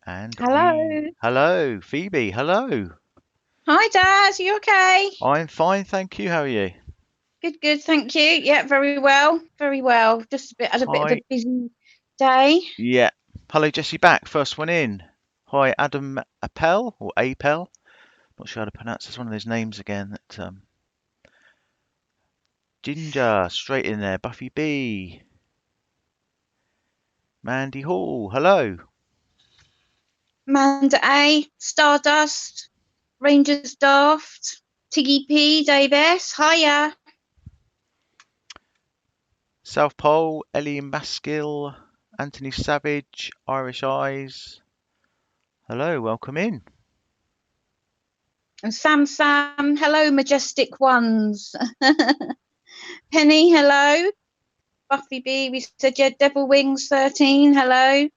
And Hello. hello, Phoebe, hello. Hi, Dad. You okay? I'm fine, thank you. How are you? Good, good. Thank you. Yeah, very well. Very well. Just had a bit of Hi. a busy day. Yeah. Hello, Jesse back. First one in. Hi, Adam Appel or Apel. Not sure how to pronounce this. One of those names again. Ginger, straight in there. Buffy B. Mandy Hall, hello. Amanda A, Stardust, Rangers Daft, Tiggy P, Dave S. Hiya. South Pole, Ellie Maskill, Anthony Savage, Irish Eyes. Hello, welcome in. And Sam. Hello, Majestic Ones. Penny, hello. Buffy B, we said, yeah, Devil Wings 13, hello.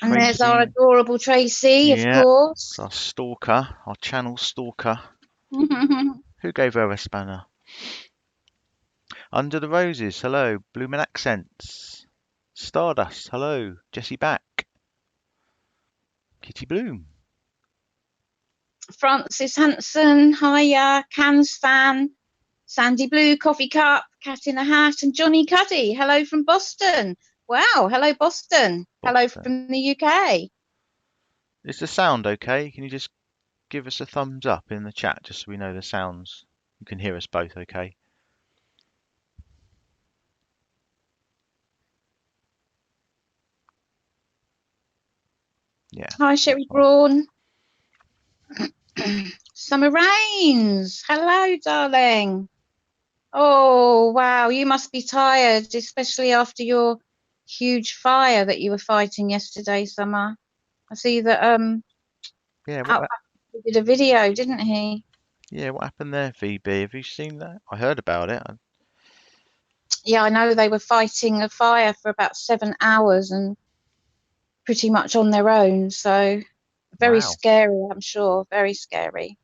And there's our Tracy. adorable Tracy, of Yeah, it's course. our stalker, our channel stalker. Who gave her a spanner? Under the Roses, hello. Bloomin' Accents. Stardust, hello. Jessie Back. Kitty Bloom. Francis Hanson, hiya. Cans fan, Sandy Blue, Coffee Cup, Cat in a Hat, and Johnny Cuddy. Hello from Boston. Wow, hello Boston. Hello Boston. from the UK. Is the sound okay? Can you just give us a thumbs up in the chat just so we know the sounds? You can hear us both okay? Yeah, Hi, that's Sherry fine. Braun. Summer Rains. Hello, darling. Oh, wow, you must be tired, especially after your huge fire that you were fighting yesterday, Summer. I see that Yeah, Outback did a video, didn't he? what happened there, VB? Have you seen that? I heard about it. Yeah, I know they were fighting a fire for about 7 hours and pretty much on their own. So very Wow. scary, I'm sure. Very scary.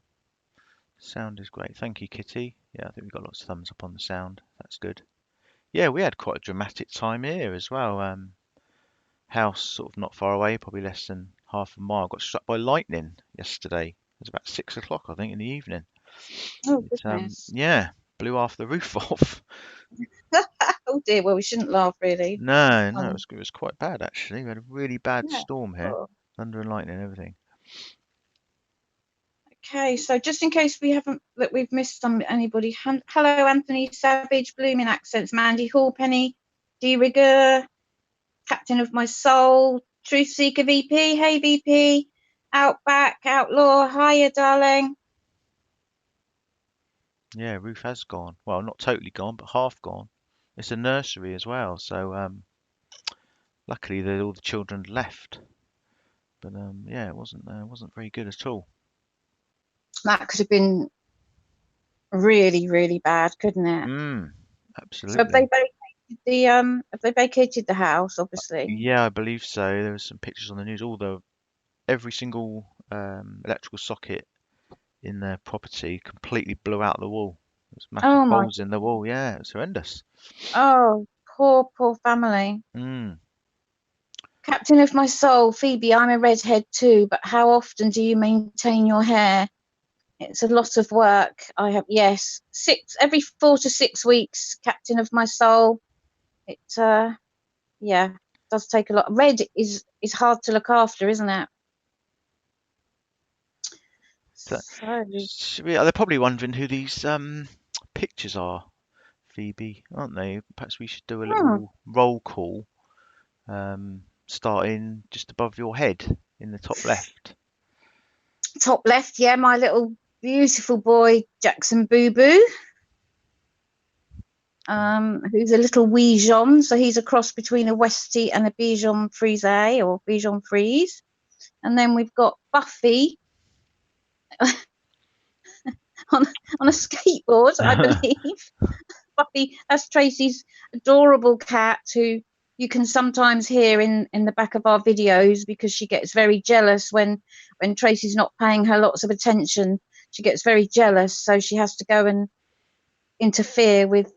Sound is great. Thank you, Kitty. Yeah, I think we got lots of thumbs up on the sound. That's good. Yeah, we had quite a dramatic time here as well. House sort of not far away, probably less than half a mile, got struck by lightning yesterday. It was about 6 o'clock, I think, in the evening. Oh, It, goodness. yeah, blew half the roof off. Oh, dear. Well, we shouldn't laugh, really. No, Um, it was quite bad actually. We had a really bad yeah. storm here, Oh. thunder and lightning and everything. Okay, so just in case we've missed anybody, hello, Anthony Savage, Blooming Accents, Mandy Hall, Penny, D. Rigger, Captain of My Soul, Truth Seeker VP, hey VP, Outback, Outlaw, hiya, darling. Yeah, roof has gone. Well, not totally gone, but half gone. It's a nursery as well, so luckily all the children left. But yeah, it wasn't very good at all. That could have been really, really bad, couldn't it? Mm, So have they absolutely. vacated have they vacated the house, obviously? Yeah, I believe so. There was some pictures on the news. Every single electrical socket in their property completely blew out the wall. There's massive Oh my holes in the wall. Yeah, it's horrendous. oh, poor family. Mm. Captain of my soul, Phoebe, I'm a redhead too, but how often do you maintain your hair? It's a lot of work. I have yes, every 4 to 6 weeks, Captain of my soul. It yeah, does take a lot. Red is hard to look after, isn't it? So, So they're probably wondering who these pictures are, Phoebe, aren't they? Perhaps we should do a hmm, little roll call, starting just above your head in the top left. top left, yeah, my little beautiful boy Jackson Boo Boo. Who's a little Wijon. So he's a cross between a Westie and a Bichon Frise or Bichon Frise. And then we've got Buffy on, on a skateboard, I believe. Buffy, that's Tracy's adorable cat who you can sometimes hear in the back of our videos because she gets very jealous when Tracy's not paying her lots of attention. She gets very jealous, so she has to go and interfere with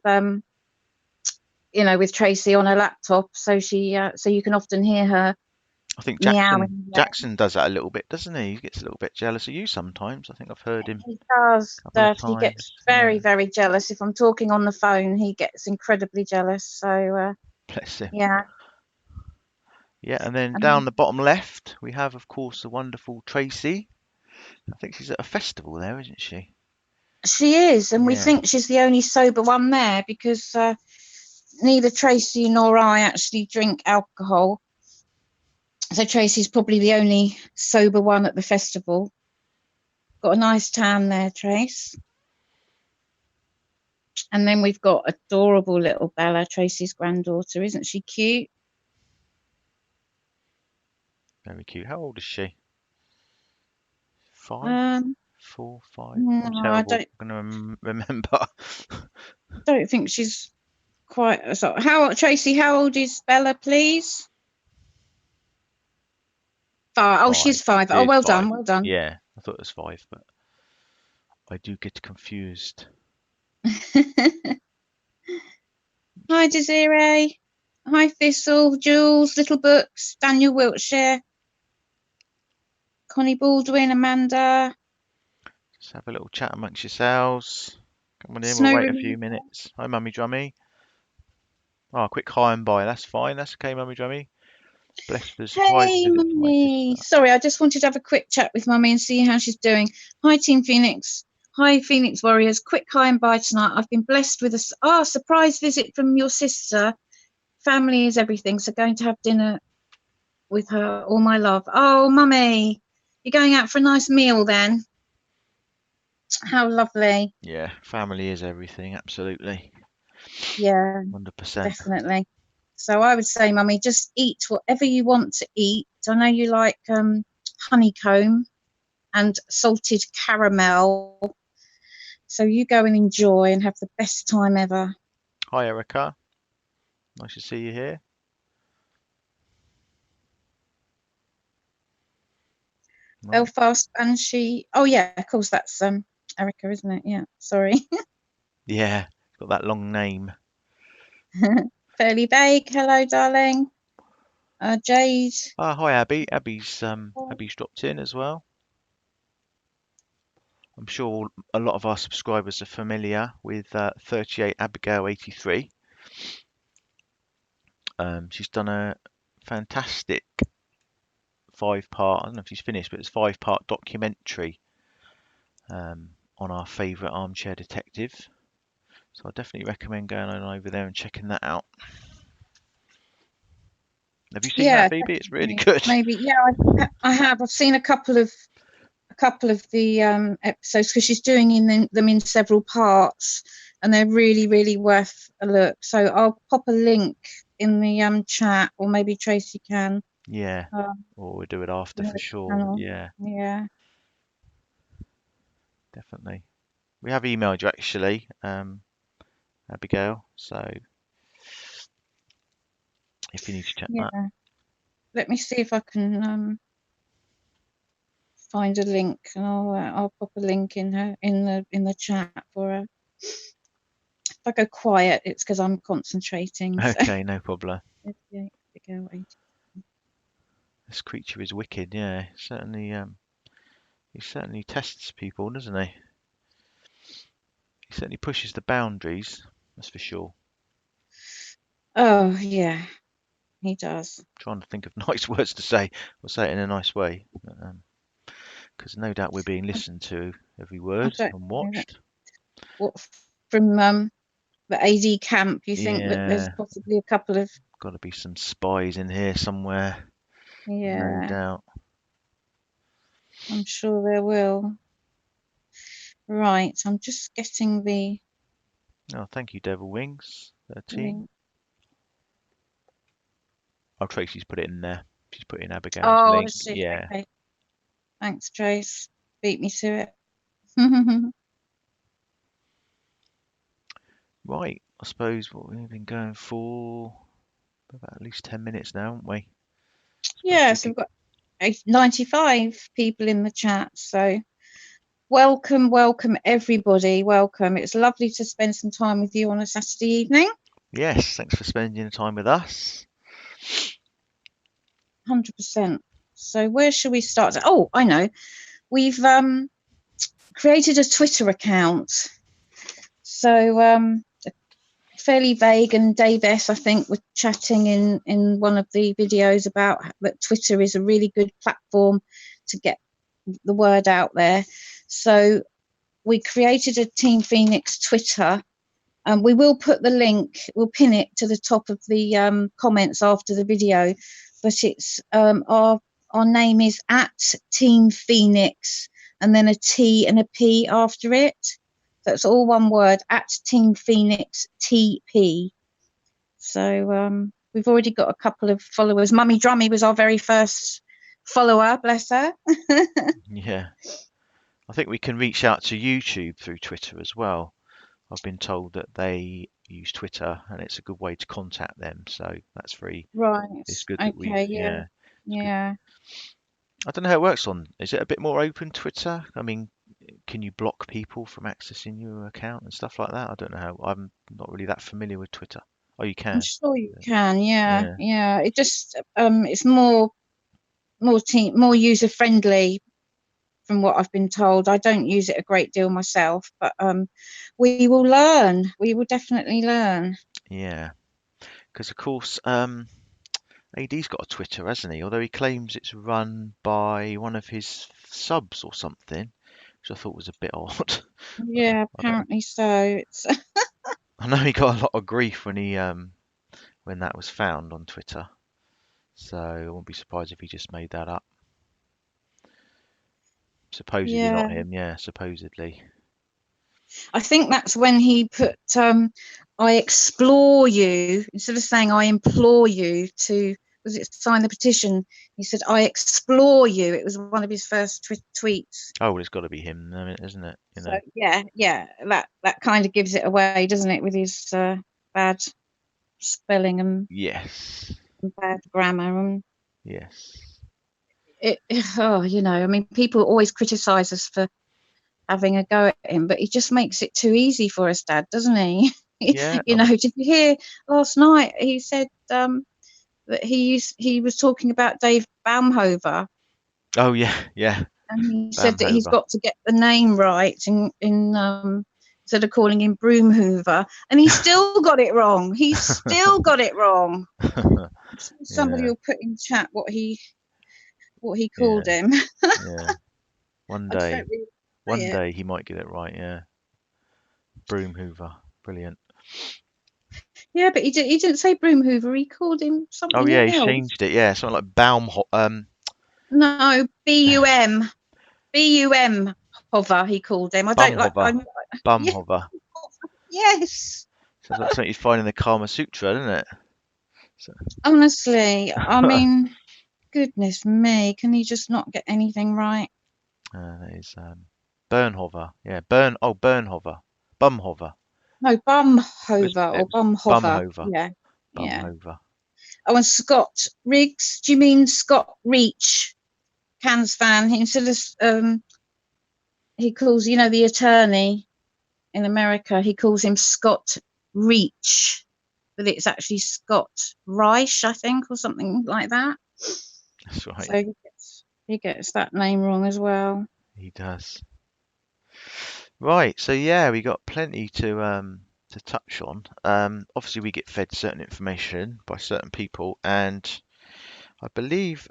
with Tracy on her laptop, so you can often hear her I think meowing. Yeah, Jackson does that a little bit, doesn't he? He gets a little bit jealous of you sometimes. I think I've heard him he does. a couple of That he gets times. very, Yeah, very jealous. If I'm talking on the phone, he gets incredibly jealous. So bless him. yeah. Yeah, and then Um, down the bottom left, we have, of course, the wonderful Tracy. I think she's at a festival there, isn't she? she is, and we Yeah, think she's the only sober one there because neither Tracy nor I actually drink alcohol. So Tracy's probably the only sober one at the festival. Got a nice tan there, Trace. And then we've got adorable little Bella, Tracy's granddaughter. Isn't she cute? very cute. How old is she? 5, Um, 4, 5. I'm no, I terrible. I'm gonna remember. don't think she's quite. So, Tracy? How old is Bella, please? 5. Oh, 5. she's 5. It Oh, is well 5. done, well done. Yeah, I thought it was 5, but I do get confused. Hi, Desiree. Hi, Thistle, Jules, Little Books, Daniel Wiltshire, Connie Baldwin, Amanda, Just have a little chat amongst yourselves. Come on in, we'll Snow wait a few Removal. minutes. Hi, Mummy Drummy. Oh, a quick hi and bye. That's fine. That's okay, Mummy Drummy. Blessed with a surprise Hey, visit from my Mummy. sister. Sorry, I just wanted to have a quick chat with Mummy and see how she's doing. Hi, Team Phoenix. Hi, Phoenix Warriors. Quick hi and bye tonight. I've been blessed with a surprise visit from your sister. Family is everything, so going to have dinner with her. All my love. Oh, Mummy, you're going out for a nice meal then? How lovely. Yeah, family is everything. Absolutely. Yeah, 100%. definitely. So I would say, Mummy, just eat whatever you want to eat. I know you like honeycomb and salted caramel. So you go and enjoy and have the best time ever. Hi, Erica. Nice to see you here. Right. Belfast Banshee. Oh yeah, of course that's Erica, isn't it? Yeah, sorry. Yeah, got that long name. Fairly vague. Hello, darling. Jade. Hi, Abby. Abby's dropped in as well. I'm sure a lot of our subscribers are familiar with 38 Abigail 83. She's done a fantastic 5-part, I don't know if she's finished, but it's 5-part documentary on our favourite armchair detective. So I definitely recommend going on over there and checking that out. Have you seen that, Yeah, Phoebe? It's really definitely. good. Maybe. Yeah, I have. I've seen a couple of the episodes because she's doing them in several parts, and they're really, really worth a look. So I'll pop a link in the chat, or maybe Tracy can. Yeah, or we'll do it after for sure. Channel. Yeah, Yeah. definitely. We have emailed you actually, Abigail. So if you need to check that. Yeah. Let me see if I can find a link, and I'll pop a link in the chat for her. If I go quiet, it's because I'm concentrating. So. Okay, no problem. Abigail. This creature is wicked. Yeah, he certainly tests people, doesn't he? He certainly pushes the boundaries. That's for sure. Oh yeah, he does. Trying to think of nice words to say, or say it in a nice way, because no doubt we're being listened to every I word don't and know watched. what from the AD camp. You think that there's Yeah, possibly a couple of got to be some spies in here somewhere, no yeah. doubt. I'm sure there will. Right, I'm just getting the Oh, thank you, Devil Wings 13. link. Oh, Tracy's put it in there. She's put in Abigail's Oh, link. let's see. Yeah. Okay, thanks, Trace. Beat me to it. Right. I suppose what we've been going for about at least 10 minutes now, haven't we? Suppose Yeah, we so could. we've got 95 people in the chat. So welcome everybody. Welcome. It's lovely to spend some time with you on a Saturday evening. Yes, thanks for spending the time with us. 100%. So where should we start? Oh, I know. We've created a Twitter account. So fairly vague, and Dave S, I think, was chatting in one of the videos about that Twitter is a really good platform to get the word out there. So we created a Team Phoenix Twitter. We will put the link, we'll pin it to the top of the comments after the video, but it's our name is at Team Phoenix, and then a T and a P after it. So it's all one word, at Team Phoenix TP. So we've already got a couple of followers. Mummy Drummy was our very first follower, bless her. Yeah. I think we can reach out to YouTube through Twitter as well. I've been told that they use Twitter and it's a good way to contact them. So that's free. Right. It's good that Okay. we've, Yeah. Yeah. I don't know how it works on, is it a bit more open Twitter? I mean, can you block people from accessing your account and stuff like that? I don't know how, I'm not really that familiar with Twitter. Oh, you I'm can. sure you can. Yeah. Yeah. Yeah. It just it's more user friendly from what I've been told. I don't use it a great deal myself, but we will learn. We will definitely learn. Yeah. Because of course, AD's got a Twitter, hasn't he? Although he claims it's run by one of his subs or something, which I thought was a bit odd. Yeah, I don't. apparently so. It's I know he got a lot of grief when he when that was found on Twitter. So I wouldn't be surprised if he just made that up. Supposedly yeah. not him, yeah, supposedly. I think that's when he put I explore you instead of saying I implore you to, was it sign the petition? He said I explore you. It was one of his first tweets. Oh, well, it's got to be him, isn't it? You So know. yeah, that kind of gives it away, doesn't it, with his bad spelling and Yes. bad grammar and Yes. it. Oh, I mean, people always criticise us for having a go at him, but he just makes it too easy for us, Dad, doesn't he? Yeah. Did you hear last night? He said that he was talking about Dave Baumhover, Oh yeah, yeah. and he said that he's Bamhover. got to get the name right in instead of calling him Broomhoover, and he still got it wrong. He still got it wrong. Somebody Yeah. will put in chat what he Yeah. called him. Yeah. One I day. don't really say One it. day he might get it right, yeah. Broom Hoover. Brilliant. Yeah, but he didn't say Broomhoover. He called him Oh something yeah, he's else. changed it. Yeah, something like No, BUM hover. He called him. I don't like. Bumhover. Yeah, Bumhover. yes. Sounds like something you'd find in the Kama Sutra, doesn't it? So, Honestly, I mean, goodness me, can he just not get anything right? that is Bernhover. Yeah, Bernhover. Bumhover. No, Bumhover It or was Bumhover. Bumhover. Yeah, yeah. Bumhover. Oh, and Scott Riggs. Do you mean Scott Reach? Cans fan. Instead of he calls the attorney in America. He calls him Scott Reach, but it's actually Scott Reich, I think, or something like that. That's right. So he gets that name wrong as well. He does. Right, so yeah, we got plenty to touch on. Obviously we get fed certain information by certain people, and I believe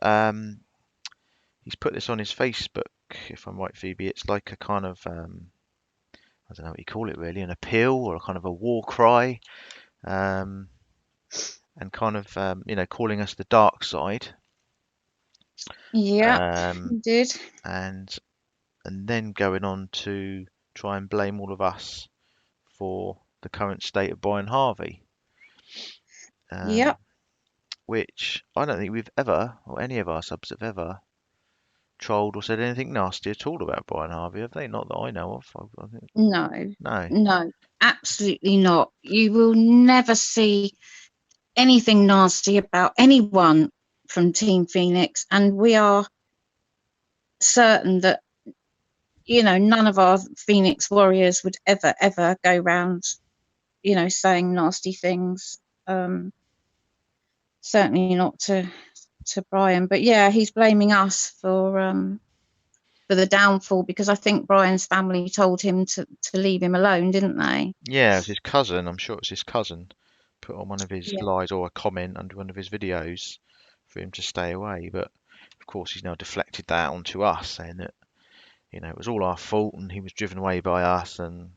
he's put this on his Facebook, if I'm right, Phoebe. It's like a kind of I don't know what you call it really, an appeal or a kind of a war cry, um, and kind of calling us the dark side, Yeah, um, he did. and then going on to try and blame all of us for the current state of Brian Harvey, um, Yep. which I don't think we've ever, or any of our subs have ever, trolled or said anything nasty at all about Brian Harvey, have they? Not that I know of. I think, No, no. no, absolutely not. You will never see anything nasty about anyone from Team Phoenix, and we are certain that none of our Phoenix warriors would ever go round saying nasty things, certainly not to to Brian. But yeah, he's blaming us for the downfall, because I think Brian's family told him to leave him alone, didn't they? Yeah, it was his cousin. I'm sure it was his cousin put on one of his Yeah. lies or a comment under one of his videos for him to stay away. But of course, he's now deflected that onto us, saying that it was all our fault and he was driven away by us, and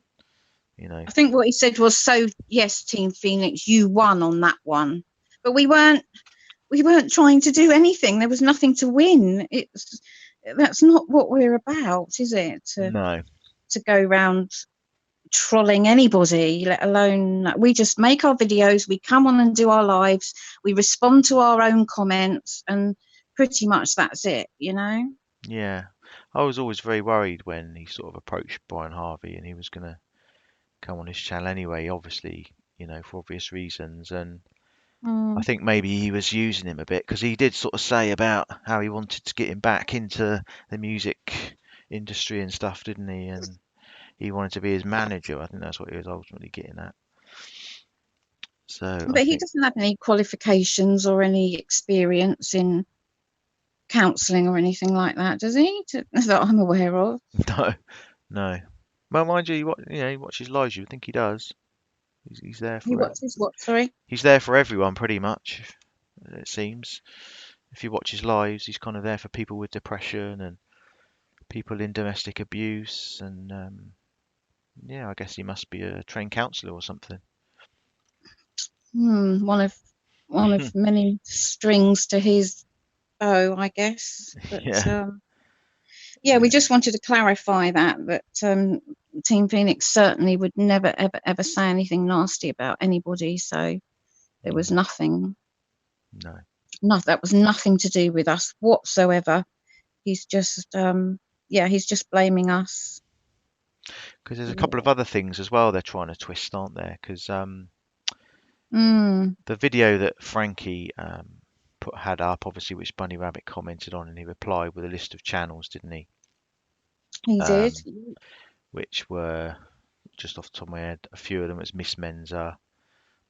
I think what he said was, so yes, Team Phoenix, you won on that one, but we weren't trying to do anything. There was nothing to win. That's not what we're about, is it? no, To go around trolling anybody, let alone, we just make our videos, we come on and do our lives, we respond to our own comments, and pretty much that's it. yeah. I was always very worried when he sort of approached Brian Harvey and he was going to come on his channel anyway, obviously, for obvious reasons. And I think maybe he was using him a bit because he did sort of say about how he wanted to get him back into the music industry and stuff, didn't he? And he wanted to be his manager. I think that's what he was ultimately getting at. So I But he think doesn't have any qualifications or any experience in counselling or anything like that, does he? That I'm aware of. no, no. Well, mind you, he watches lives. You would think he does. He's there He for it. watches what? Sorry. He's there for everyone, pretty much. It seems. If you watch his lives, he's kind of there for people with depression and people in domestic abuse, and yeah, I guess he must be a trained counsellor or something. One of many strings to his bow, I guess. But Yeah. yeah, we just wanted to clarify that Team Phoenix certainly would never, ever, ever say anything nasty about anybody. So there was nothing. No. That was nothing to do with us whatsoever. He's just, he's just blaming us. Because there's a couple of other things as well they're trying to twist, aren't there? Because the video that Frankie had up, obviously, which Bunny Rabbit commented on, and he replied with a list of channels, didn't he? He did. Which were, just off the top of my head, a few of them was Miss Menza,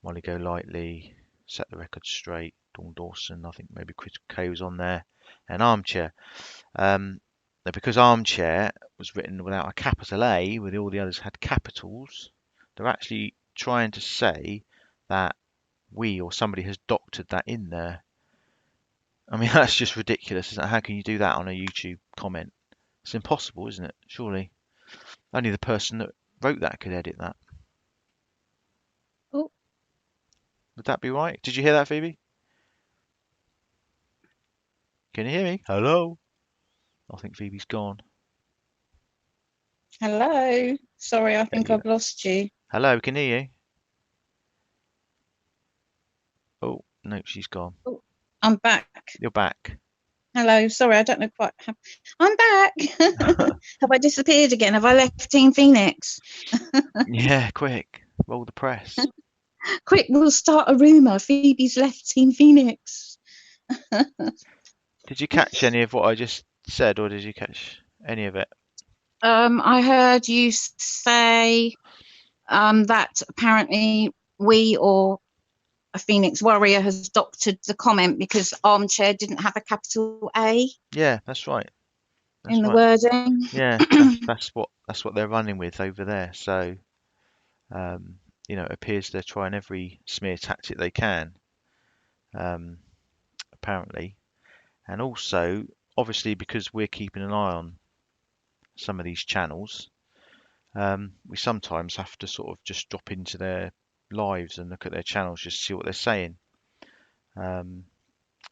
Molly Golightly, Set the Record Straight, Dawn Dawson, I think maybe Chris K was on there, and Armchair. Because Armchair was written without a capital A, with all the others had capitals, they're actually trying to say that we or somebody has doctored that in there. I mean, that's just ridiculous, isn't it? How can you do that on a YouTube comment? It's impossible, isn't it? Surely. Only the person that wrote that could edit that. Oh. Would that be right? Did you hear that, Phoebe? Can you hear me? Hello? I think Phoebe's gone. Hello. Sorry, I think I've lost you. Hello, we can hear you. Oh, no, she's gone. Oh, I'm back. You're back. Hello. Sorry, I don't know quite how. I'm back. Have I disappeared again? Have I left Team Phoenix? Yeah, quick. Roll the press. Quick, we'll start a rumour. Phoebe's left Team Phoenix. Did you catch any of what I just said, or did you catch any of it? I heard you say that apparently we or a Phoenix Warrior has doctored the comment because Armchair didn't have a capital A. Yeah, that's right. In the wording. Yeah, that's what they're running with over there. So, it appears they're trying every smear tactic they can, apparently, and also obviously because we're keeping an eye on some of these channels, we sometimes have to sort of just drop into their lives and look at their channels just to see what they're saying. And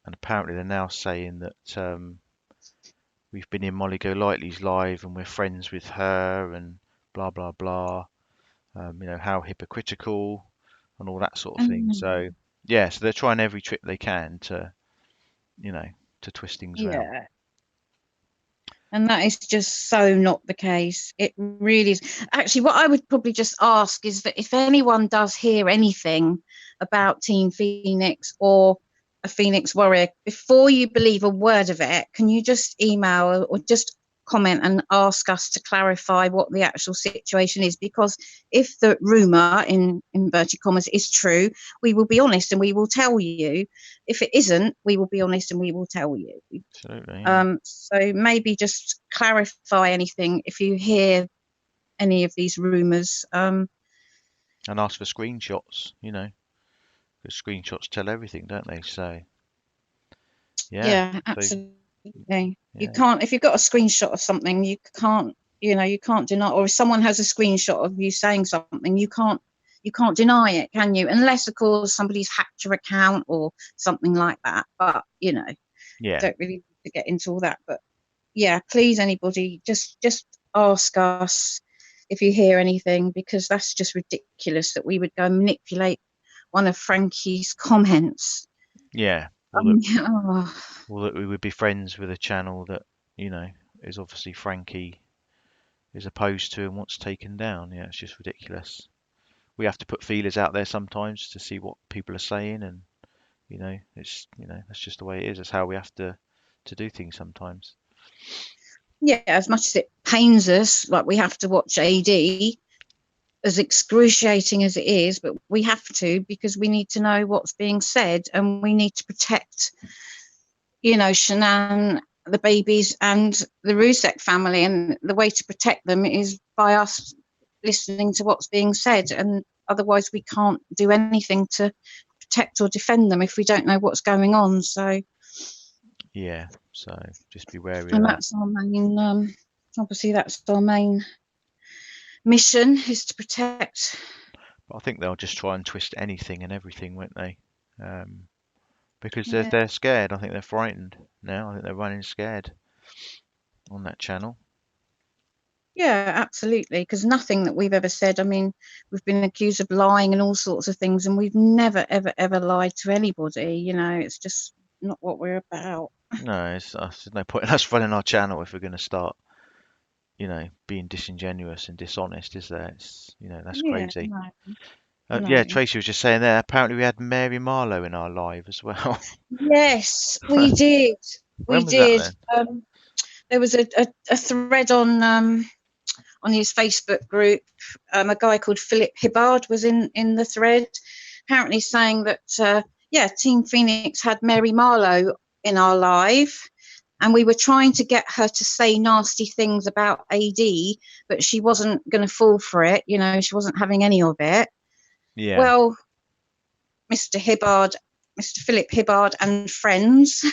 apparently they're now saying that we've been in Molly Golightly's live and we're friends with her and blah blah blah. How hypocritical and all that sort of thing. So yeah, so they're trying every trick they can to twist things around. And that is just so not the case. It really is. Actually, what I would probably just ask is that if anyone does hear anything about Team Phoenix or a Phoenix Warrior, before you believe a word of it, can you just email or just comment and ask us to clarify what the actual situation is, because if the rumour, in inverted commas, is true, we will be honest and we will tell you. If it isn't, we will be honest and we will tell you. Absolutely. Yeah. So maybe just clarify anything if you hear any of these rumours. And ask for screenshots, because screenshots tell everything, don't they? So, yeah. Yeah, So, absolutely. You yeah. can't, if you've got a screenshot of something, you can't deny, or if someone has a screenshot of you saying something, you can't deny it, can you? Unless, of course, somebody's hacked your account or something like that. But, Yeah. don't really need to get into all that. But yeah, please, anybody, just ask us if you hear anything, because that's just ridiculous that we would go and manipulate one of Frankie's comments. Yeah. Oh. Or that we would be friends with a channel that, is obviously Frankie is opposed to and wants taken down. Yeah, it's just ridiculous. We have to put feelers out there sometimes to see what people are saying, and that's just the way it is. That's how we have to do things sometimes. Yeah, as much as it pains us, like we have to watch AD, as excruciating as it is, but we have to, because we need to know what's being said, and we need to protect, Shanann, the babies, and the Rusek family. And the way to protect them is by us listening to what's being said, and otherwise we can't do anything to protect or defend them if we don't know what's going on. So Yeah, so just be wary of and that. that's our main obviously that's our main mission, is to protect. But I think they'll just try and twist anything and everything, won't they? Because Yeah. they're scared. I think they're frightened now. I think they're running scared on that channel. Yeah, absolutely. Because nothing that we've ever said, I mean, we've been accused of lying and all sorts of things, and we've never, ever, ever lied to anybody. It's just not what we're about. No, there's no point in us running our channel if we're going to start, being disingenuous and dishonest, is there? That's Yeah, crazy. no, Yeah, no. Tracy was just saying there. Apparently, we had Mary Marlowe in our live as well. Yes, we did. We When was that did. then? There was a thread on his Facebook group. A guy called Philip Hibbard was in the thread, apparently saying that Team Phoenix had Mary Marlowe in our live, and we were trying to get her to say nasty things about AD, but she wasn't going to fall for it. She wasn't having any of it. Yeah. Well, Mr. Hibbard, Mr. Philip Hibbard and friends,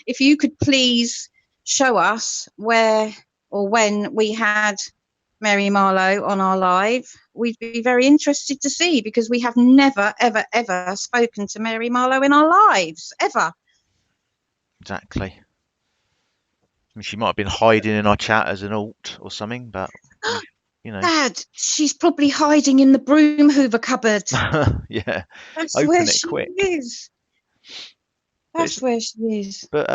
if you could please show us where or when we had Mary Marlowe on our live, we'd be very interested to see, because we have never, ever, ever spoken to Mary Marlowe in our lives, ever. Exactly. I mean, she might have been hiding in our chat as an alt or something, but Dad, she's probably hiding in the broom hoover cupboard. yeah, That's open where it she quick. is. That's where she is. But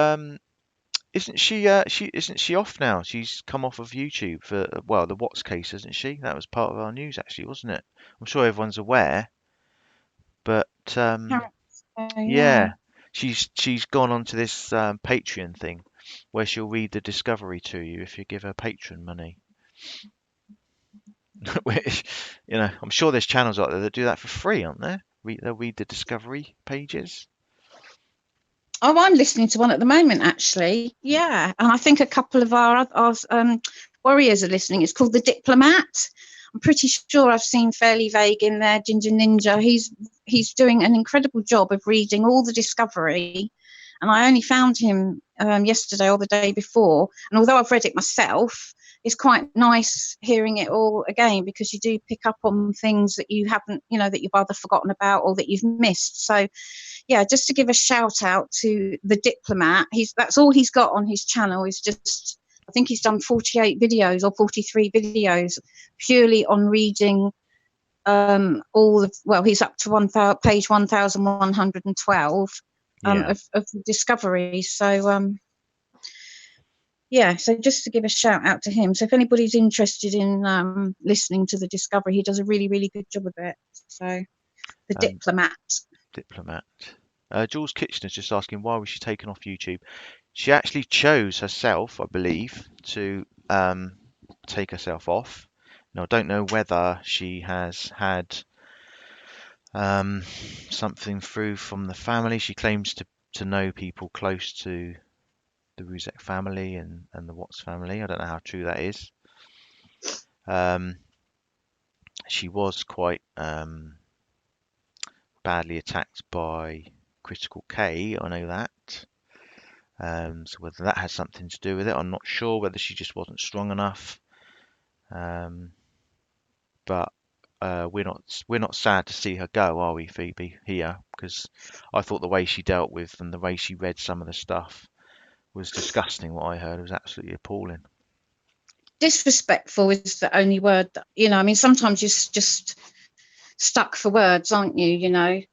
isn't she off now? She's come off of YouTube for the Watts case, isn't she? That was part of our news actually, wasn't it? I'm sure everyone's aware, but yeah, she's gone onto this Patreon thing where she'll read the discovery to you if you give her Patreon money. Which, I'm sure there's channels out there that do that for free, aren't there? They'll read the discovery pages. Oh, I'm listening to one at the moment, actually. Yeah, and I think a couple of our warriors are listening. It's called The Diplomat. I'm pretty sure I've seen Fairly Vague in there, Ginger Ninja. He's doing an incredible job of reading all the discovery, and I only found him yesterday or the day before. And although I've read it myself, it's quite nice hearing it all again, because you do pick up on things that you haven't, that you've either forgotten about or that you've missed. So yeah, just to give a shout out to The Diplomat. That's all he's got on his channel, is just, I think he's done 48 videos or 43 videos purely on reading he's up to page 1112 of the discovery. So so just to give a shout out to him. So if anybody's interested in listening to the discovery, he does a really, really good job of it. So The Diplomat. Jules Kitchener's just asking, why was she taken off YouTube? She actually chose herself, I believe, to take herself off. Now, I don't know whether she has had something through from the family. She claims to know people close to the Ruzek family and the Watts family. I don't know how true that is. Um, she was quite badly attacked by Critical K, I know that. So whether that has something to do with it, I'm not sure. Whether she just wasn't strong enough. But we're not sad to see her go, are we, Phoebe? Here, because I thought the way she dealt with and the way she read some of the stuff was disgusting. What I heard was absolutely appalling. Disrespectful is the only word that, I mean, sometimes you're just stuck for words, aren't you?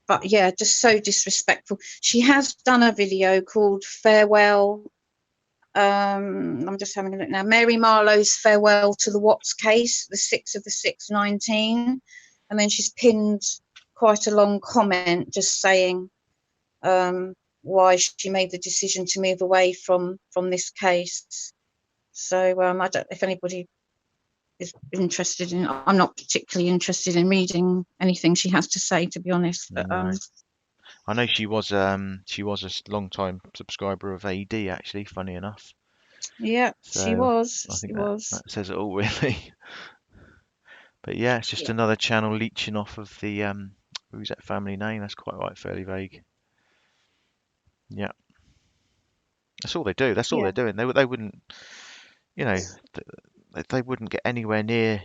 But yeah, just so disrespectful. She has done a video called Farewell. I'm just having a look now. Mary Marlowe's Farewell to the Watts Case, the 6th of the 6th, 19. And then she's pinned quite a long comment just saying why she made the decision to move away from this case. So I don't know if anybody is interested in. I'm not particularly interested in reading anything she has to say, to be honest. But No. I know she was a long time subscriber of AD, actually, funny enough. yeah, So she was. I She think was. that says it all, really. But yeah, it's just Yeah. another channel leeching off of the Ruzek family name. That's quite right, fairly vague. Yeah, that's all they do. That's all Yeah. they're doing. They wouldn't, you know, they wouldn't get anywhere near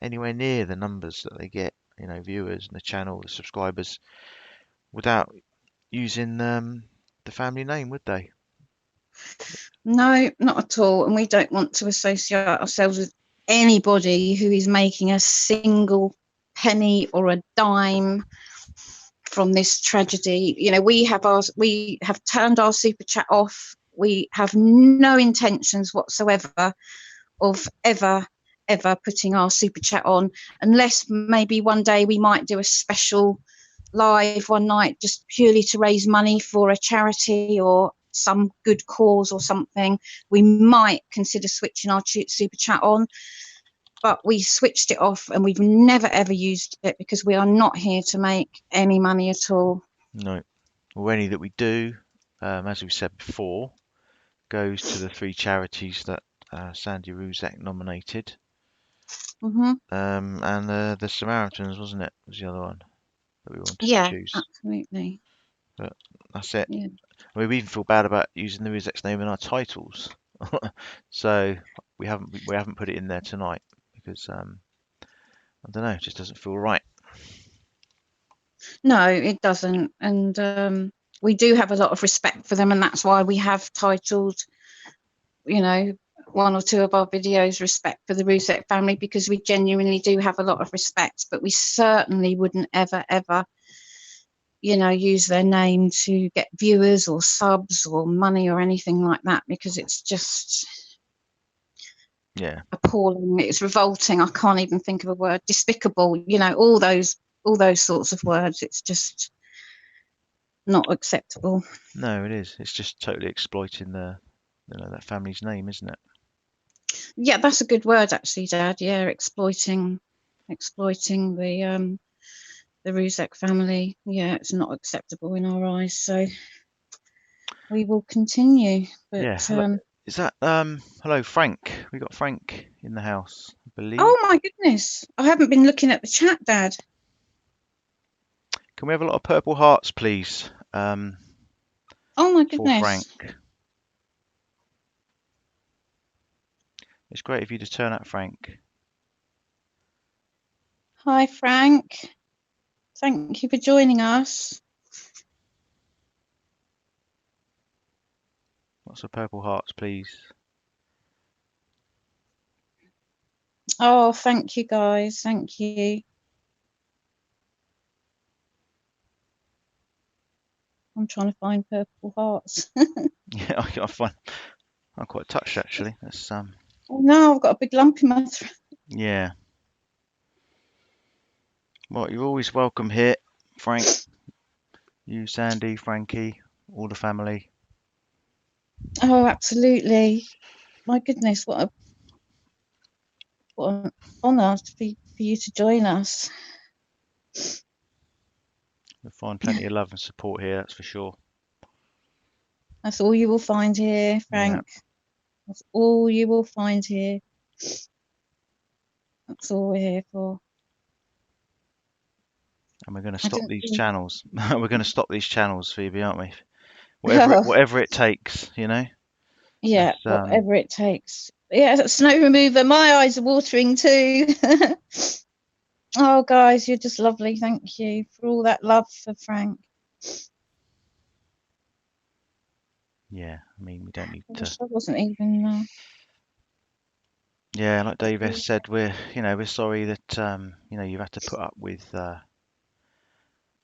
the numbers that they get, viewers and the channel, the subscribers, without using the family name, would they? No, not at all. And we don't want to associate ourselves with anybody who is making a single penny or a dime from this tragedy. We have turned our super chat off. We have no intentions whatsoever of ever putting our super chat on, unless maybe one day we might do a special live one night just purely to raise money for a charity or some good cause or something. We might consider switching our super chat on, but we switched it off and we've never ever used it because we are not here to make any money at all. No. Well, any that we do, as we said before, goes to the three charities that Sandy Ruzek nominated. Mm-hmm. And the Samaritans, wasn't it? Was the other one that we wanted to Yeah, choose. absolutely. But that's it. Yeah. I mean, we even feel bad about using the Ruzek's name in our titles, so we haven't put it in there tonight because I don't know, it just doesn't feel right. No, it doesn't. And we do have a lot of respect for them, and that's why we have titled, one or two of our videos Respect for the Ruzek Family, because we genuinely do have a lot of respect, but we certainly wouldn't ever use their name to get viewers or subs or money or anything like that, because it's just Yeah, appalling. It's revolting. I can't even think of a word. Despicable, all those sorts of words. It's just not acceptable. no, it is. It's just totally exploiting that family's name, isn't it? Yeah, that's a good word actually, Dad. Yeah, exploiting the Ruzek family. Yeah, it's not acceptable in our eyes. So we will continue. But Yeah. Is that hello, Frank? We got Frank in the house, I believe. oh my goodness, I haven't been looking at the chat, Dad. Can we have a lot of purple hearts, please? Oh my For Frank. goodness. It's great if you just turn up, Frank. Hi, Frank. Thank you for joining us. Lots of purple hearts, please. Oh, thank you, guys. Thank you. I'm trying to find purple hearts. Yeah, I'm quite touched actually. That's Oh no, I've got a big lump in my throat. yeah. Well, you're always welcome here, Frank. You, Sandy, Frankie, all the family. Oh, absolutely. My goodness, what an honour for you to join us. You'll find plenty of love and support here, that's for sure. That's all you will find here, Yeah. Frank. That's all you will find here. That's all we're here for. And we're going to I stop didn't these think. channels. We're going to stop these channels, Phoebe, aren't we? Oh, Whatever it takes, you know. yeah, That's whatever it takes. Yeah, snow remover. My eyes are watering too. Oh, guys, you're just lovely. Thank you for all that love for Frank. yeah. I mean, we don't need I to. wish I wasn't even. Yeah, like Dave S said, we're sorry that you've had to put up with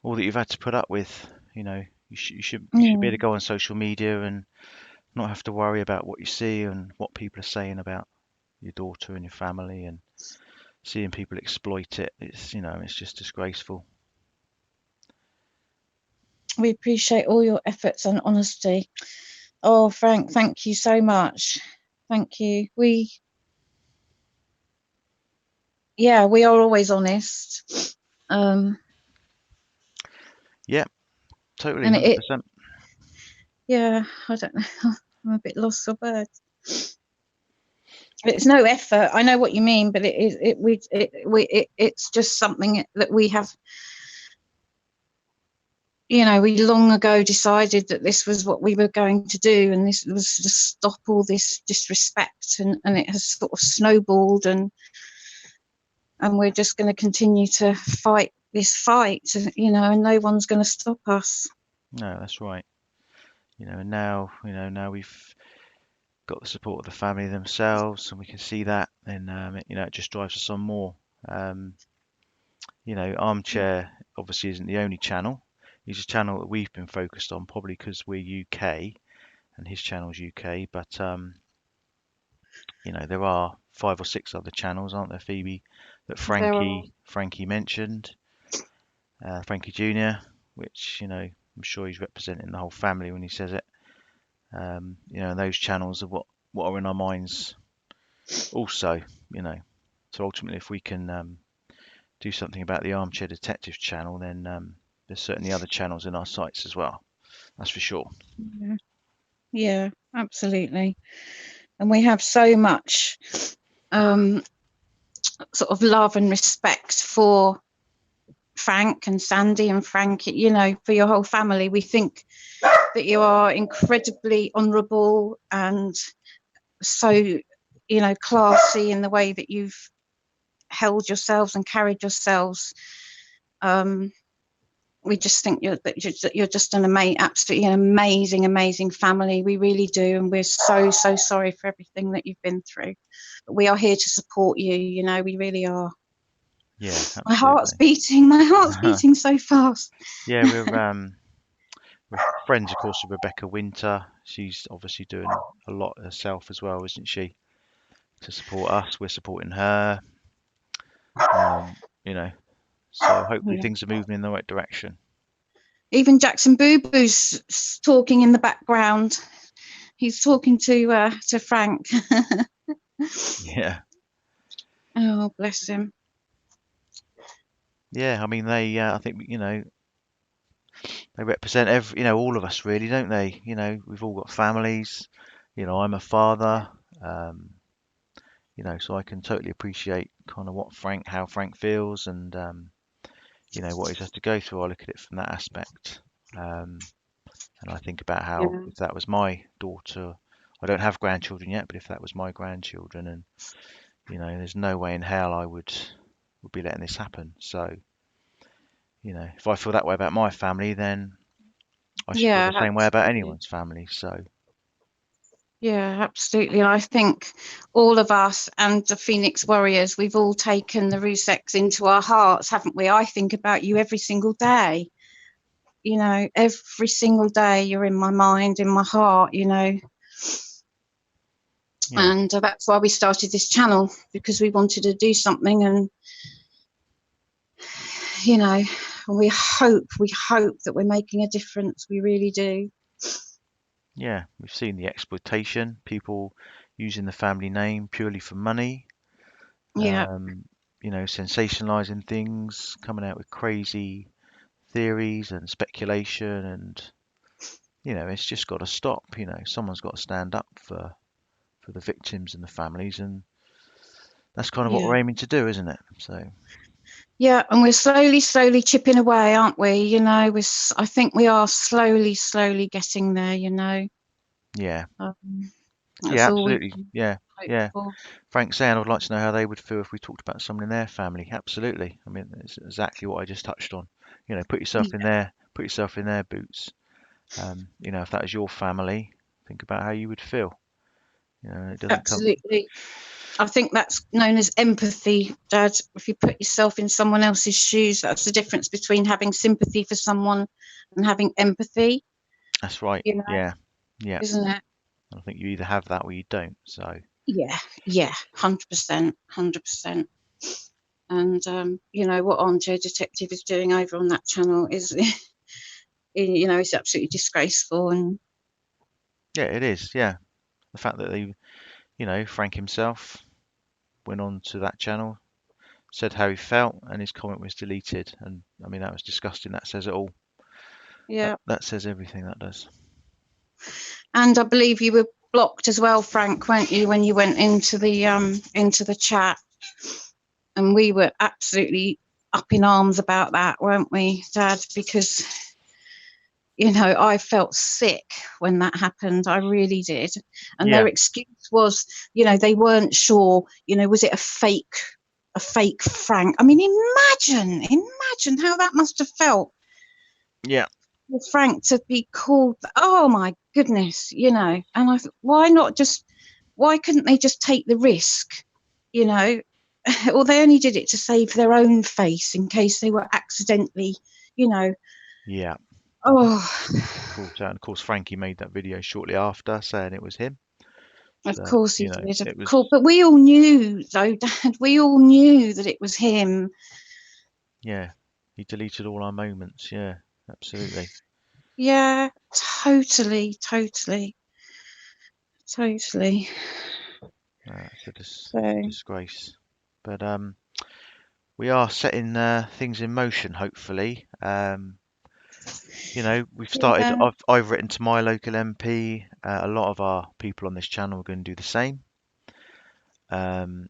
all that you've had to put up with. You know, you should be able to Yeah, go on social media and not have to worry about what you see and what people are saying about your daughter and your family and seeing people exploit it. It's just disgraceful. we appreciate all your efforts and honesty. Oh, Frank, thank you so much. Thank you. We are always honest. Um, Yeah, totally, and it 100%. yeah, I don't know. I'm a bit lost for words. It's no effort. I know what you mean, but it's just something that we have. We long ago decided that this was what we were going to do, and this was to stop all this disrespect, and it has sort of snowballed, and we're just going to continue to fight this fight, and no one's going to stop us. No, that's right. And now we've got the support of the family themselves, and we can see that, then it just drives us on more. Um, Armchair obviously isn't the only channel. It's a channel that we've been focused on, probably because we're UK and his channel's UK. But there are 5 or 6 other channels, aren't there, Phoebe, that There are. Frankie mentioned, Frankie Junior, which I'm sure he's representing the whole family when he says it. And those channels are what are in our minds also. You know, so ultimately, if we can do something about the Armchair Detective channel, then there's certainly other channels in our sights as well. That's for sure. Yeah, yeah, absolutely. And we have so much sort of love and respect for Frank and Sandy and Frank, for your whole family. We think that you are incredibly honourable and so, classy in the way that you've held yourselves and carried yourselves. We just think you're just absolutely an amazing family. We really do, and we're so sorry for everything that you've been through. But we are here to support you. We really are. Yeah, My heart's absolutely. beating. My heart's beating so fast. Yeah, we're friends, of course, with Rebecca Winter. She's obviously doing a lot herself as well, isn't she, to support us? We're supporting her. Um, you know, so hopefully Yeah. things are moving in the right direction. Even Jackson Boo Boo's talking in the background. He's talking to Frank. Yeah, Oh, bless him. yeah. I mean, I think they represent all of us really, don't they? We've all got families. I'm a father. Um, so I can totally appreciate kind of how Frank feels, and what he's had to go through. I look at it from that aspect. Um, And I think about how Yeah. if that was my daughter, I don't have grandchildren yet, but if that was my grandchildren, and there's no way in hell I would be letting this happen. So, if I feel that way about my family, then I should feel Yeah, the same way about absolutely. anyone's family. So, Yeah, absolutely. And I think all of us and the Phoenix Warriors, we've all taken the Rusex into our hearts, haven't we? I think about you every single day. Every single day you're in my mind, in my heart, yeah, And that's why we started this channel, because we wanted to do something. And, you know, we hope that we're making a difference. We really do. Yeah, we've seen the exploitation, people using the family name purely for money, Yeah, um, sensationalizing things, coming out with crazy theories and speculation, and it's just got to stop. Someone's got to stand up for the victims and the families, and that's kind of what yeah. we're aiming to do, isn't it? So, Yeah, and we're slowly chipping away, aren't we? I think we are slowly getting there, yeah, Um, yeah, that's all we absolutely, can yeah, hope yeah. for. Frank saying, I'd like to know how they would feel if we talked about someone in their family. Absolutely. I mean, it's exactly what I just touched on. Yeah, Put yourself in their boots. If that was your family, think about how you would feel. It doesn't come. absolutely. I think that's known as empathy, Dad. If you put yourself in someone else's shoes, that's the difference between having sympathy for someone and having empathy, That's right. you know, Yeah, yeah. isn't it? I think you either have that or you don't. So, Yeah, yeah, 100%, 100%. And what Armchair Detective is doing over on that channel is, is absolutely disgraceful. And yeah, it is. Yeah, the fact that Frank himself went on to that channel, said how he felt, and his comment was deleted. And I mean, that was disgusting. That says it all. That yeah, that says everything. That does. and I believe you were blocked as well, Frank, weren't you, when you went into the chat? And we were absolutely up in arms about that, weren't we, Dad? Because I felt sick when that happened. I really did. And Yeah, their excuse was, they weren't sure. Was it a fake Frank? I mean, imagine how that must have felt yeah, for Frank to be called. Oh my goodness, And I thought, why couldn't they just take the risk? You know, or they only did it to save their own face in case they were accidentally, you know, yeah. oh, Of course, Frankie made that video shortly after saying it was him. of So, course he did, of it was, course. But we all knew, though, Dad, we all knew that it was him. yeah, he deleted all our moments. Yeah, absolutely. Yeah, totally. It's it's a So, disgrace. But we are setting things in motion, hopefully. We've started. yeah, I've written to my local MP. A lot of our people on this channel are going to do the same. Um,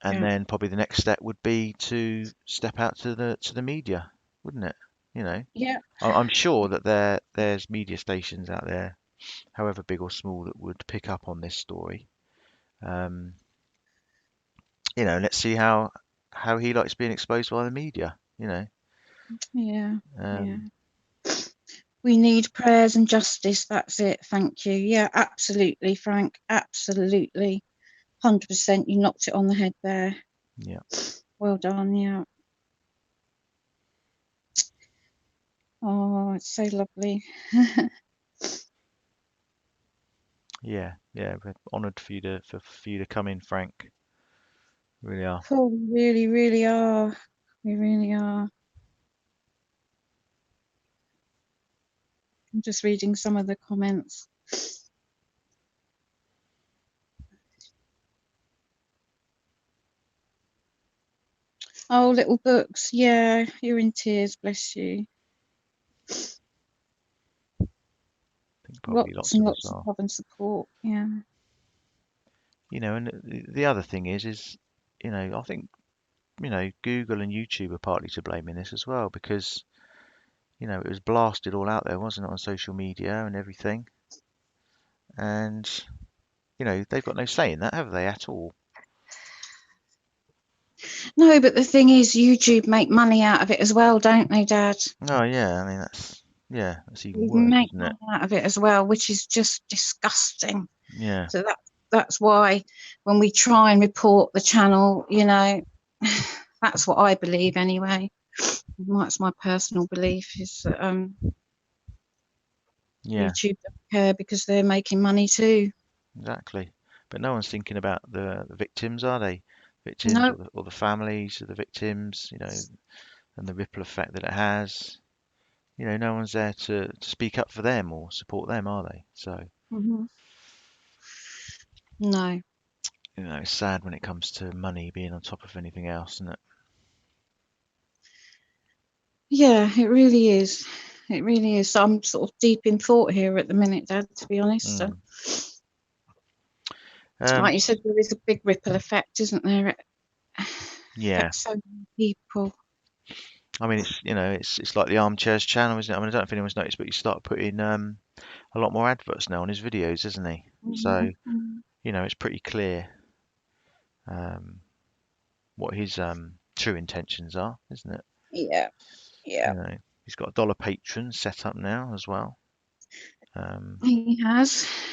and yeah, then probably the next step would be to step out to the media, wouldn't it? You know, yeah. I'm sure that there's media stations out there, however big or small, that would pick up on this story. Um, let's see how he likes being exposed by the media. Yeah, yeah. Um, We need prayers and justice. That's it. Thank you. Yeah, absolutely, Frank. Absolutely. 100%. You knocked it on the head there. yeah, Well done. Yeah. Oh, it's so lovely. yeah. We're honoured for you to come in, Frank. Really are. Oh, we really, really are. We really are. I'm just reading some of the comments. Oh, little books. Yeah, you're in tears. Bless you. I think probably Lots lots and of us lots of are. love and support. Yeah. And the other thing is, I think, Google and YouTube are partly to blame in this as well because, it was blasted all out there, wasn't it, on social media and everything. And, they've got no say in that, have they, at all? No, but the thing is, YouTube make money out of it as well, don't they, Dad? Oh, yeah, I mean, that's even They worse, make isn't it? money out of it as well, which is just disgusting. Yeah, So that's why when we try and report the channel, that's what I believe anyway. That's my personal belief is that yeah, YouTube don't care because they're making money too. exactly. But no one's thinking about the victims, are they? Victims No, or the families of the victims, and the ripple effect that it has. you know, no one's there to speak up for them or support them, are they? So, Hmm. No. you know, it's sad when it comes to money being on top of anything else, isn't it? Yeah, it really is. It really is. I'm sort of deep in thought here at the minute, Dad, to be honest. So, Mm. Um, like you said, there is a big ripple effect, isn't there? It yeah, affects so many people. I mean, it's you know, it's like the Armchairs channel, isn't it? I mean, I don't know if anyone's noticed, but you start putting a lot more adverts now on his videos, isn't he? So, Mhm. you know, it's pretty clear um, what his true intentions are, isn't it? Yeah, yeah. You know, he's got a dollar patron set up now as well. Um,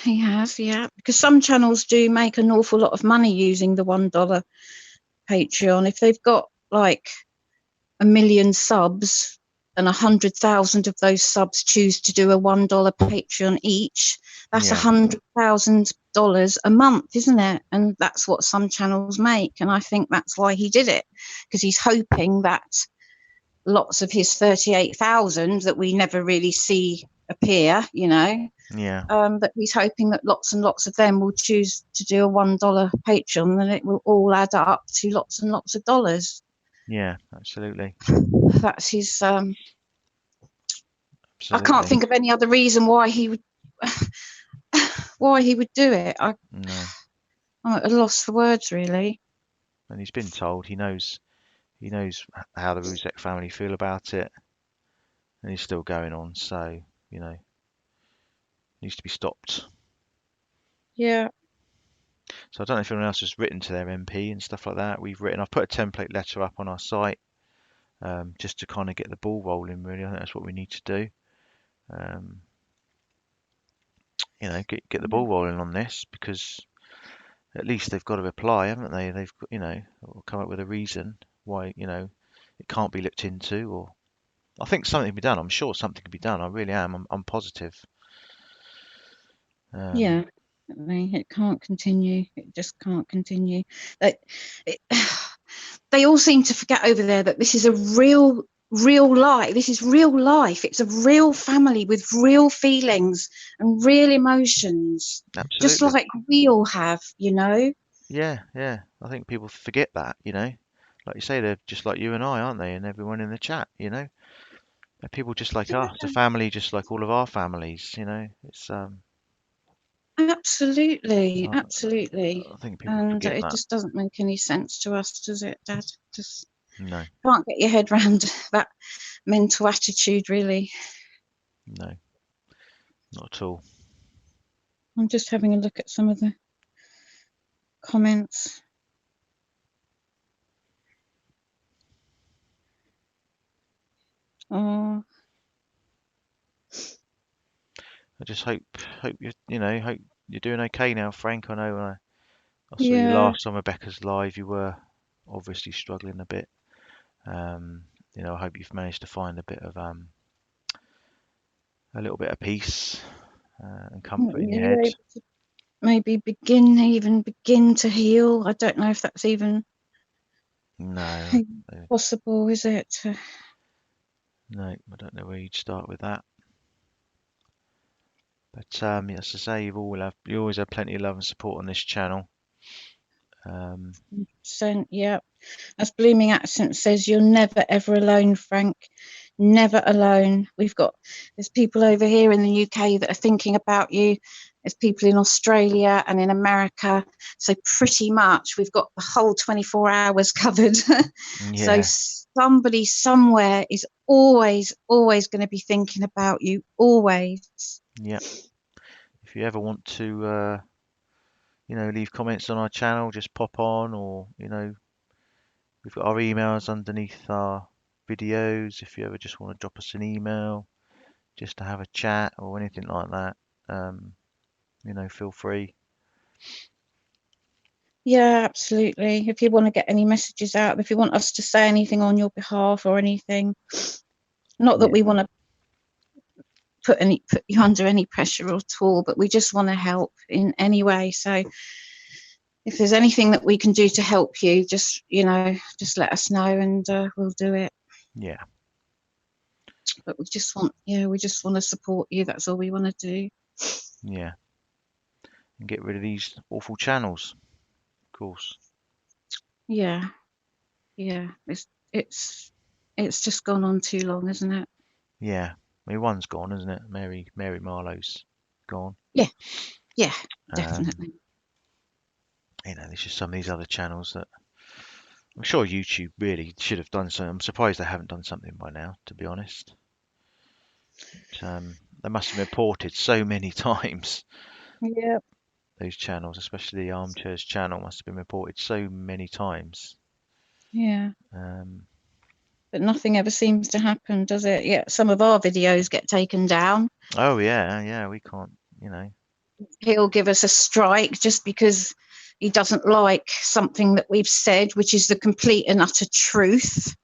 He has, yeah. Because some channels do make an awful lot of money using the $1 Patreon. If they've got like 1 million subs and 100,000 of those subs choose to do a $1 Patreon each, that's yeah, $100,000 a month, isn't it? And that's what some channels make. And I think that's why he did it, because he's hoping that lots of his 38,000 that we never really see appear, yeah, that he's hoping that lots and lots of them will choose to do a $1 Patreon, and it will all add up to lots and lots of dollars. yeah, absolutely, That's his. I can't absolutely. think of any other reason why he would do it. No, I'm at a loss for words, really. and he's been told he knows how the Ruzek family feel about it, and he's still going on. So, you know, needs to be stopped. Yeah. So I don't know if anyone else has written to their MP and stuff like that. I've put a template letter up on our site just to kind of get the ball rolling. Really, I think that's what we need to do. Um, you know, get the ball rolling on this because at least they've got a reply, haven't they? They've got, you know, or come up with a reason why, you know, it can't be looked into, or I think something can be done. I'm sure something can be done. I really am. I'm positive. Um, Yeah. It can't continue. It just can't continue. They, it, they all seem to forget over there that this is a real life. This is real life. It's a real family with real feelings and real emotions, just absolutely. like we all have. Yeah, yeah. I think people forget that, you know. Like you say, they're just like you and I, aren't they? And everyone in the chat, you know. They're people just like us, a family just like all of our families, you know. It's Absolutely, I, absolutely. I think people And forget it that. just doesn't make any sense to us, does it, Dad? Just No, can't get your head around that mental attitude, really. no, not at all. I'm just having a look at some of the comments. Oh, I just hope hope you're doing okay now, Frank. I know when I saw you yeah, last on Rebecca's live, you were obviously struggling a bit. Um, you know, I hope you've managed to find a little bit of peace and comfort in your you're head. able to maybe begin to heal. I don't know if that's even No, possible, is it? no, I don't know where you'd start with that. But as I say, you always have plenty of love and support on this channel. Um, Yeah. As Blooming Accent says, you're never ever alone, Frank. Never alone. There's people over here in the UK that are thinking about you. There's people in Australia and in America. So pretty much we've got the whole 24 hours covered. So yeah, somebody somewhere is always going to be thinking about you. Always. yeah. If you ever want to, leave comments on our channel, just pop on, or we've got our emails underneath our videos. If you ever just want to drop us an email, just to have a chat or anything like that, um, feel free. Yeah, absolutely. If you want to get any messages out, if you want us to say anything on your behalf or anything, not that Yeah, we want to put you under any pressure at all, but we just want to help in any way. So if there's anything that we can do to help you, just let us know, and we'll do it. yeah. But we just want to support you. That's all we want to do. Yeah, and get rid of these awful channels, of course. Yeah, it's just gone on too long, isn't it? Yeah, I mean, one's gone, isn't it? Mary Marlowe's gone. Yeah, Um, definitely. there's just some of these other channels that I'm sure YouTube really should have done something. I'm surprised they haven't done something by now, to be honest. They must have been reported so many times. Yeah, Those channels, especially the Armchairs channel, must have been reported so many times. yeah. Um, But nothing ever seems to happen, does it? Yeah, some of our videos get taken down. oh yeah, we can't, you know. He'll give us a strike just because he doesn't like something that we've said, which is the complete and utter truth.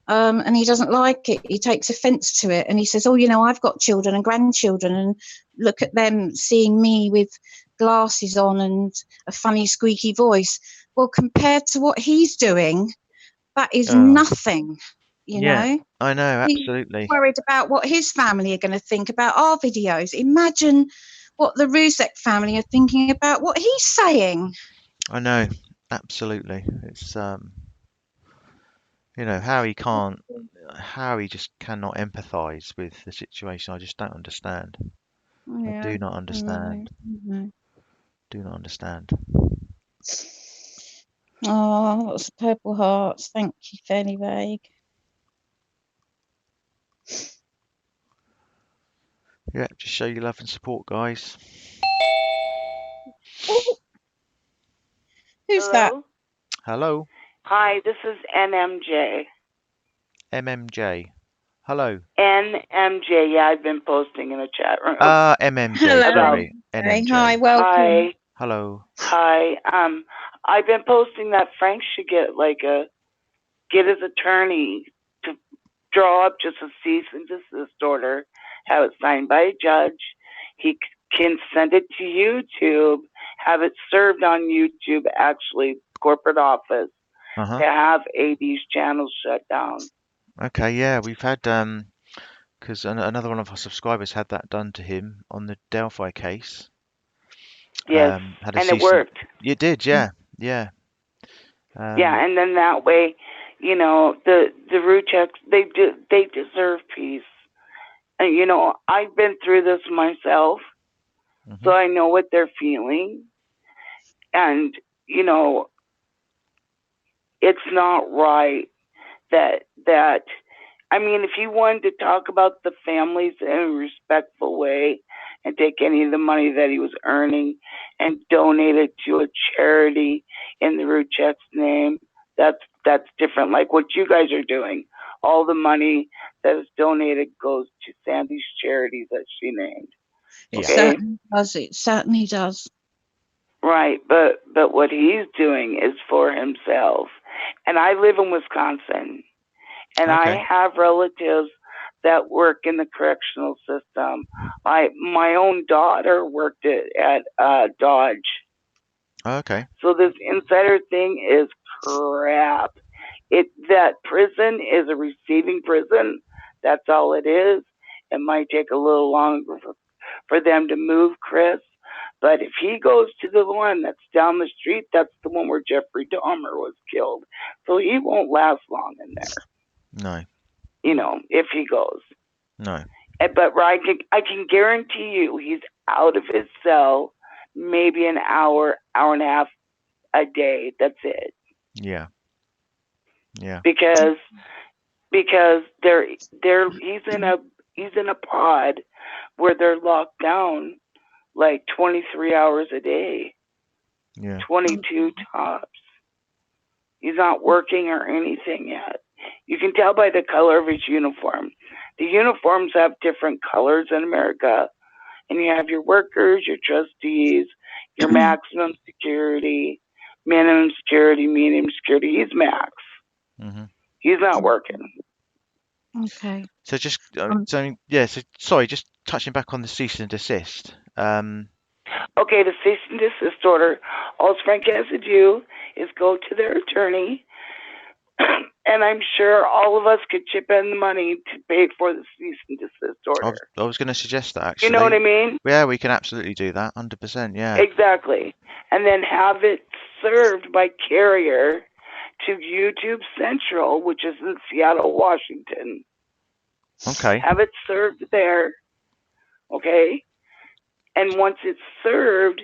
And he doesn't like it. He takes offence to it, and he says, "Oh, I've got children and grandchildren, and look at them seeing me with glasses on and a funny squeaky voice." Well, compared to what he's doing, that is Oh, nothing. yeah, I know, He's absolutely. worried about what his family are going to think about our videos. Imagine what the Ruzek family are thinking about what he's saying. I know, absolutely. It's how he just cannot empathize with the situation. I just don't understand. I Yeah, do not no, understand. no. Do not understand. Oh, lots of purple hearts. Thank you, Fairly Vague. Yeah, just show your love and support, guys. Oh, who's that? Hello? Hello, Hi, this is NMJ. MMJ. Hello. NMJ, yeah, I've been posting in the chat room MMJ, Hello. about, sorry. Okay. Hi, NMJ. welcome. Hello. hi, I've been posting that Frank should get his attorney to draw up just a cease and desist order, have it signed by a judge. He can send it to YouTube, have it served on YouTube, actually, corporate office, Uh-huh. to have AD's channels shut down. Okay, yeah, we've had because another one of our subscribers had that done to him on the Delphi case. Yes, Had a and it cease and worked. you did, yeah, yeah. Yeah, and then that way, the Rucheks, they deserve peace. And I've been through this myself, so Mhm. I know what they're feeling. And it's not right that I mean, if he wanted to talk about the families in a respectful way and take any of the money that he was earning and donate it to a charity in the Ruchek's name, that's different. Like what you guys are doing. All the money that is donated goes to Sandy's charity that she named. It Yeah. certainly does. It certainly does. Right, but what he's doing is for himself. And I live in Wisconsin. And Okay. I have relatives that work in the correctional system. My own daughter worked at Dodge. Okay. So this insider thing is crap. That prison is a receiving prison. That's all it is. It might take a little longer for them to move Chris. But if he goes to the one that's down the street, that's the one where Jeffrey Dahmer was killed. So he won't last long in there. No. If he goes. No. But I can guarantee you he's out of his cell maybe an hour, hour and a half a day. That's it. Yeah. Yeah. Because he's in a pod where they're locked down like 23 hours a day. Yeah. 22 tops. He's not working or anything yet. You can tell by the color of his uniform. The uniforms have different colors in America. And you have your workers, your trustees, your maximum security, minimum security, medium security. He's max. Mhm. He's not working. Okay. So just so sorry, just touching back on the cease and desist. Okay, the cease and desist order, all Frank has to do is go to their attorney And I'm sure all of us could chip in the money to pay for the cease and desist order. I was going to suggest that You know what I actually. mean? Yeah, we can absolutely do that. 100%. Yeah. Exactly. And then have it served by carrier to YouTube Central, which is in Seattle, Washington. Okay. Have it served there. Okay? And once it's served,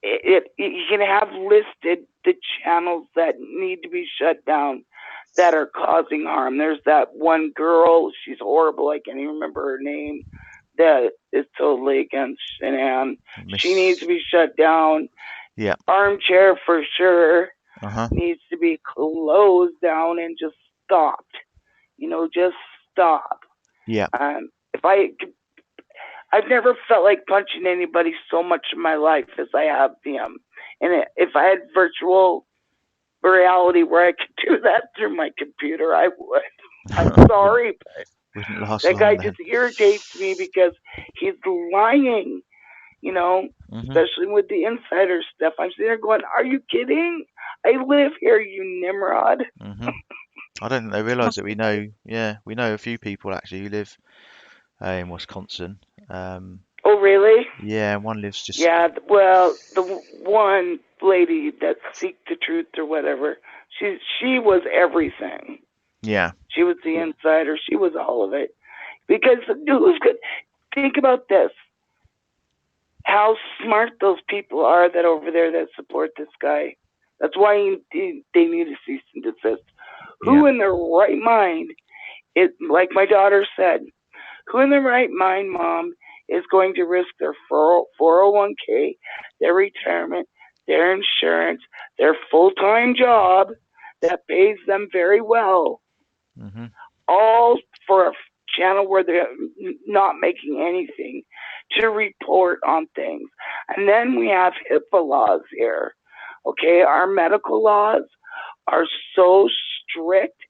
you can have listed the channels that need to be shut down that are causing harm. There's that one girl, she's horrible, I can't even remember her name, that is totally against Shanann. She needs to be shut down. Yeah. Armchair for sure Uh-huh. needs to be closed down and just stopped. Just stop. Yeah. I've never felt like punching anybody so much in my life as I have them. And if I had virtual reality where I could do that through my computer, I would. I'm sorry, but Wouldn't last that long guy then. just irritates me because he's lying, especially with the insider stuff. I'm sitting there going, are you kidding? I live here, you Nimrod. I don't think they realise that we know a few people actually who live in Wisconsin. Oh, really? Yeah, one lives just. Yeah, well, the one lady that seek the truth or whatever, she was everything. Yeah. She was the insider. She was all of it. Because who's good? Think about this. How smart those people are that over there that support this guy. That's why they need to cease and desist. Who in their right mind, like my daughter said, who in their right mind, Mom, is going to risk their 401k, their retirement, their insurance, their full-time job that pays them very well, all for a channel where they're not making anything, to report on things? And then we have HIPAA laws here. Okay, our medical laws are so strict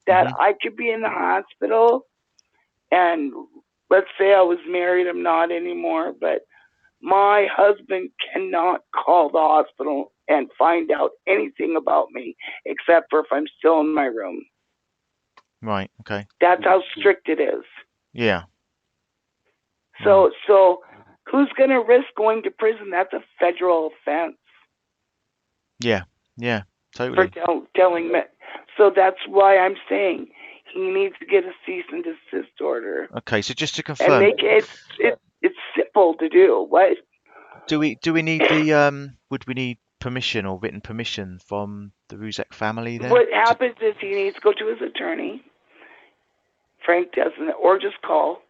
that I could be in the hospital and let's say I was married, I'm not anymore, but my husband cannot call the hospital and find out anything about me except for if I'm still in my room. Right, okay. That's how strict it is. Yeah. So who's going to risk going to prison? That's a federal offense. Yeah, totally. For telling me. So that's why I'm saying he needs to get a cease and desist order. Okay, so just to confirm, and make it's simple to do. What? Do we need the would we need permission or written permission from the Ruzek family then? What happens is he needs to go to his attorney. Frank doesn't, or just call.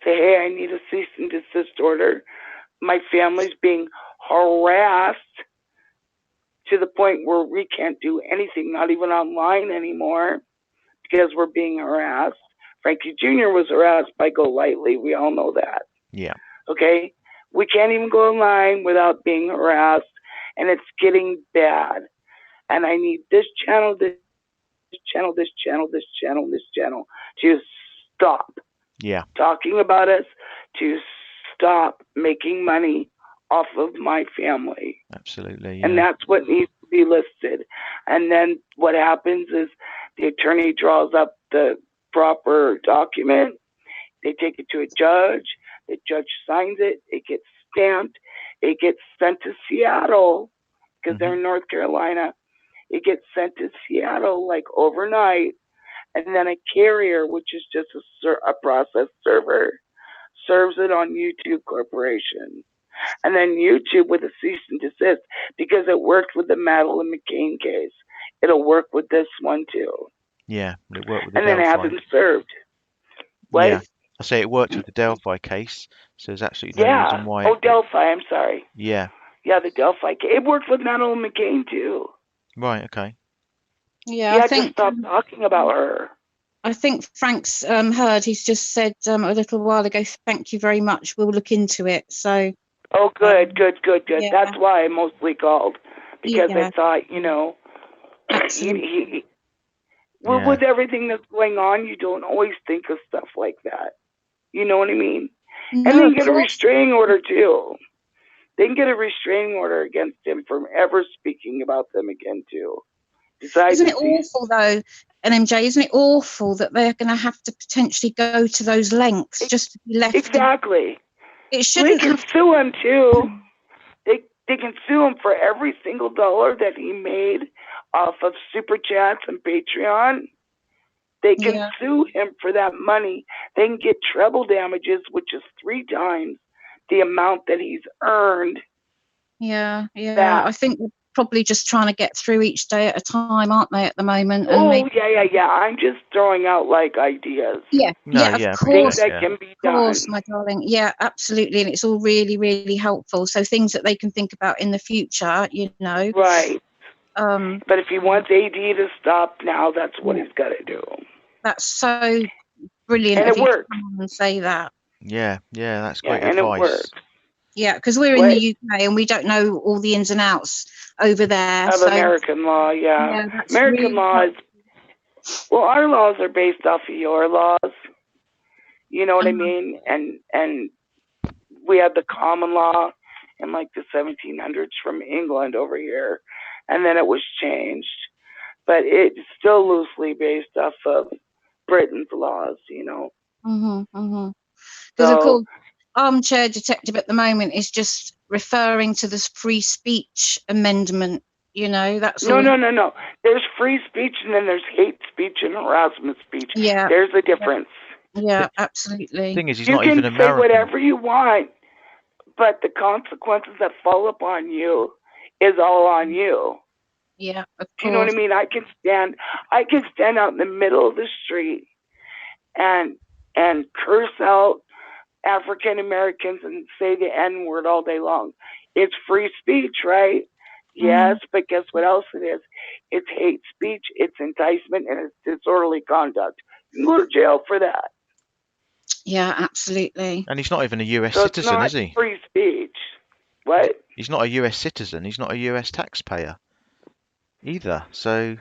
Say, hey, I need a cease and desist order. My family's being harassed to the point where we can't do anything, not even online anymore, because we're being harassed. Frankie Jr. was harassed by Go Lightly. We all know that. Yeah. Okay? We can't even go online without being harassed, and it's getting bad. And I need this channel, this channel, this channel, this channel, this channel to stop talking about us, to stop making money off of my family. Absolutely. And that's what needs to be listed. And then what happens is the attorney draws up the proper document. They take it to a judge. The judge signs it. It gets stamped. It gets sent to Seattle because they're in North Carolina. It gets sent to Seattle like overnight. And then a carrier, which is just a process server, serves it on YouTube Corporation. And then YouTube with a cease and desist, because it worked with the Madeleine McCann case. It'll work with this one too. Yeah, it worked with the and then have them served. What? Yeah, I say it worked with the Delphi case, so there's absolutely no reason why. Oh, Delphi, I'm sorry. Yeah. Yeah, the Delphi case. It worked with Madeleine McCann too. Right, okay. Yeah, I think just stop talking about her. I think Frank's heard. He's just said a little while ago, thank you very much. We'll look into it. So. Oh, good. Yeah. That's why I mostly called, because I thought, Absolutely. with everything that's going on, you don't always think of stuff like that. You know what I mean? No, and then you get a restraining order too. They can get a restraining order against him from ever speaking about them again too. Isn't it awful though? NMJ, isn't it awful that they're going to have to potentially go to those lengths just to be left? Exactly. It They shouldn't can have. sue him too. They can sue him for every single dollar that he made off of Super Chats and Patreon. They can Yeah, sue him for that money. They can get treble damages, which is 3 times the amount that he's earned. yeah. That. I think they're probably just trying to get through each day at a time, aren't they, at the moment? And Oh, maybe, yeah. I'm just throwing out like ideas. No, of yeah, Things course. that yeah. can be Of course, done. my darling. Yeah, absolutely. And it's all really, really helpful. So things that they can think about in the future, Right. Um, But if he wants AD to stop now, that's what Yeah. he's got to do. that's so brilliant And of it you to works. come on and say that. Yeah, that's Yeah, great and it advice. works. Yeah, because we're in What? the UK and we don't know all the ins and outs over there. Of So American law, yeah. that's American really law is, well, our laws are based off of your laws. You know what I mean? And we had the common law in like the 1700s from England over here, and then it was changed. But it's still loosely based off of Britain's laws, Because of So, course, Armchair Detective at the moment is just referring to this free speech amendment. That's all. no. There's free speech and then there's hate speech and harassment speech. Yeah, There's a difference. yeah, absolutely. Thing is, he's You not can even say American. whatever you want, but the consequences that fall upon you is all on you. Yeah, of Do you know what I course. mean? I can stand out in the middle of the street and curse out African Americans and say the N word all day long. It's free speech, right? Yes, but guess what else it is? It's hate speech, it's enticement, and it's disorderly conduct. You can go to jail for that. Yeah, absolutely. And he's not even a US So it's citizen, not is he? free speech. What? He's not a US citizen. He's not a US taxpayer either. So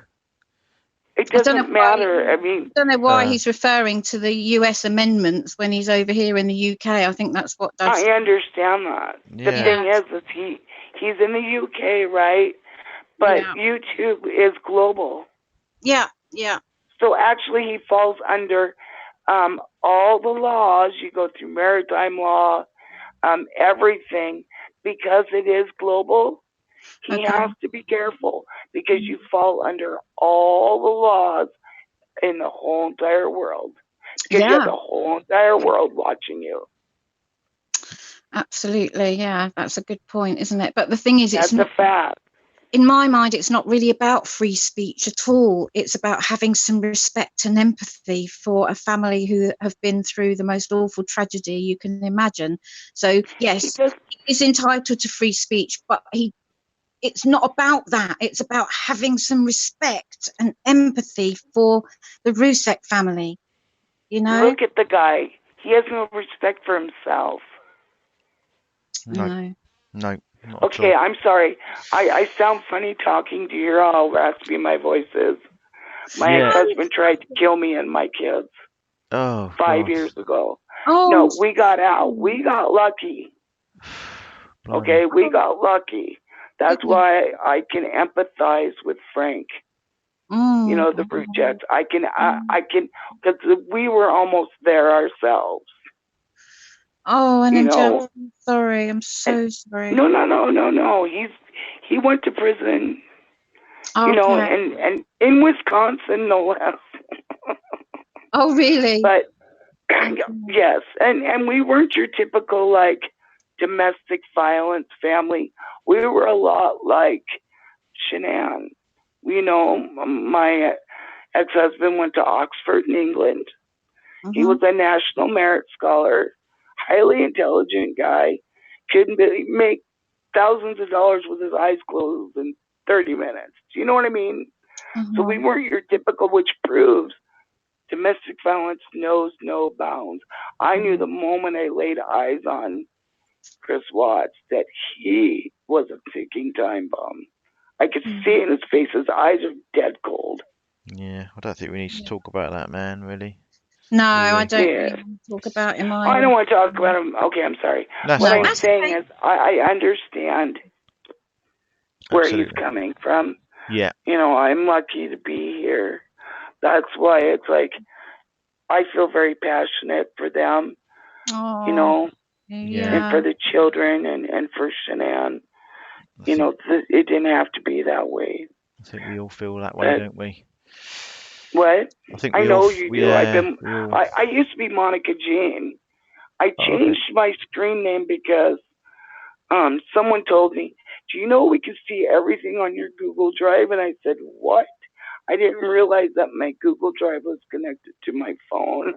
It I don't know doesn't matter. I mean, I don't know why he's referring to the US amendments when he's over here in the UK. I think that's what does. I understand that. The Yeah. thing is he's in the UK, right? But Yeah. YouTube is global. Yeah. So actually he falls under all the laws. You go through maritime law, everything, because it is global. He Okay. has to be careful because you fall under all the laws in the whole entire world. Because you have the whole entire world watching you. Absolutely. Yeah, that's a good point, isn't it? But the thing is, That's it's not. a fact. In my mind, it's not really about free speech at all. It's about having some respect and empathy for a family who have been through the most awful tragedy you can imagine. So, yes, he's entitled to free speech, but it's not about that. It's about having some respect and empathy for the Rusek family, Look at the guy. He has no respect for himself. No. Not Okay, at all. I'm sorry. I sound funny talking to you. Hear how raspy my voice is. My ex-husband tried to kill me and my kids 5 years ago. Oh, No, we got out. We got lucky. Okay, we got lucky. That's why I can empathize with Frank. The Bruchets. I can, because we were almost there ourselves. Oh, and I'm sorry. I'm so sorry. No. He went to prison. Okay. And in Wisconsin, no less. Oh, really? But yes, and we weren't your typical like domestic violence family. We were a lot like Shanann. My ex-husband went to Oxford in England. He was a National Merit Scholar, highly intelligent guy, could make thousands of dollars with his eyes closed in 30 minutes. Do you know what I mean? So we weren't your typical, which proves domestic violence knows no bounds. I knew the moment I laid eyes on Chris Watts that he was a ticking time bomb. I could see in his face, his eyes are dead cold. Yeah, I don't think we need to talk about that man, really. No, I don't really want to talk about him either. I don't want to talk about him. Okay, I'm sorry. What I'm saying is I understand where he's coming from. Yeah. I'm lucky to be here. that's why it's like I feel very passionate for them, you Oh, know, and yeah. for the children and for Shanann. I You think know, it didn't have to be that way. we all feel that way, But don't we? what? I think I we all know you do. yeah, we all. I used to be Monica Jean. I Oh, okay. changed my screen name because someone told me, "Do you know we can see everything on your Google Drive?" And I said, "What?" I didn't realize that my Google Drive was connected to my phone.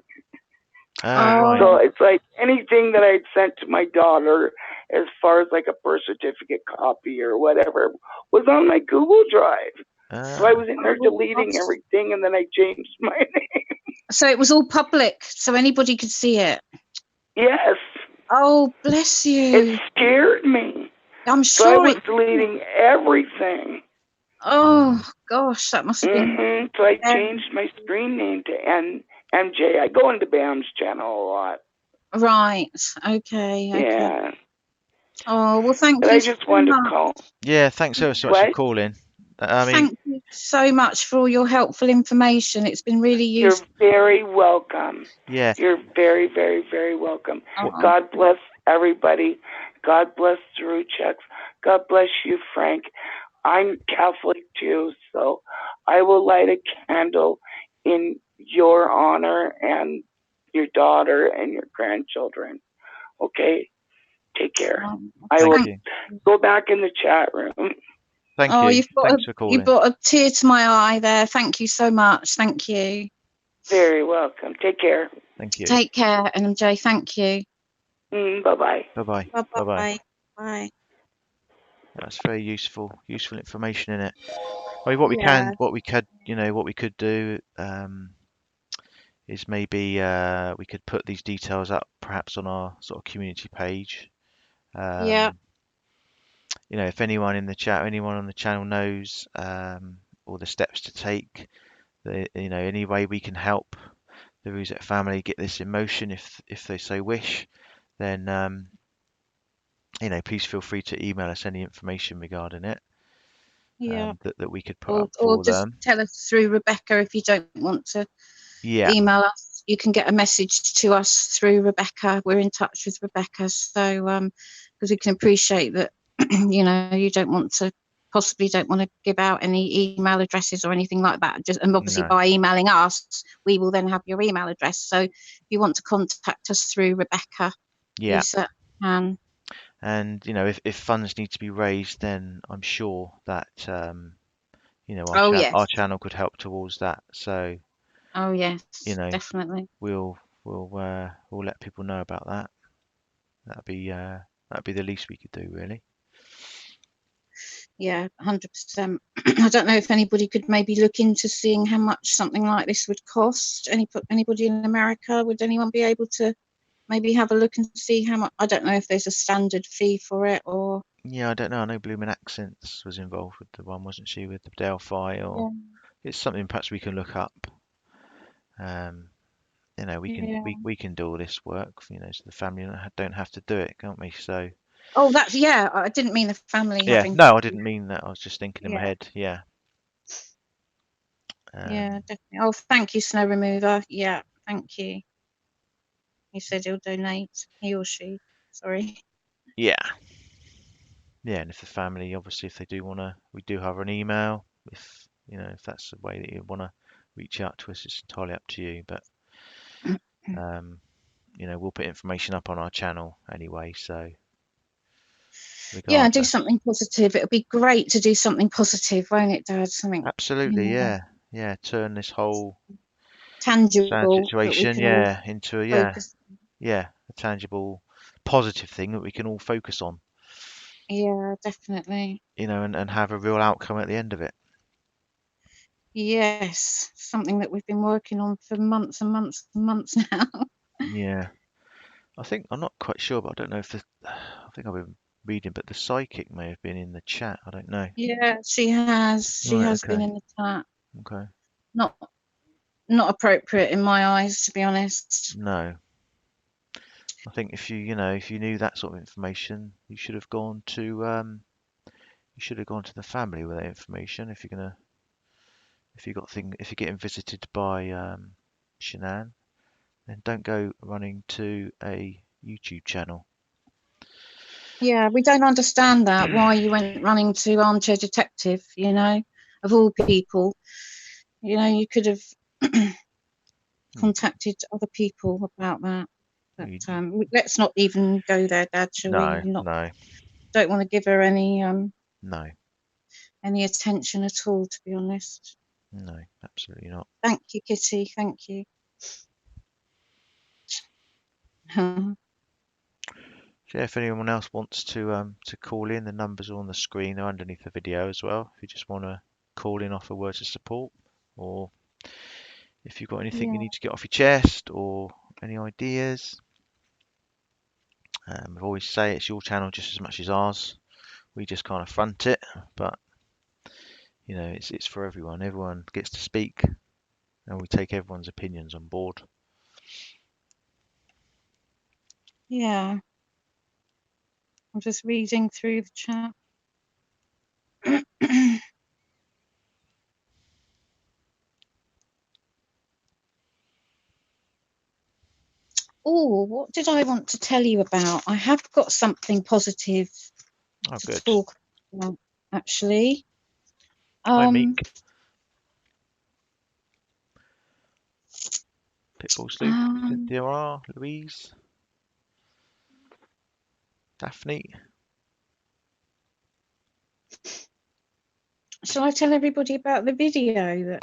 Oh, right. So Oh, it's like anything that I'd sent to my daughter, as far as like a birth certificate copy or whatever, was on my Google Drive. So I was in there oh deleting gosh. everything, and then I changed my name. So it was all public, so anybody could see it. Yes, Oh, bless it you. scared me. I'm So I sure was it. deleting everything. Oh gosh, that must have been. So I Um, changed my screen name to MJ. I go into Bam's channel a lot. right. Okay. Okay. Yeah, Oh well, thank but you I so just wanted to much. call. Yeah, thanks so much for What? calling. I mean, Thank you so much for all your helpful information. It's been really You're useful. very welcome. yeah, You're very, very, very welcome. what, Oh, God bless everybody. God bless Zaruchek. God bless you, Frank. I'm Catholic too, so I will light a candle in your honor and your daughter and your grandchildren. Okay? Take care. oh, I thank will thank you. go back in the chat room. Thank Oh, you. you've got Thanks for you calling. brought a tear to my eye there. Thank you so much. Thank you. Very welcome. Take care. Thank you. Take care, MJ. Thank you. Bye-bye. Bye-bye. Bye Bye-bye. bye. Bye. That's very useful information in it. I mean, what we Yeah. could do is maybe we could put these details up perhaps on our sort of community page. Yeah. If anyone in the chat, anyone on the channel knows all the steps to take, any way we can help the Rosette family get this in motion, if they so wish, then please feel free to email us any information regarding it Yeah. that we could put up Or for just them. tell us through Rebecca if you don't want to Yeah, email us. You can get a message to us through Rebecca. We're in touch with Rebecca, so because we can appreciate that you possibly don't want to give out any email addresses or anything like that. And obviously no, by emailing us, we will then have your email address. So if you want to contact us through Rebecca, yeah. you certainly can. And if funds need to be raised, then I'm sure that Oh yes. our channel could help towards that. So Oh yes, we'll definitely. we'll let people know about that. That'd be the least we could do, really. Yeah, 100%. I don't know if anybody could maybe look into seeing how much something like this would cost. Anybody in America, would anyone be able to maybe have a look and see how much? I don't know if there's a standard fee for it or. Yeah, I don't know. I know Bloomin' Accents was involved with the one, wasn't she, with the Delphi? Or Yeah. it's something perhaps we can look up. Um, Yeah. we can do all this work. So the family don't have to do it, can't we? So Oh, yeah. I didn't mean the family yeah, having. no, I didn't mean that. I was just thinking in my Yeah. head. Yeah. Yeah, Um, definitely. Oh, thank you, Snow Remover. Yeah, thank you. He said he'll donate. He or she. Sorry. yeah. Yeah, and if the family, obviously, if they do want to, we do have an email. If that's the way that you want to reach out to us, it's entirely up to you. But um, we'll put information up on our channel anyway. So Yeah, do regardless, something positive. It would be great to do something positive, won't it, Dad? Something, absolutely, yeah. Turn this whole sad tangible that we situation, can all into a focus. a tangible, positive thing that we can all focus on. Yeah, definitely. And have a real outcome at the end of it. Yes, something that we've been working on for months and months and months now. Yeah. I think I'm not quite sure, but I don't know if I think I've been reading, but the psychic may have been in the chat. I don't know. Yeah, she has. She Right. has been Okay. in the chat. Okay. Not not appropriate in my eyes, to be honest. No. I think if you knew that sort of information, you should have gone to the family with that information if you're gonna if you're getting visited by Shanann, then don't go running to a YouTube channel. Yeah, we don't understand that, why you went running to Armchair Detective, you know, of all people. You know, you could have contacted other people about that. But let's not even go there, Dad, shall we? No, Don't want to give her any no, attention at all, to be honest. no, absolutely not. Thank you, Kitty. Thank you. So if anyone else wants to call in, the numbers are on the screen. They're underneath the video as well. If you just want to call in, offer words of support, or if you've got anything you need to get off your chest or any ideas. I always say it's your channel just as much as ours. We just kind of front it, but you know, it's for everyone. Everyone gets to speak, and we take everyone's opinions on board. Yeah. I'm just reading through the chat. Oh, what did I want to tell you about? I have got something positive to talk about, actually. Hi, Meek. Pitbull Sloop, Cynthia R, Louise, Daphne. Shall I tell everybody about the video that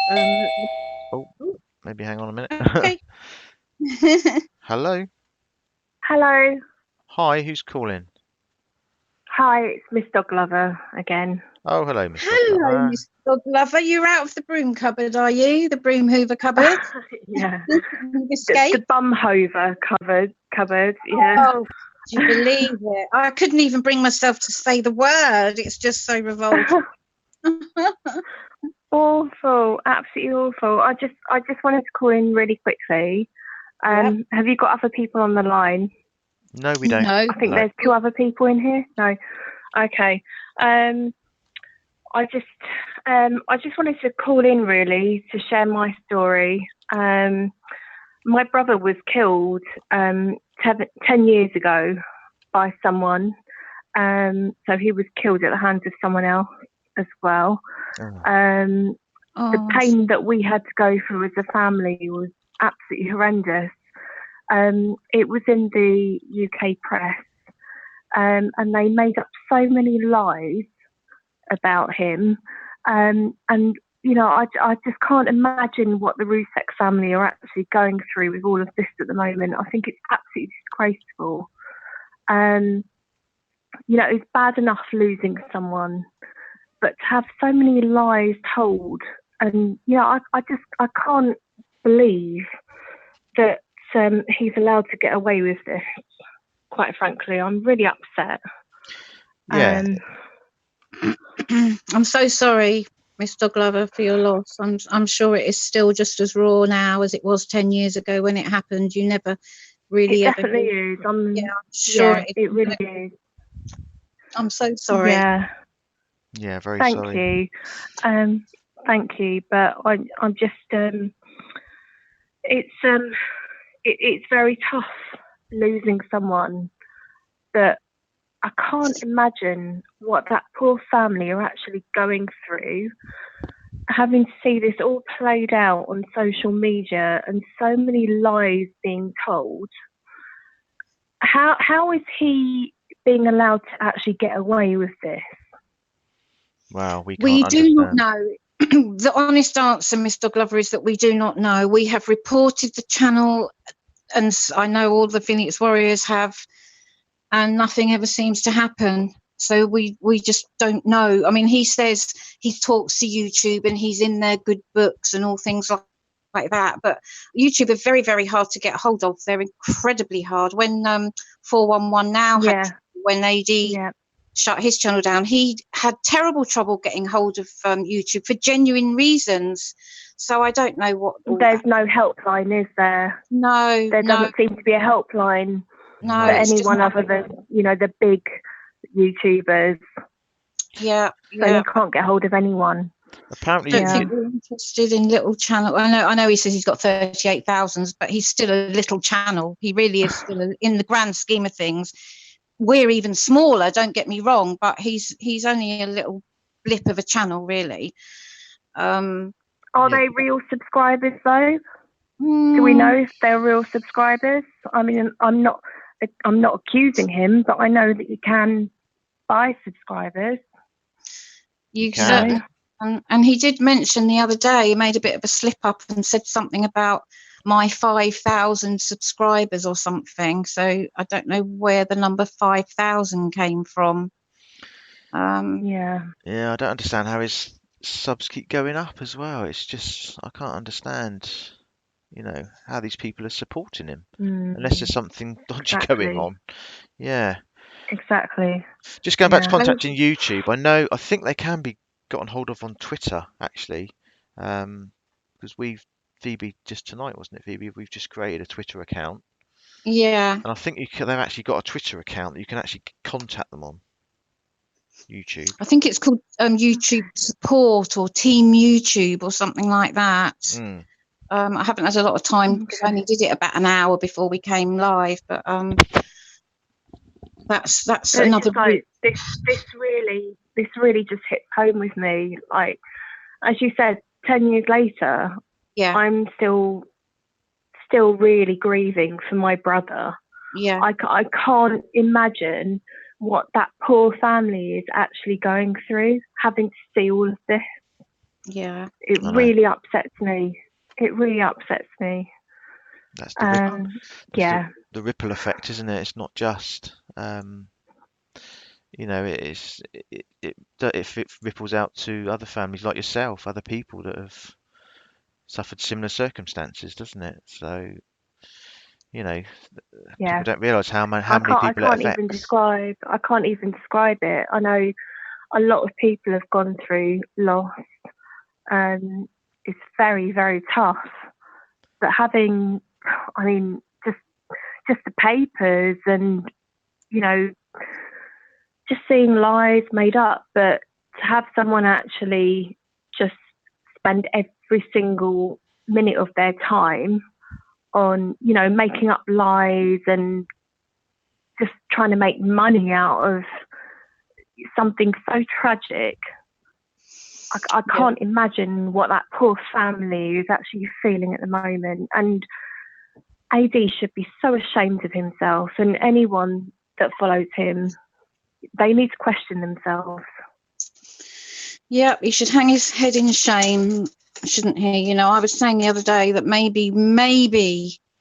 oh, maybe hang on a minute. Okay. Hello. Hello. Hi, who's calling? Hi, it's Miss Dog Lover again. Oh, hello, Miss Dog Hello, Lover. Miss Dog Lover. You're out of the broom cupboard, are you? The broom hoover cupboard? Yeah. Escape? The bum hover cupboard, yeah. Oh, do you believe it? I couldn't even bring myself to say the word. It's just so revolting. Awful, absolutely awful. I just wanted to call in really quickly. Have you got other people on the line? No, we don't. No. I think there's 2 other people in here. No. Okay. I just wanted to call in really to share my story. My brother was killed 10 years ago by someone. So he was killed at the hands of someone else as well. The pain that we had to go through as a family was absolutely horrendous. It was in the UK press, and they made up so many lies about him. And, you know, I just can't imagine what the Rusek family are actually going through with all of this at the moment. I think it's absolutely disgraceful. You know, it's bad enough losing someone, but to have so many lies told, and you know, I can't believe that he's allowed to get away with this. Quite frankly, I'm really upset. Yeah. I'm so sorry, Miss Dog Lover, for your loss. I'm sure it is still just as raw now as it was 10 years ago when it happened. You never really It definitely is. I'm sure it really is. I'm so sorry. Yeah. Yeah, very Thank sorry. you. Thank you. But I'm just it's very tough losing someone that I can't imagine what that poor family are actually going through, having to see this all played out on social media and so many lies being told. How is he being allowed to actually get away with this? Wow, we do not know. The honest answer, Miss Dog Lover, is that we do not know. We have reported the channel, and I know all the Phoenix Warriors have, and nothing ever seems to happen. So we just don't know. I mean, he says he talks to YouTube and he's in their good books and all things like that. But YouTube are very, very hard to get hold of. They're incredibly hard. When 411 now when AD shut his channel down, he had terrible trouble getting hold of YouTube for genuine reasons. So I don't know what. There's no helpline, is there? No, there doesn't seem to be a helpline. No, for anyone other than, you know, the big YouTubers. Yeah, so you can't get hold of anyone. Apparently, Don't you Yeah. think can. we're interested in little channel. I know he says he's got 38,000, but he's still a little channel. He really is still in the grand scheme of things. We're even smaller, don't get me wrong, but he's only a little blip of a channel, really. Are Yeah. they real subscribers though? Do we know if they're real subscribers? I mean, I'm not accusing him, but I know that you can buy subscribers. You can. certainly, and he did mention the other day, he made a bit of a slip up and said something about my 5,000 subscribers or something. So I don't know where the number 5,000 came from. Yeah. Yeah, I don't understand how his subs keep going up as well. It's just I can't understand, how these people are supporting him unless there's something dodgy going Exactly. on. Yeah. Exactly. Just going back to Yeah. contacting YouTube, I think they can be gotten hold of on Twitter actually, because Phoebe just tonight, wasn't it, Phoebe? We've just created a Twitter account, Yeah, and I think they've actually got a Twitter account that you can actually contact them on YouTube. I think it's called YouTube Support or Team YouTube or something like that. Mm. I haven't had a lot of time because I only did it about an hour before we came live, but that's So it's another just like group. this really just hits home with me. Like, as you said, 10 years later, Yeah, I'm still really grieving for my brother. yeah, I can't imagine what that poor family is actually going through, having to see all of this. yeah. It I know. really upsets me. It really upsets me. That's the Yeah. the ripple effect, isn't it? It's not just it ripples out to other families like yourself, other people that have suffered similar circumstances, doesn't it? So, Yeah. people don't realise how many I people it can't even affects. describe. I can't even describe it. I know a lot of people have gone through loss. It's very, very tough. But having, I mean, just the papers and just seeing lies made up, but to have someone actually just spend every single minute of their time on, making up lies and just trying to make money out of something so tragic. I can't imagine what that poor family is actually feeling at the moment. And AD should be so ashamed of himself, and anyone that follows him, they need to question themselves. Yeah, he should hang his head in shame, shouldn't he? I was saying the other day that maybe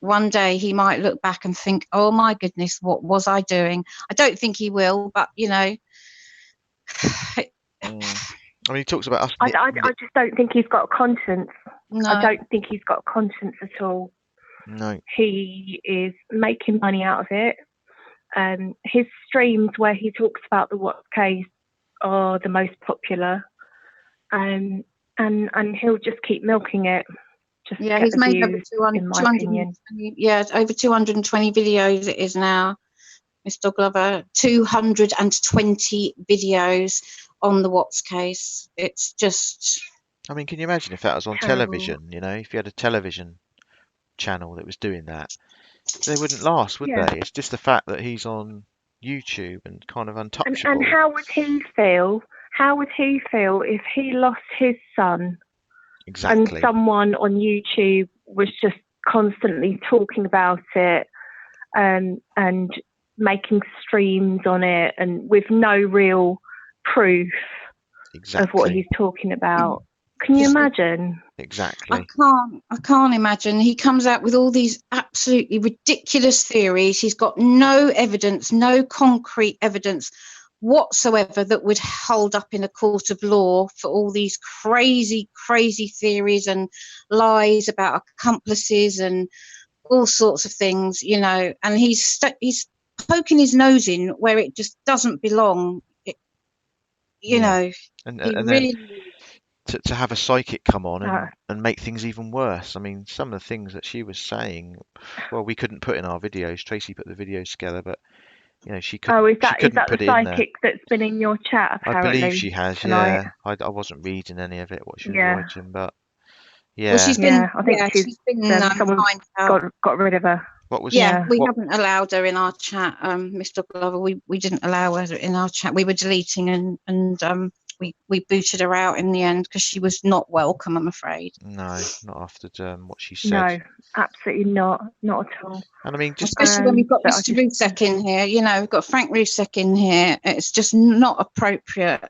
one day he might look back and think, oh my goodness, what was I doing? I don't think he will, but I mean, he talks about us. I just don't think he's got a conscience. no. I don't think he's got a conscience at all. No. He is making money out of it. His streams where he talks about the Watts case are the most popular. And he'll just keep milking it. Just Yeah, to get he's the made over views, 200, in my opinion. over 220 videos it is now, Mr. Glover. 220 videos on the Watts case. It's just... I mean, can you imagine if that was on Terrible. television? If you had a television channel that was doing that, they wouldn't last, would Yeah. they? It's just the fact that he's on YouTube and kind of untouchable. And how would he feel? How would he feel if he lost his son and Exactly. someone on YouTube was just constantly talking about it and making streams on it and with no real proof of what Exactly. he's talking about? Can you imagine? Exactly. I can't imagine. He comes out with all these absolutely ridiculous theories. He's got no evidence, no concrete evidence whatsoever that would hold up in a court of law for all these crazy theories and lies about accomplices and all sorts of things, and he's poking his nose in where it just doesn't belong. And He then really... to have a psychic come on and make things even worse. I mean, some of the things that she was saying, well, we couldn't put in our videos. Tracy put the videos together, but You know, she Oh, is couldn't that the put it in there. psychic that's been in your chat I believe apparently she has, tonight? yeah. I wasn't reading any of it, what she was Yeah. writing, but Well, yeah. she's been, Yeah, I think she's been someone's timed out. got rid of her. What was Yeah, Yeah. we what? haven't allowed her in our chat, Mr. Glover. We didn't allow her in our chat. We were deleting and we booted her out in the end because she was not welcome, I'm afraid. No, not after what she said. No, absolutely not at all. And I mean, just Especially when we've got but I Mr. Rusek in here, you know, we've got Frank Rusek in here. It's just not appropriate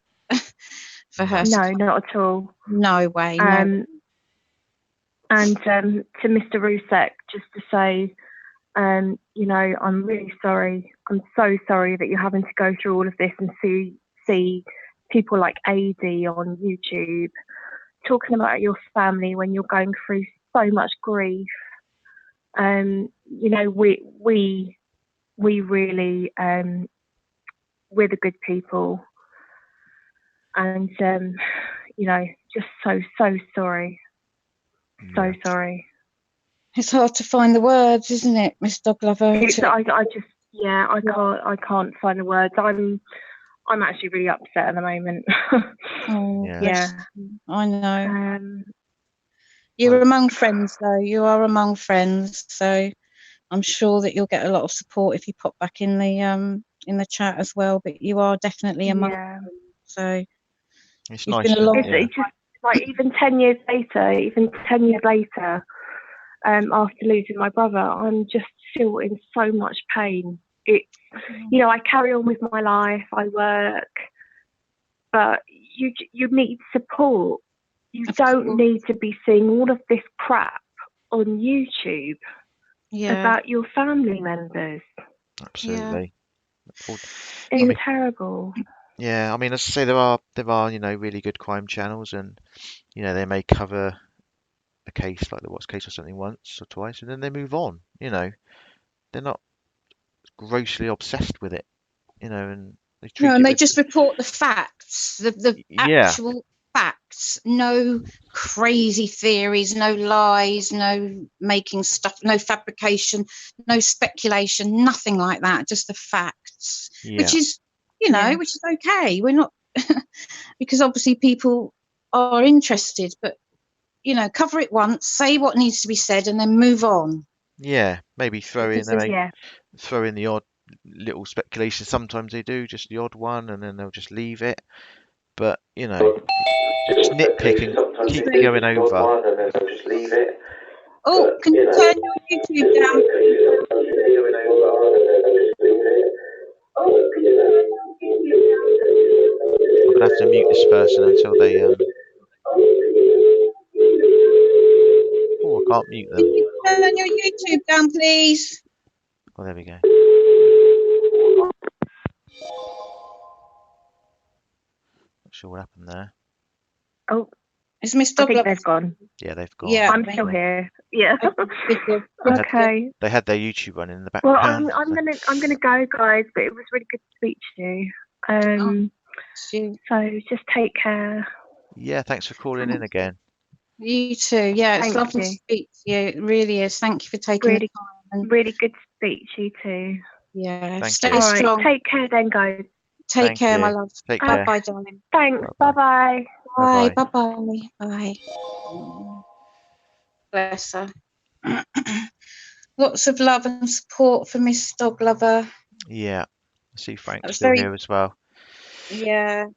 for her. No, not at all. No way, no. And to Mr. Rusek, just to say, you know, I'm really sorry. I'm so sorry that you're having to go through all of this and see people like AD on YouTube talking about your family when you're going through so much grief. You know, we really, we're the good people, and you know, just so sorry. So sorry. It's hard to find the words, isn't it, Mr. Glover? I can't find the words. I'm actually really upset at the moment. Oh, Yeah. I know. You're among friends, though. You are among friends, so I'm sure that you'll get a lot of support if you pop back in the chat as well. But you are definitely among them, so it's it's nice. been a long. It's just like even 10 years later, after losing my brother, I'm just still in so much pain. It's, you know, I carry on with my life, I work, but you need support. You don't need to be seeing all of this crap on YouTube about your family members. Absolutely. It's terrible. Yeah, I mean, as I say, there are you know, really good crime channels, and you know, they may cover a case like the Watts case or something once or twice, and then they move on. You know, they're not grossly obsessed with it. You know, and they treat No, and it they with, just report the facts, the actual facts. No crazy theories, no lies, no making stuff, no fabrication, no speculation, nothing like that. Just the facts, which is, you know, which is okay. We're not because obviously people are interested, but you know, cover it once, say what needs to be said, and then move on. Yeah, maybe throw in the odd little speculation. Sometimes they do just the odd one, and then they'll just leave it. But you know, just nitpick and keep going over. Oh, can you turn your YouTube down? I'm gonna have to mute this person until they Oh, I can't mute them. Can you turn your YouTube down, please? Oh, there we go. Not sure what happened there. Oh, it's Mr. I think they've gone. Yeah, they've gone. Yeah, I'm still here. Yeah. Okay. They had their YouTube running in the background. Well, I'm gonna go, guys. But it was really good to speak to you. So just take care. Yeah, thanks for calling in again. You too. Yeah, it's lovely to speak to you. It really is. Thank you for taking the time. And really good to speak to you too. Yeah, stay strong. Right, take care then, guys. Take care, my love. Take care. Bye, darling. Thanks. Bye-bye. Bye. Bye-bye. Bye. Bless her. Lots of love and support for Miss Dog Lover. Yeah, I see Frank's still here as well. Yeah.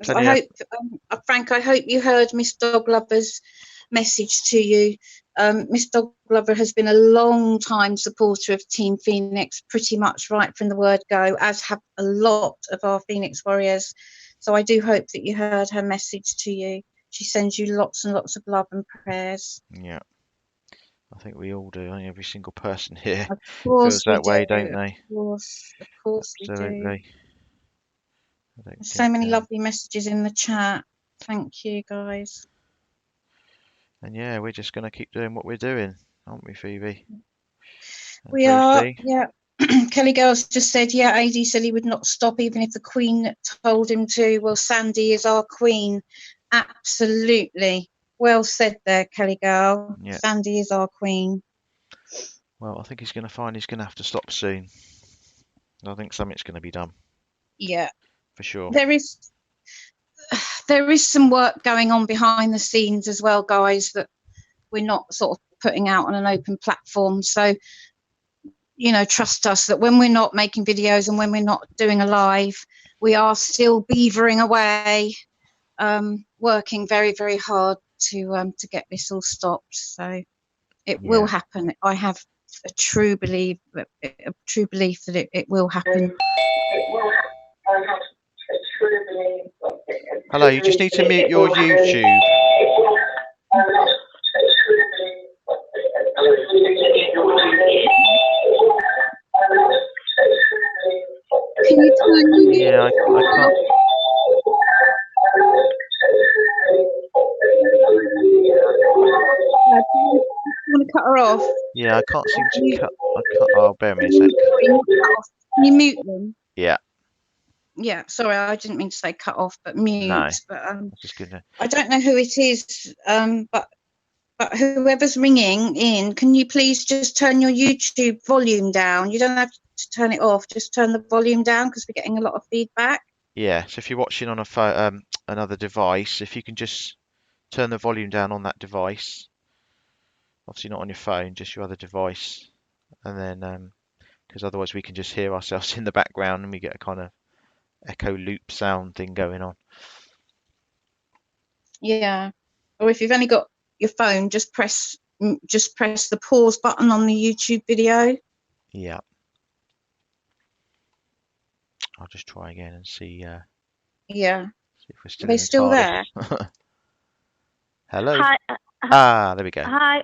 I hope, Frank, I hope you heard Miss Dog Lover's message to you. Miss Dog Lover has been a long time supporter of Team Phoenix, pretty much right from the word go, as have a lot of our Phoenix Warriors. So I do hope that you heard her message to you. She sends you lots and lots of love and prayers. Yeah, I think we all do. I think every single person here feels that way, don't they? Of course Absolutely. we do. There's so many lovely messages in the chat. Thank you, guys. And yeah, we're just going to keep doing what we're doing, aren't we, Phoebe? We are, yeah. Kelly Girls just said, yeah, AD said he would not stop even if the Queen told him to. Well, Sandy is our Queen. Absolutely. Well said there, Kelly Girl. Yeah. Sandy is our Queen. Well, I think he's going to find he's going to have to stop soon. I think something's going to be done Yeah, for sure. there is some work going on behind the scenes as well, guys, that we're not sort of putting out on an open platform. So, you know, trust us that when we're not making videos and when we're not doing a live, we are still beavering away, working very, very hard to get this all stopped. So it will happen. I have a true belief that it will happen. Hello, you just need to mute your YouTube. Can you turn your Yeah, I can't. You want to cut her off? Yeah, I can't seem to cut. I can't. Oh, bear me a sec. Sorry, not cut off. Can you mute them? Yeah. Yeah, sorry, I didn't mean to say cut off, but No. mute. But That's just gonna. I don't know who it is. But whoever's ringing in, can you please just turn your YouTube volume down? You don't have to turn it off. Just turn the volume down because we're getting a lot of feedback. Yeah. So if you're watching on a phone, another device, if you can just turn the volume down on that device. Obviously not on your phone, just your other device, and then because otherwise we can just hear ourselves in the background and we get a kind of echo loop sound thing going on. Yeah. Or if you've only got your phone, just press the pause button on the YouTube video. Yeah. I'll just try again and see. Yeah. See if we're still They're in still TARDIS. there. Hello. Hi, There we go. hi.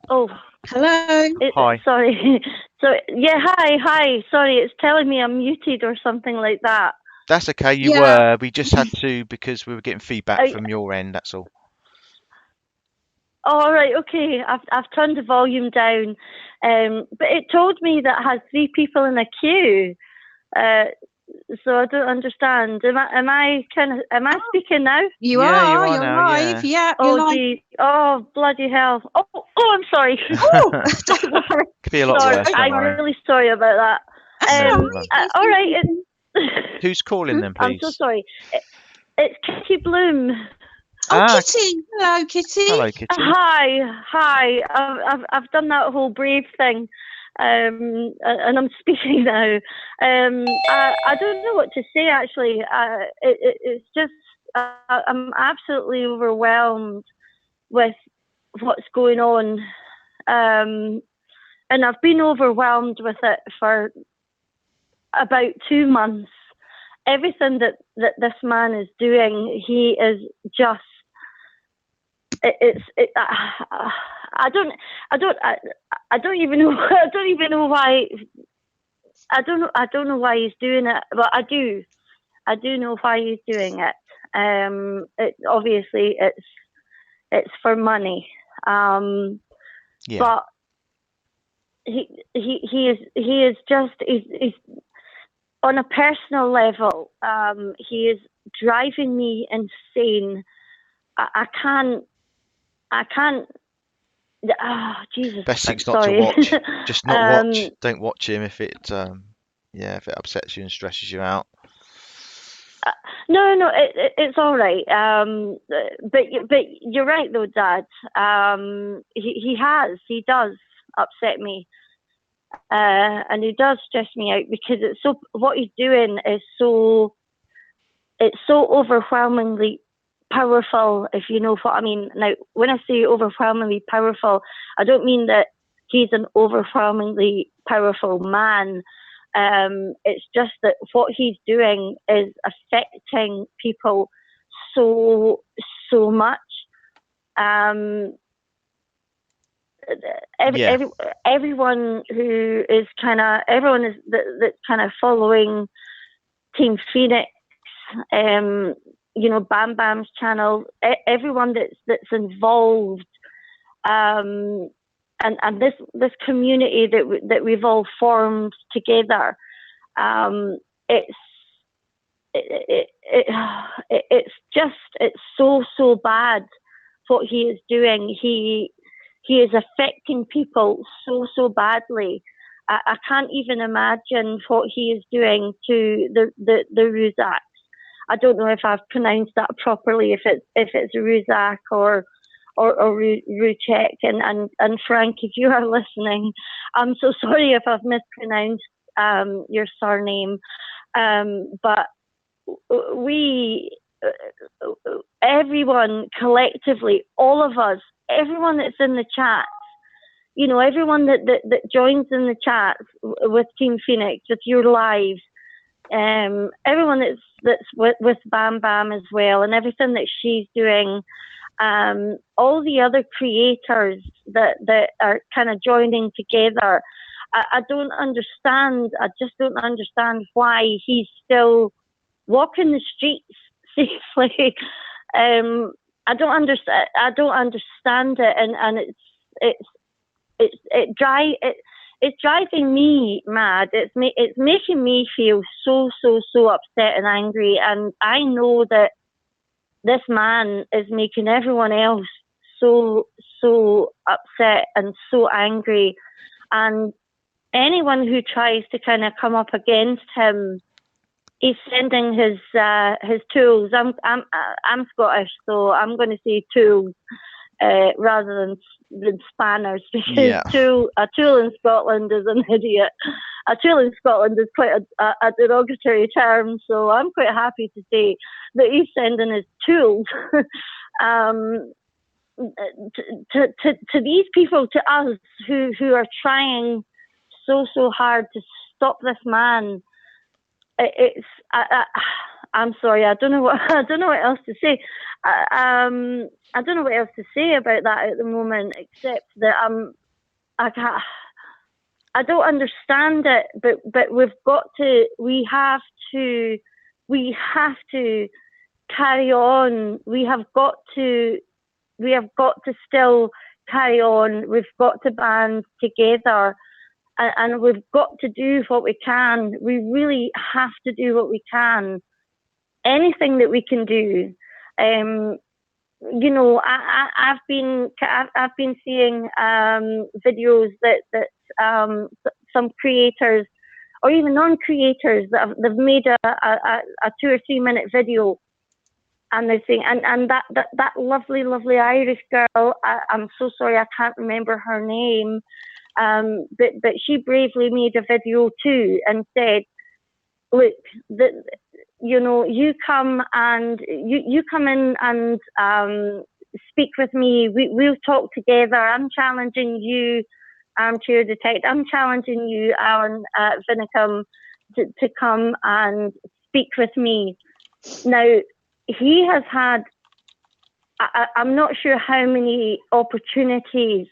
Oh, Hello. Hi. Sorry. So yeah, hi. Sorry, it's telling me I'm muted or something like that. That's okay. You Yeah. were. We just had to because we were getting feedback from your end. That's all. All right, okay. I've turned the volume down, but it told me that it has 3 people in a queue. So I don't understand. Am I speaking now? You Yeah, are. you are You're now, live. Yeah. Oh, you're live. gee. Oh, bloody hell. Oh, I'm sorry. Oh, don't worry. Could be a lot Sorry, worse. Don't I'm worry. really sorry about that. That's No, all right. All right. Who's calling then, I'm so please? sorry. It's Kitty Bloom. Oh, Ah, Kitty. Hello, Kitty. hello, Kitty. Hi. I've done that whole brave thing, and I'm speaking now. I don't know what to say actually. It's just I'm absolutely overwhelmed with what's going on, and I've been overwhelmed with it for about 2 months. Everything that this man is doing, he is just. I don't even know. I don't even know why. I don't know why he's doing it, but I do. I do know why he's doing it. Obviously it's for money. Yeah. But he is just he's on a personal level. He is driving me insane. I can't. Jesus. Best thing's not sorry. to watch. Just not watch. Don't watch him if it if it upsets you and stresses you out. No, it's all right. But you're right though, Dad. He does upset me, and he does stress me out because what he's doing is it's so overwhelmingly powerful, if you know what I mean. Now, when I say overwhelmingly powerful, I don't mean that he's an overwhelmingly powerful man. It's just that what he's doing is affecting people so much. Everyone who is everyone is that's kind of following Team Phoenix, Bam Bam's channel, everyone that's involved, and this community that we've all formed together, it's so bad what he is doing. He is affecting people so badly, I can't even imagine what he is doing to the Ruzaks. I don't know if I've pronounced that properly, if it's Ruzak or Ruchek. And Frank, if you are listening, I'm so sorry if I've mispronounced your surname. But everyone collectively, all of us, everyone that's in the chat, everyone that joins in the chat with Team Phoenix, with your lives, everyone that's with Bam Bam as well, and everything that she's doing, all the other creators that are kind of joining together. I don't understand. I just don't understand why he's still walking the streets safely. I don't understand. I don't understand it, and it's driving me mad. It's making me feel so upset and angry. And I know that this man is making everyone else so upset and so angry. And anyone who tries to kind of come up against him, he's sending his tools. I'm Scottish, so I'm going to say tools rather than spanners, because a tool in Scotland is an idiot. A tool in Scotland is quite a derogatory term, so I'm quite happy to say that he's sending his tools to these people, to us who are trying so hard to stop this man. I'm sorry. I don't know what else to say. I don't know what else to say about that at the moment, except that I don't understand it. But we have to carry on. We have got to still carry on. We've got to band together. And we've got to do what we can. We really have to do what we can. Anything that we can do. I've been seeing videos that some creators, or even non-creators, they've made a 2 or 3 minute video, and they're saying, and that lovely Irish girl, I'm so sorry I can't remember her name. But she bravely made a video too and said, look, you come in and speak with me. We'll talk together. I'm challenging you, Armchair Detective. I'm challenging you, Alan Vinicum, to come and speak with me. Now, he has had, I'm not sure how many opportunities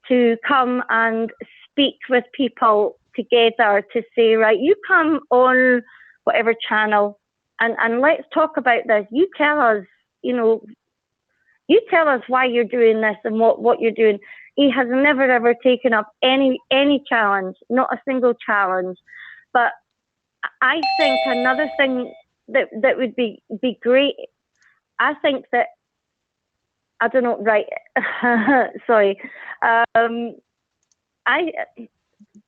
to come and speak with people together, to say, right, you come on whatever channel and let's talk about this. You tell us, why you're doing this and what you're doing. He has never ever taken up any challenge, not a single challenge. But I think another thing that would be great, I think that, I don't know, right, sorry.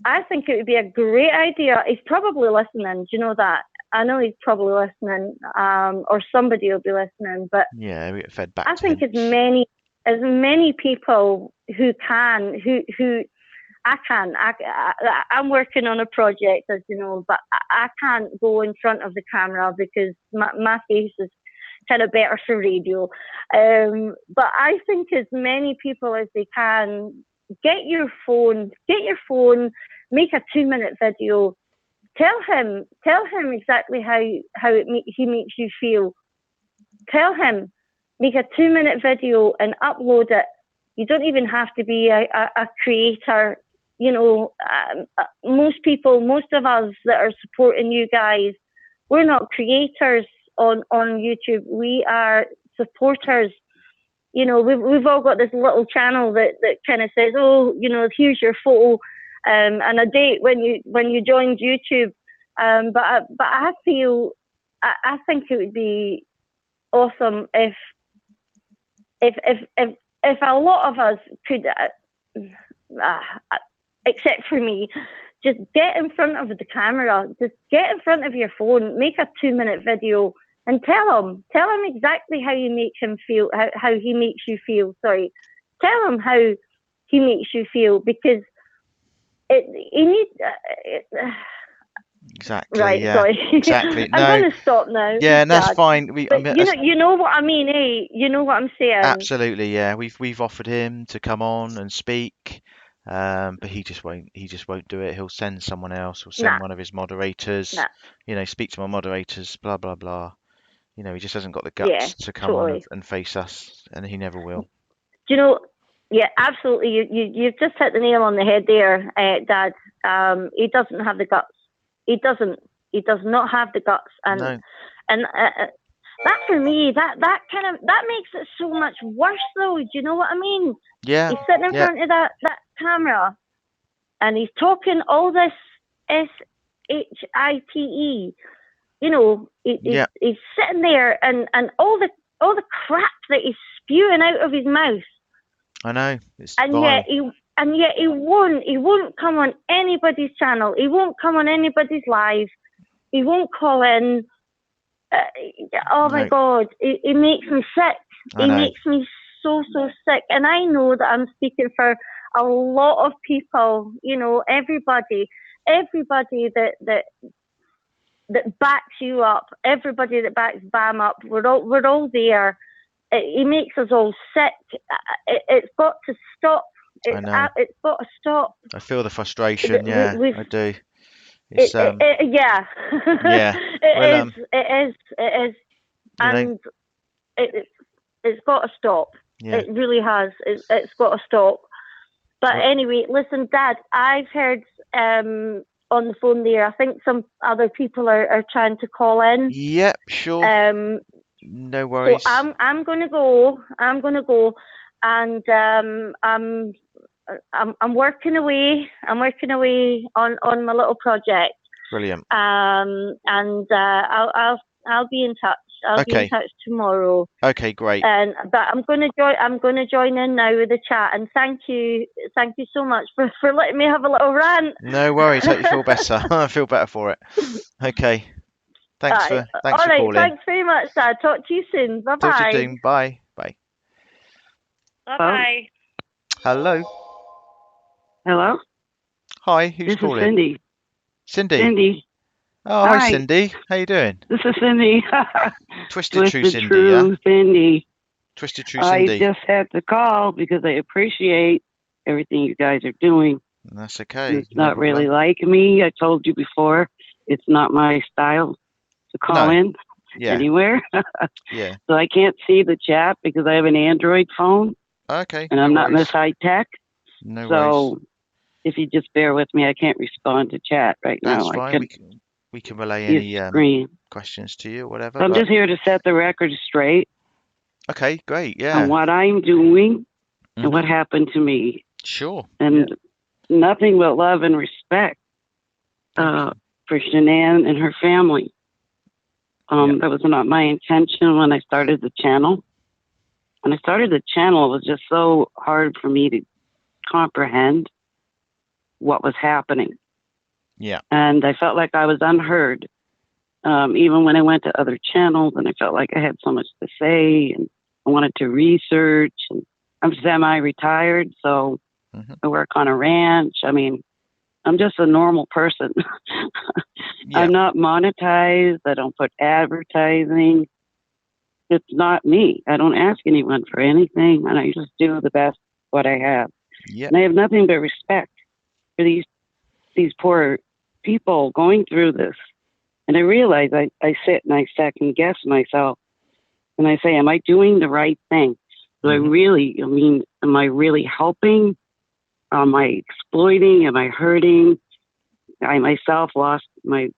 I think it would be a great idea. He's probably listening. Do you know that? I know he's probably listening, or somebody will be listening. But yeah, we get fed back. I think as many people who can, who I can. I'm working on a project, as you know, but I can't go in front of the camera because my face is kind of better for radio. But I think as many people as they can, get your phone, make a 2 minute video. Tell him exactly how he makes you feel. Tell him, make a 2 minute video and upload it. You don't even have to be a creator. Most of us that are supporting you guys, we're not creators on YouTube. We are supporters. We've all got this little channel that kind of says, oh, here's your photo and a date when you joined YouTube. But I feel, I think it would be awesome if a lot of us could, except for me, just get in front of the camera. Just get in front of your phone. Make a 2-minute video and tell him exactly how you make him feel. How he makes you feel. Sorry, tell him how he makes you feel, because he needs. Exactly. Right, Yeah. sorry. Exactly. No. I'm going to stop now. Yeah, and that's Dad. fine. But you know what I mean, eh? You know what I'm saying? Absolutely, yeah. We've offered him to come on and speak, but he just won't do it. He'll send someone else. He'll send Nah. one of his moderators. Nah. You know, speak to my moderators. Blah blah blah. You know, he just hasn't got the Yeah, guts to come on totally. and face us, and he never will. Do you know? Yeah, absolutely. You've just hit the nail on the head there, Dad. He doesn't have the guts. He does not have the guts, and No. that for me, that makes it so much worse, though. Do you know what I mean? Yeah. He's sitting in Yeah. front of that camera, and he's talking all this shite. You know, he's sitting there, and all the crap that he's spewing out of his mouth. I know. It's And vile. yet he won't come on anybody's channel. He won't come on anybody's live. He won't call in. Oh my No. God, he makes me sick. I He know. makes me so sick. And I know that I'm speaking for a lot of people. You know, everybody that backs you up, everybody that backs BAM up. We're all there. He makes us all sick. It's got to stop. I know. It's got to stop. I feel the frustration. Yeah, I do. Yeah. Yeah. It is. You know, And it's got to stop. yeah. It really has. It's got to stop. But anyway, listen, Dad, I've heard on the phone there, I think some other people are trying to call in. Yep, sure. No worries. So I'm gonna go, and I'm working away. I'm working away on my little project. Brilliant. And I'll be in touch. I'll be in touch tomorrow. Okay, great. But I'm gonna join in now with the chat. And thank you so much for letting me have a little rant. No worries. Hope you feel better. I feel better for it. Okay. Thanks for calling. Thanks very much, Dad. Talk to you soon. Bye bye. Talk to you soon. Bye. Bye. Bye bye. Hello. Hello? Hi. Who's This calling? is Cindy. Cindy. Cindy. Oh, hi, Hi. Cindy. How you doing? This is Cindy. Twisted True Cindy, True Cindy. Twisted True Cindy. I just had to call because I appreciate everything you guys are doing. That's okay. It's not really like me. I told you before, it's not my style to call in anywhere. Yeah. So I can't see the chat because I have an Android phone. Okay. And I'm not this high tech. No so worries. if you just bear with me, I can't respond to chat right now. That's fine. We can relay any questions to you or whatever. I'm just here to set the record straight. Okay, great. Yeah. On what I'm doing and what happened to me. Sure. And nothing but love and respect for Shanann and her family. That was not my intention when I started the channel. When I started the channel, it was just so hard for me to comprehend what was happening. Yeah. And I felt like I was unheard. Even when I went to other channels, and I felt like I had so much to say, and I wanted to research. And I'm semi-retired, so I work on a ranch. I mean, I'm just a normal person. I'm not monetized. I don't put advertising. It's not me. I don't ask anyone for anything, and I just do the best what I have. Yeah. And I have nothing but respect for these poor people going through this. And I realize I sit and I second guess myself, and I say, am I doing the right thing? Do I really, am I really helping? Am I exploiting? Am I hurting? I myself lost my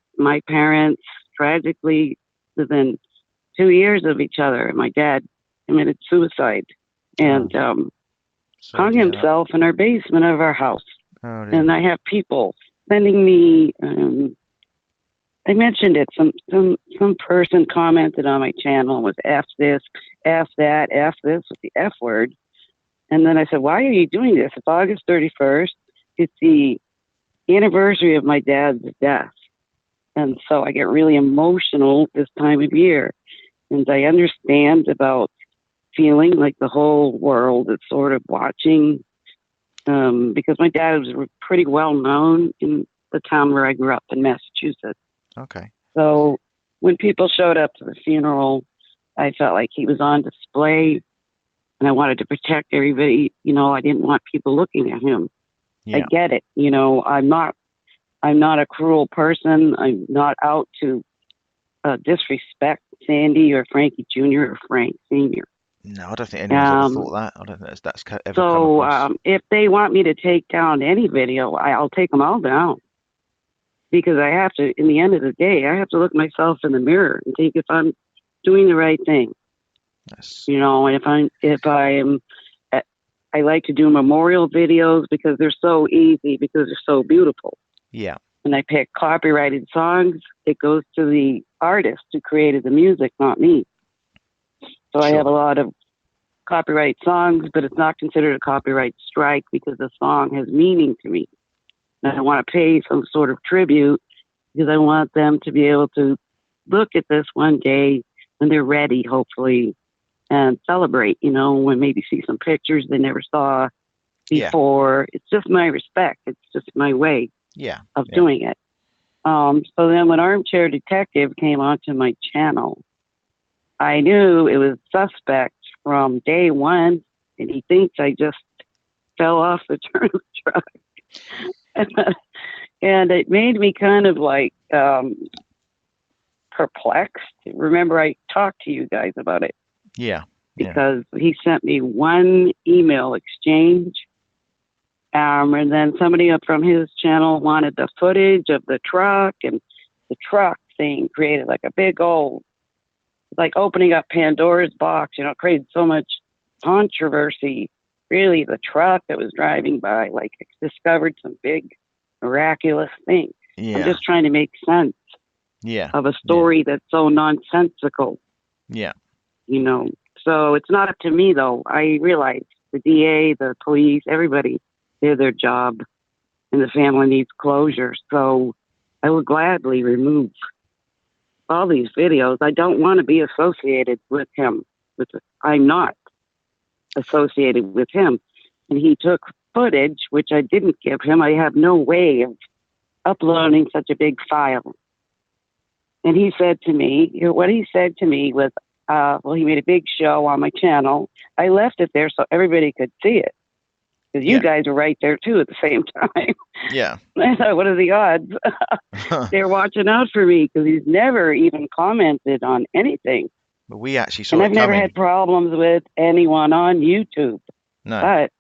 parents tragically within 2 years of each other. My dad committed suicide and hung himself in our basement of our house. And I have people sending me, I mentioned it, some person commented on my channel and was F this, F that, F this with the F word. And then I said, why are you doing this? It's August 31st. It's the anniversary of my dad's death. And so I get really emotional this time of year. And I understand about feeling like the whole world is sort of watching, because my dad was pretty well known in the town where I grew up in Massachusetts. Okay. So when people showed up to the funeral, I felt like he was on display, and I wanted to protect everybody. You know, I didn't want people looking at him. I Yeah. get it. You know, I'm not a cruel person. I'm not out to disrespect Sandy or Frankie Jr. or Frank Sr. No, I don't think anyone's ever thought that. I don't think that's ever come across. So if they want me to take down any video, I'll take them all down. Because I have to, in the end of the day, I have to look myself in the mirror and think if I'm doing the right thing. Yes. You know, and I like to do memorial videos because they're so easy, because they're so beautiful. Yeah. And I pick copyrighted songs. It goes to the artist who created the music, not me. So I Sure. have a lot of copyright songs, but it's not considered a copyright strike because the song has meaning to me. And I want to pay some sort of tribute because I want them to be able to look at this one day when they're ready, hopefully, and celebrate, you know, when maybe see some pictures they never saw Yeah. before. It's just my respect. It's just my way Yeah. of Yeah. doing it. So then when Armchair Detective came onto my channel, I knew it was suspect from day one, and he thinks I just fell off the turnip truck. And it made me kind of like perplexed. Remember, I talked to you guys about it Yeah. because he sent me one email exchange. And then somebody up from his channel wanted the footage of the truck, and the truck thing created like a big old, like opening up Pandora's box, you know, created so much controversy. Really, the truck that was driving by, like, discovered some big miraculous thing. I'm Yeah. just trying to make sense Yeah. of a story that's so nonsensical, Yeah. you know. So it's not up to me, though. I realize the DA, the police, everybody did their job, and the family needs closure. So I will gladly remove all these videos. I don't want to be associated with him. I'm not associated with him. And he took footage, which I didn't give him. I have no way of uploading such a big file. And he said to me, what he said to me was, well, he made a big show on my channel. I left it there so everybody could see it. Because you Yeah. guys were right there too at the same time. Yeah. I thought, what are the odds? They're watching out for me because he's never even commented on anything. But we actually saw And it I've never coming. had problems with anyone on YouTube. No. But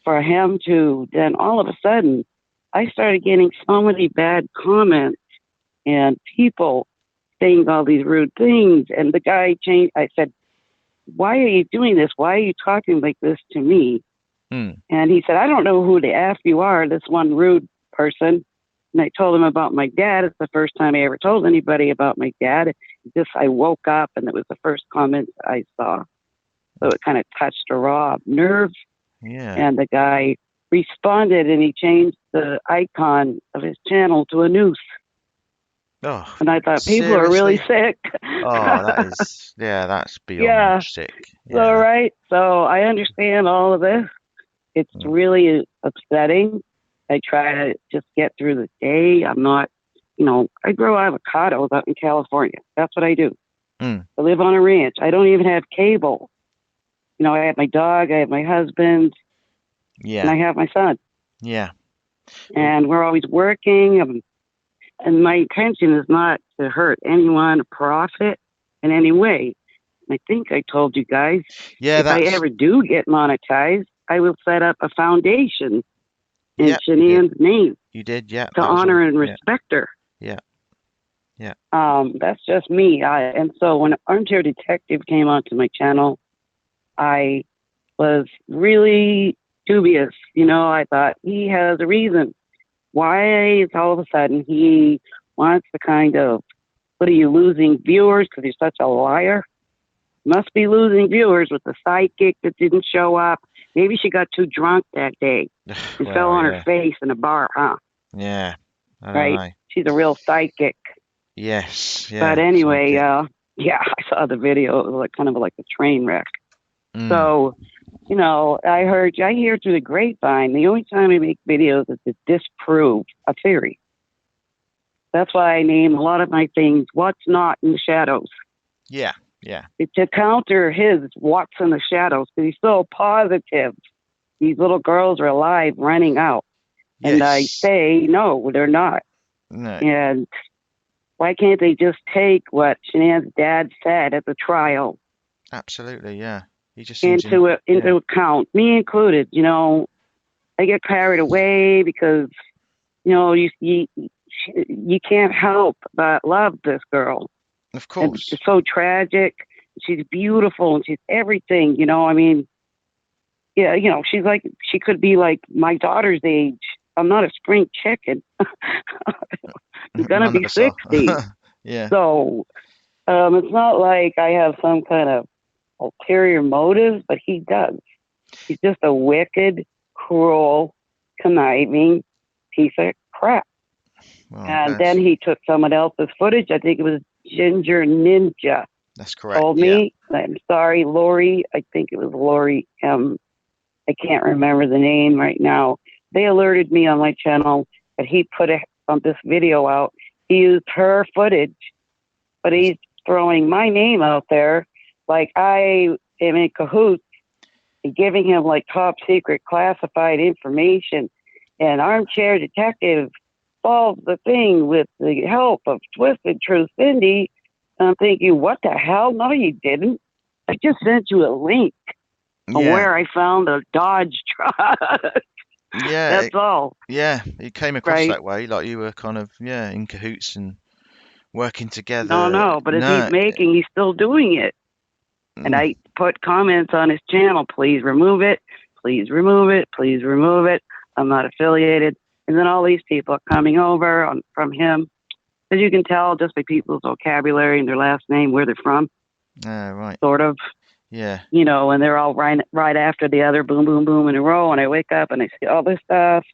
for him to, then all of a sudden, I started getting so many bad comments and people saying all these rude things. And the guy changed. I said, why are you doing this? Why are you talking like this to me? And he said, I don't know who the F you are, this one rude person. And I told him about my dad. It's the first time I ever told anybody about my dad. I woke up and it was the first comment I saw. So it kind of touched a raw nerve. Yeah. And the guy responded and he changed the icon of his channel to a noose. Oh, And I thought, people are really seriously? sick. Oh, that's beyond Yeah. sick. So, right. So I understand all of this. It's really upsetting. I try to just get through the day. I'm not, you know, I grow avocados out in California. That's what I do. I live on a ranch. I don't even have cable. You know, I have my dog, I have my husband, and I have my son. Yeah. And we're always working. And my intention is not to hurt anyone, profit in any way. I think I told you guys, if I ever do get monetized, I will set up a foundation in Shanae's name. You did, yeah. To honor and respect her. Yeah. Yeah. That's just me. And so when Armchair Detective came onto my channel, I was really dubious. You know, I thought he has a reason. Why is all of a sudden he wants to kind of, what are you, losing viewers because he's such a liar? Must be losing viewers with the sidekick that didn't show up. Maybe she got too drunk that day and fell on her face in a bar, huh? Yeah. I don't right? know. She's a real psychic. Yes. But Yeah. anyway, Psychic. yeah, I saw the video. It was like kind of like a train wreck. Mm. So, I hear through the grapevine, the only time I make videos is to disprove a theory. That's why I name a lot of my things What's Not in the Shadows. Yeah. Yeah. It's to counter his What's in the Shadows, because he's so positive. These little girls are alive, running out. And I Yes. say, no, they're not. No. And why can't they just take what Shanann's dad said at the trial Absolutely. Yeah. He just seems into yeah. account, me included? I get carried away because you can't help but love this girl. Of And course. it's so tragic. She's beautiful and she's everything. I mean, yeah, she's like, she could be like my daughter's age. I'm not a spring chicken. I'm gonna None of be us are. 60. Yeah. So it's not like I have some kind of ulterior motive, but he does. He's just a wicked, cruel, conniving piece of crap. Well, And then he took someone else's footage. I think it was Ginger Ninja. that's correct. Told Yeah. me. I'm sorry, Lori. I think it was Lori M. I can't remember the name right now. They alerted me on my channel that he put this video out. He used her footage, but he's throwing my name out there like I am in cahoots and giving him like top secret classified information. And Armchair Detective solved the thing with the help of Twisted Truth Cindy. And I'm thinking, what the hell? No, you didn't. I just sent you a link of Yeah. where I found a Dodge truck. Yeah. That's all. Yeah. It came across Right. that way, like you were kind of in cahoots and working together. No, but as No. he's making, he's still doing it. And I put comments on his channel, please remove it, please remove it, please remove it. I'm not affiliated. And then all these people are coming over from him. As you can tell just by people's vocabulary and their last name, where they're from, Right. sort of. Yeah. And they're all right after the other, boom, boom, boom in a row. And I wake up and I see all this stuff.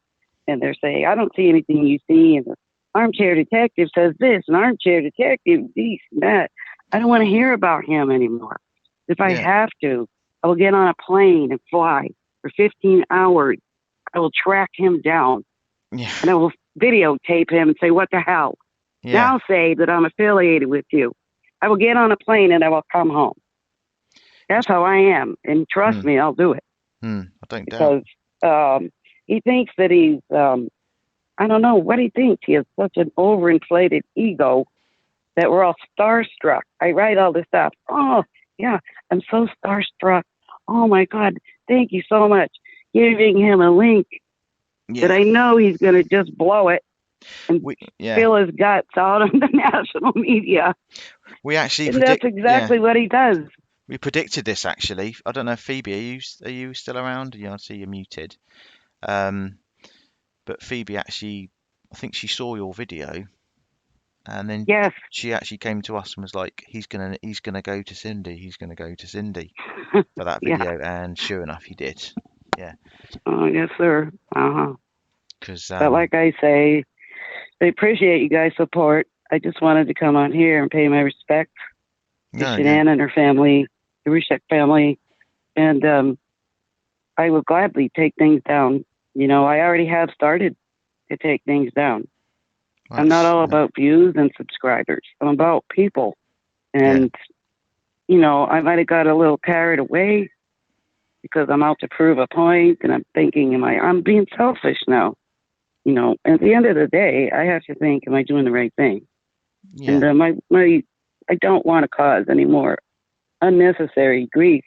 And they're saying, I don't see anything you see. And the Armchair Detective says this, and Armchair Detective this and that. I don't want to hear about him anymore. If I have to, I will get on a plane and fly for 15 hours. I will track him down. Yeah. And I will videotape him and say, what the hell? Yeah. Now say that I'm affiliated with you. I will get on a plane and I will come home. That's how I am. And trust me, I'll do it. I don't doubt. Because he thinks that he's, I don't know what he thinks. He has such an overinflated ego that we're all starstruck. I write all this stuff. Oh, yeah, I'm so starstruck. Oh, my God, thank you so much. Giving him a link that I know he's going to just blow it and spill his guts out on the national media. We actually and that's exactly what he does. We predicted this actually. I don't know, Phoebe, are you still around? Yeah, I see you're muted. But Phoebe actually, I think she saw your video, and then she actually came to us and was like, he's gonna go to Cindy. He's gonna go to Cindy for that video, and sure enough, he did. Yeah. Oh yes, sir. Because but like I say, I appreciate you guys' support. I just wanted to come on here and pay my respects to Shanann and her family, the Rushek family, and I will gladly take things down. I already have started to take things down. I'm not all about views and subscribers. I'm about people. And, I might have got a little carried away because I'm out to prove a point, and I'm thinking, I'm being selfish now. At the end of the day, I have to think, am I doing the right thing? Yeah. And I don't want to cause any more unnecessary grief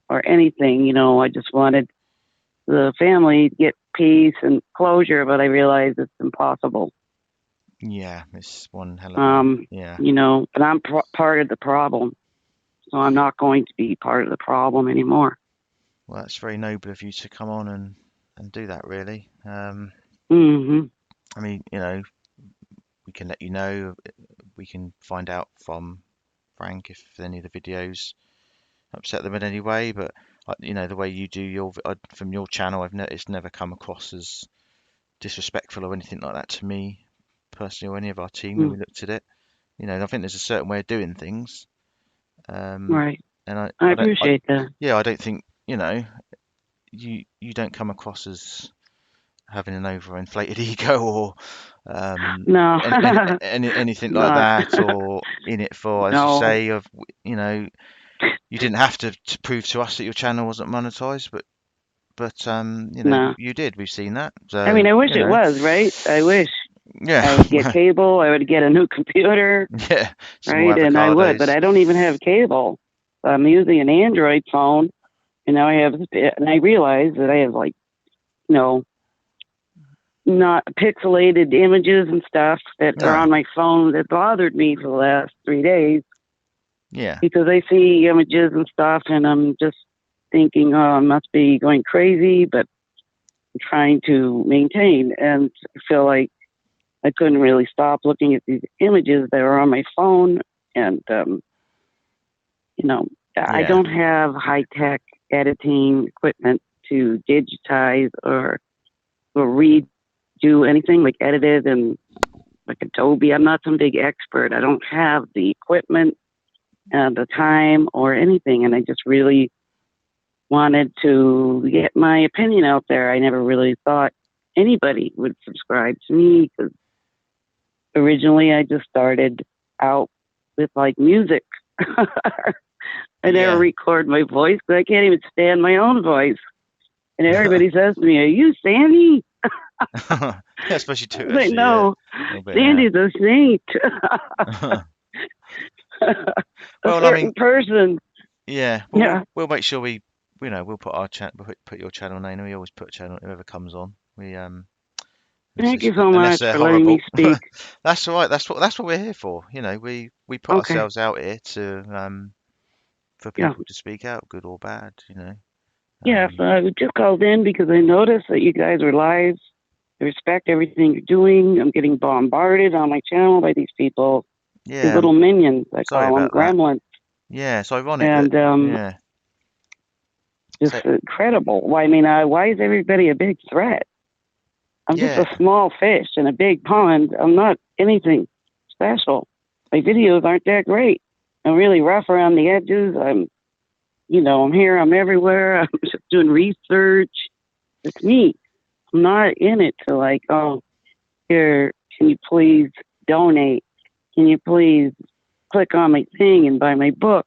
or anything. I just wanted the family to get peace and closure, but I realize it's impossible. Yeah, it's one hell of but I'm part of the problem, so I'm not going to be part of the problem anymore. Well, that's very noble of you to come on and do that, really. I mean, we can let you know. We can find out from Frank if any of the videos upset them in any way, but the way you do from your channel, it's never come across as disrespectful or anything like that to me personally or any of our team when we looked at it. I think there's a certain way of doing things. Right. And I I don't, appreciate that. I don't think, you don't come across as having an overinflated ego or No. anything like Not. that, or in it for, as you No. say, you didn't have to prove to us that your channel wasn't monetized, but No. you did. We've seen that. So, I mean, I wish it was, right? I wish I yeah, would get cable. I would get a new computer, yeah, some more right? And I would, but avocados. I don't even have cable. I'm using an Android phone, and now and I realize that I have not pixelated images and stuff that are No, on my phone that bothered me for the last 3 days yeah, because I see images and stuff, and I'm just thinking, oh, I must be going crazy, but I'm trying to maintain, and I feel like I couldn't really stop looking at these images that are on my phone. And, I yeah, don't have high tech editing equipment to digitize or redo anything like edited and like Adobe. I'm not some big expert. I don't have the equipment and the time or anything. And I just really wanted to get my opinion out there. I never really thought anybody would subscribe to me because originally I just started out with like music. I never yeah. record my voice because I can't even stand my own voice. And everybody says to me, "Are you Sandy?" Yeah, especially I to was us, like, yeah, "No, a little bit, Sandy's a saint, a Well, I mean, certain person." yeah, but Yeah, we'll make sure we'll put put your channel name. We always put channel whoever comes on. thank you so Unless much they're for letting me horrible. speak. That's all right. That's what we're here for. We put Okay, ourselves out here to for yeah, people to speak out, good or bad. yeah. So Um, I just called in because I noticed that you guys are live. I respect everything you're doing. I'm getting bombarded on my channel by these people, these yeah, little minions. I sorry call them about that. gremlins, Yeah, it's ironic that and yeah. just So incredible. Why? I mean, why is everybody a big threat? I'm just yeah, a small fish in a big pond. I'm not anything special. My videos aren't that great. I'm really rough around the edges. I'm here, I'm everywhere. I'm just doing research. It's me. I'm not in it to like, oh, here, can you please donate? Can you please click on my thing and buy my book?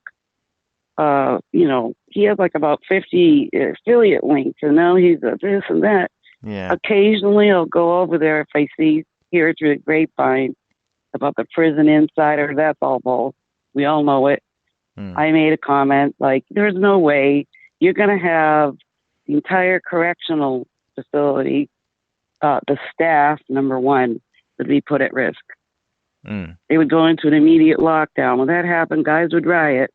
He has like about 50 affiliate links, and now he's a this and that. yeah. Occasionally, I'll go over there if I hear through the grapevine about the prison insider. That's all bull. We all know it. Mm, I made a comment like, "There's no way you're going to have the entire correctional facility, the staff, number one, would be put at risk. mm, They would go into an immediate lockdown. When that happened, guys would riot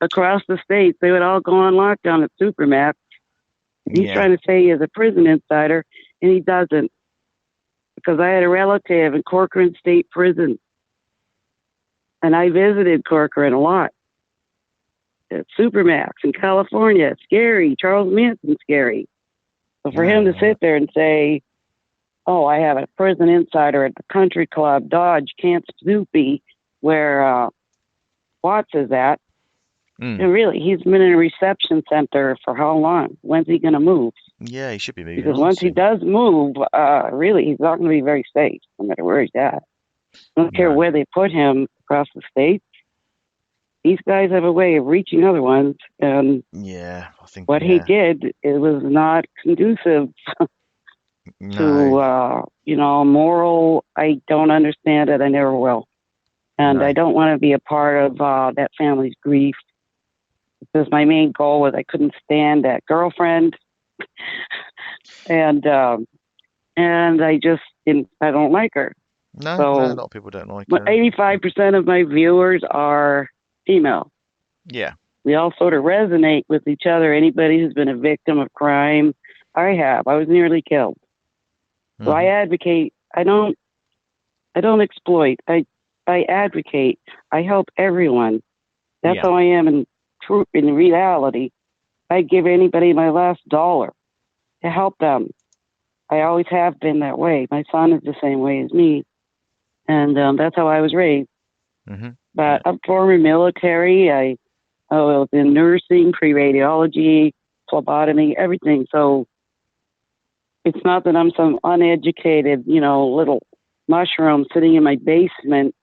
across the states. They would all go on lockdown at Supermax. He's yeah. trying to say he is a prison insider, and he doesn't. Because I had a relative in Corcoran State Prison, and I visited Corcoran a lot. At Supermax in California, it's scary. Charles Manson's scary. So for him to No, sit there and say, "Oh, I have a prison insider at the country club, Dodge, Camp Snoopy, where Watts is at," mm, and really, he's been in a reception center for how long? When's he going to move? yeah. He should be moving Because on once he soon. does move, really, he's not going to be very safe, no matter where he's at. I don't care No. where they put him across the state. These guys have a way of reaching other ones, and Yeah, I think what he did, it was not conducive no, to, moral. I don't understand it. I never will. And no. I don't want to be a part of that family's grief. Because my main goal was I couldn't stand that girlfriend. and I just didn't, I don't like her. No, a So lot of people don't like her. 85% of my viewers are female. Yeah. We all sort of resonate with each other. Anybody who's been a victim of crime, I was nearly killed. So I Mhm. advocate. I don't exploit. I advocate. I help everyone. That's Yeah. how I am in reality. I'd give anybody my last dollar to help them. I always have been that way. My son is the same way as me, and that's how I was raised. Hmm. But I'm former military. I was in nursing, pre-radiology, phlebotomy, everything. So it's not that I'm some uneducated, little mushroom sitting in my basement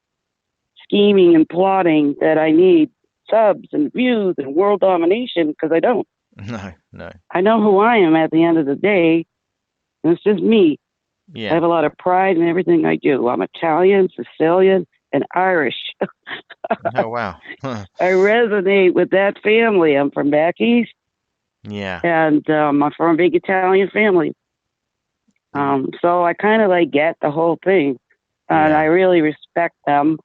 scheming and plotting that I need subs and views and world domination, because I don't. No, no. I know who I am at the end of the day, and it's just me. I Yeah. have a lot of pride in everything I do. I'm Italian, Sicilian, and Irish. Oh, wow. Huh. I resonate with that family. I'm from back east, Yeah. and I'm from a big Italian family. So I kind of get the whole thing, and Yeah. I really respect them.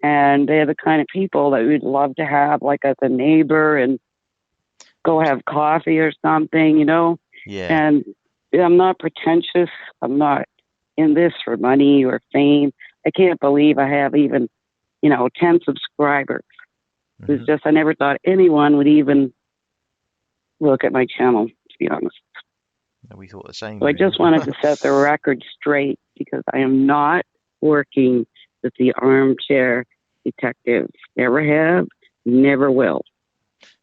And they're the kind of people that we'd love to have, as a neighbor, and go have coffee or something, Yeah. And I'm not pretentious. I'm not in this for money or fame. I can't believe I have even, 10 subscribers. It's just I never thought anyone would even look at my channel, to be honest. We thought the same. So I just wanted to set the record straight, because I am not working with the armchair detectives. Never have, never will.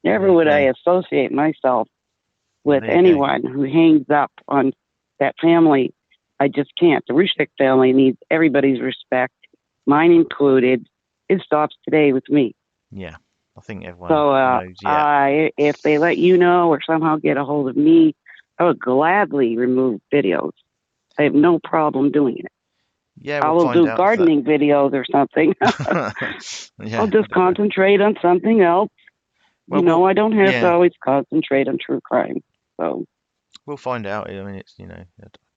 Never would I associate myself with anyone who hangs up on that family. I just can't. The Rushek family needs everybody's respect, mine included. It stops today with me. Yeah, I think everyone knows. Yeah. If they let you know or somehow get a hold of me, I would gladly remove videos. I have no problem doing it. Yeah, I will do gardening videos or something. Yeah, I'll just concentrate on something else. Well, I don't have to always concentrate on true crime. So we'll find out. I mean, it's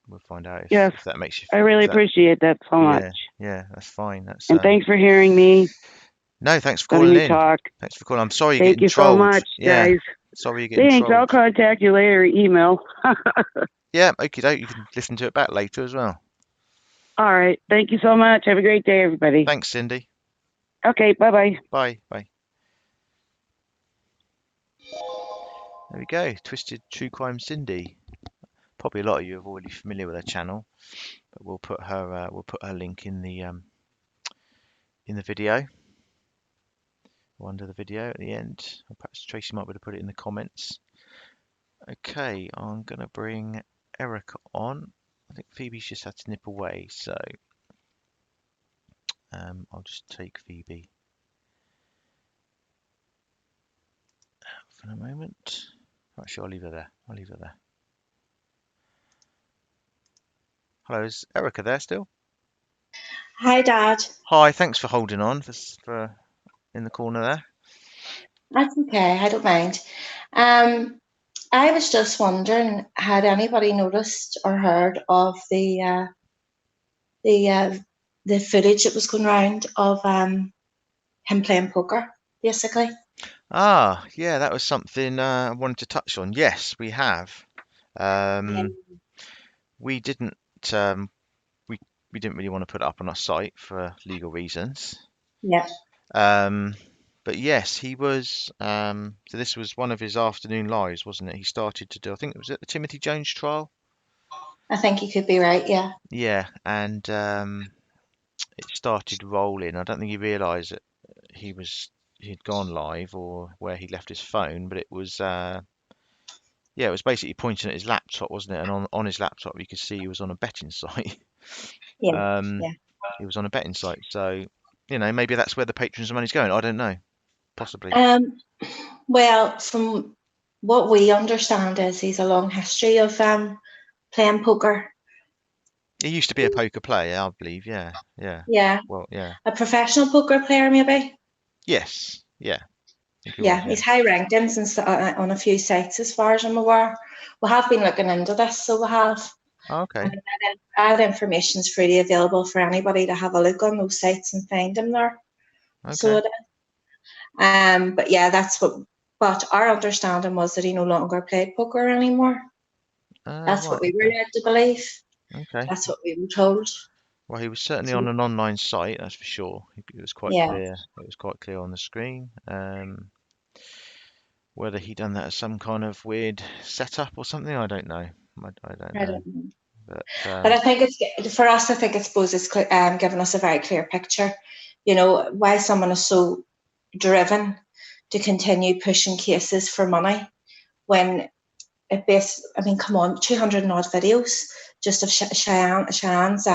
we'll find out if that makes you. I really appreciate that so much. Yeah, that's fine. And thanks for hearing me. No, thanks for calling in. Talk. Thanks for calling. I'm sorry you're Thank getting you trolled. So much, guys. Sorry you're getting trolled. I'll contact you later. Email. Yeah, okie doke. You can listen to it back later as well. All right. Thank you so much. Have a great day, everybody. Thanks, Cindy. Okay. Bye-bye. Bye. Bye. There we go. Twisted True Crime Cindy. Probably a lot of you are already familiar with her channel, but we'll put her link in the video, or under the video at the end. Or perhaps Tracy might be able to put it in the comments. Okay, I'm gonna bring Erica on. I think Phoebe's just had to nip away, so I'll just take Phoebe for a moment. Actually, I'll leave her there. Hello, is Erica there still? Hi, Dad. Hi, thanks for holding on for in the corner there. That's okay, I don't mind. I was just wondering, had anybody noticed or heard of the footage that was going around of him playing poker, basically? Ah, yeah, that was something I wanted to touch on. Yes, we have. We didn't we didn't really want to put it up on our site for legal reasons. Yeah. But yes, he was. So this was one of his afternoon lives, wasn't it? He started to do. I think it was at the Timothy Jones trial. I think you could be right. Yeah. Yeah, and it started rolling. I don't think he realised that he'd gone live or where he left his phone, but it was. Yeah, it was basically pointing at his laptop, wasn't it? And on his laptop, you could see he was on a betting site. Yeah. He was on a betting site, so maybe that's where the patrons' money's going. I don't know, possibly. Well, from what we understand, is he's a long history of playing poker. He used to be a poker player, I believe. Yeah. Yeah. Well, yeah. A professional poker player, maybe. Yes. Yeah. Yeah, he's high ranked on a few sites, as far as I'm aware. We have been looking into this, so we have. Oh, okay. That information is freely available for anybody to have a look on those sites and find him there. Okay. So it is. But yeah, but our understanding was that he no longer played poker anymore. That's what we were led to believe. Okay. That's what we were told. Well, he was certainly on an online site, that's for sure. It was quite clear. It was quite clear on the screen. Whether he done that as some kind of weird setup or something, I don't know. I don't know. But I think it's for us. I think I suppose it's given us a very clear picture. You know why someone is so driven to continue pushing cases for money when I mean, come on, 200 and odd videos just of Cheyenne's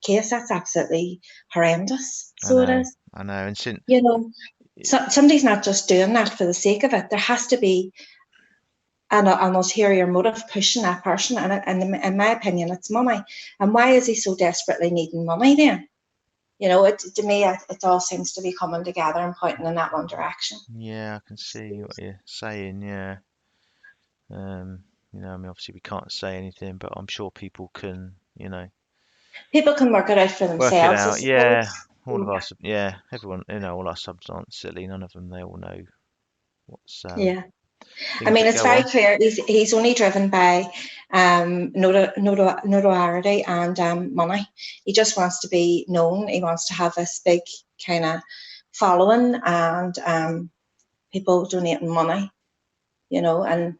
case. That's absolutely horrendous. So it is. I know, and since You know, somebody's not just doing that for the sake of it. There has to be an ulterior motive pushing that person, and in my opinion, it's money. And why is he so desperately needing money then? You know, to me, it all seems to be coming together and pointing in that one direction. Yeah, I can see what you're saying. Yeah. You know, I mean, obviously we can't say anything, but I'm sure people can, you know, People can work it out for work it themselves. out. Yeah, all of us. Yeah, everyone. You know, all our subs aren't silly. None of them. They all know what's Yeah. I things mean, that it's go very on. clear he's only driven by notoriety and money. He just wants to be known. He wants to have this big kind of following and people donating money, you know, and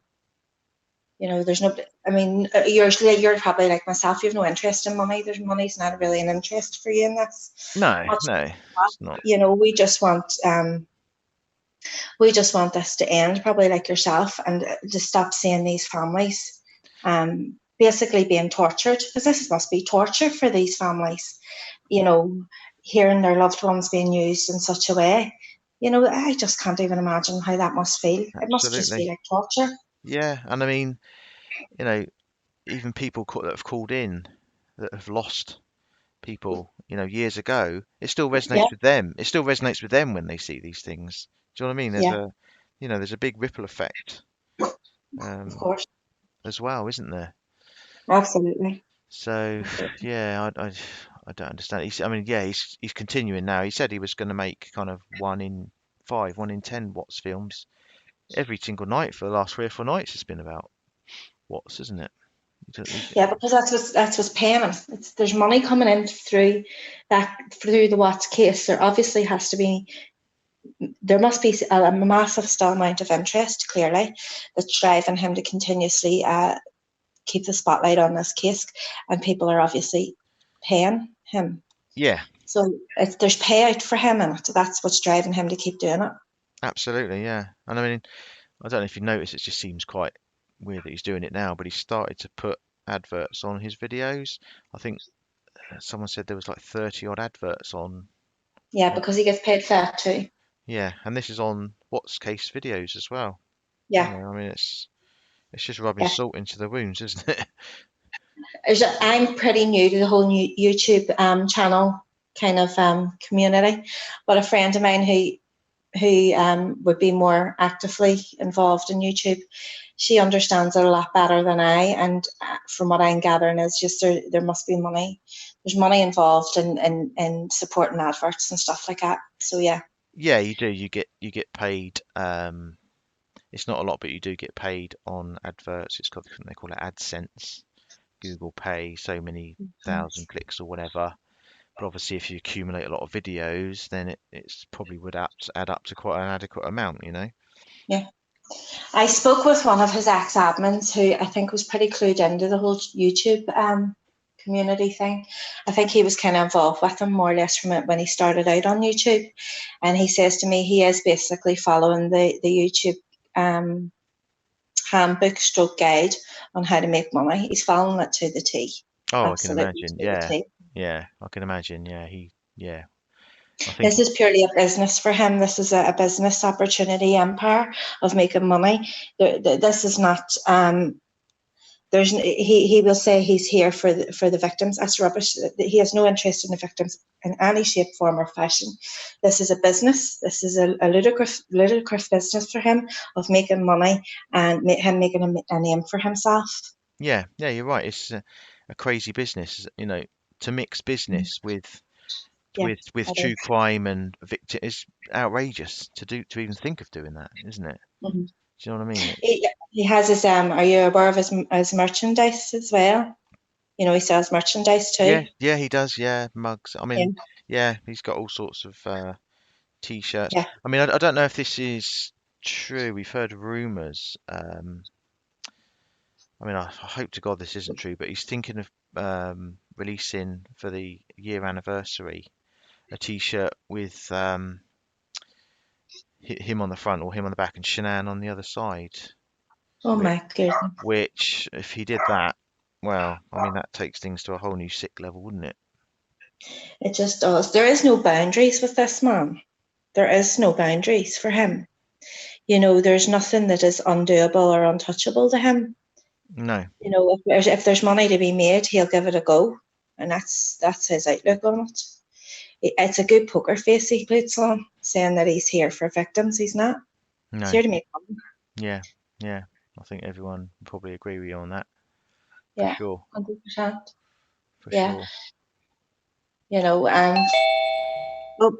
you know, there's no. I mean, you're probably like myself. You have no interest in money. Money's not really an interest for you in this. No, Much no, it's not. you know, we just want this to end, probably like yourself, and to stop seeing these families basically being tortured, because this must be torture for these families, you know, hearing their loved ones being used in such a way. You know, I just can't even imagine how that must feel. It must just Absolutely. be like torture. Yeah, and I mean, you know, even people that have called in that have lost people, you know, years ago, it still Yeah, resonates with them. It still resonates with them when they see these things. Do you know what I mean? yeah, You know, there's a big ripple effect of um, course. as well, isn't there? Absolutely. So, yeah, I don't understand. I mean, yeah, he's continuing now. He said he was going to make kind of 1 in 5, 1 in 10 Watts films every single night for the last 3 or 4 nights. It's been about Watts, isn't it? Yeah, because that's what's paying him. There's money coming in through the Watts case. There must be a massive still amount of interest, clearly, that's driving him to continuously keep the spotlight on this case, and people are obviously paying him. Yeah, So there's payout for him, and that's what's driving him to keep doing it. absolutely, yeah. And I mean, I don't know if you notice, it just seems quite weird that he's doing it now, but he started to put adverts on his videos. I think someone said there was like 30 odd adverts on. Yeah, because he gets paid for that too. Yeah, and this is on What's Case videos as well. Yeah. You know, I mean, it's just rubbing Yeah. salt into the wounds, isn't it? I'm pretty new to the whole new YouTube channel kind of community, but a friend of mine who would be more actively involved in YouTube, she understands it a lot better than I. And from what I'm gathering, is just there must be money. There's money involved in supporting adverts and stuff like that. So yeah. Yeah, you do. You get paid. It's not a lot, but you do get paid on adverts. It's called, they call it AdSense. Google Pay so many thousand clicks or whatever. But obviously, if you accumulate a lot of videos, then it's probably would add up to quite an adequate amount, you know? Yeah. I spoke with one of his ex-admins who I think was pretty clued into the whole YouTube community thing. I think he was kind of involved with him more or less from it when he started out on YouTube. And he says to me he is basically following the YouTube handbook stroke guide on how to make money. He's following it to the T. Oh, Absolutely I can imagine. to the Yeah, T. yeah, I can imagine. Yeah, I think This is purely a business for him. This is a business opportunity empire of making money. This is not. He will say he's here for the victims. That's rubbish. He has no interest in the victims in any shape, form, or fashion. This is a business. This is a ludicrous business for him of making money and him making a name for himself. yeah, you're right. It's a crazy business, you know, to mix business with Yeah, true crime and victim is outrageous to even think of doing that, isn't it? Mm-hmm. Do you know what I mean? He has his Are you aware of his merchandise as well? You know, he sells merchandise too. Yeah, he does. Yeah, mugs. I Yeah. mean, yeah, he's got all sorts of t-shirts. Yeah. I mean, I don't know if this is true. We've heard rumors. I I mean, I hope to God this isn't true, but he's thinking of releasing for the year anniversary a T-shirt with him on the front or him on the back and Shanann on the other side. Oh my goodness. Which, if he did that, well, I mean, that takes things to a whole new sick level, wouldn't it? It just does. There is no boundaries with this man. There is no boundaries for him. You know, there's nothing that is undoable or untouchable to him. No. You know, if there's money to be made, he'll give it a go, and that's his outlook on it. It's a good poker face he puts on, saying that he's here for victims. He's not. No. He's here to make money. Yeah, yeah. I think everyone would probably agree with you on that. Yeah, For sure. 100%. For Yeah. sure. You know, and oh,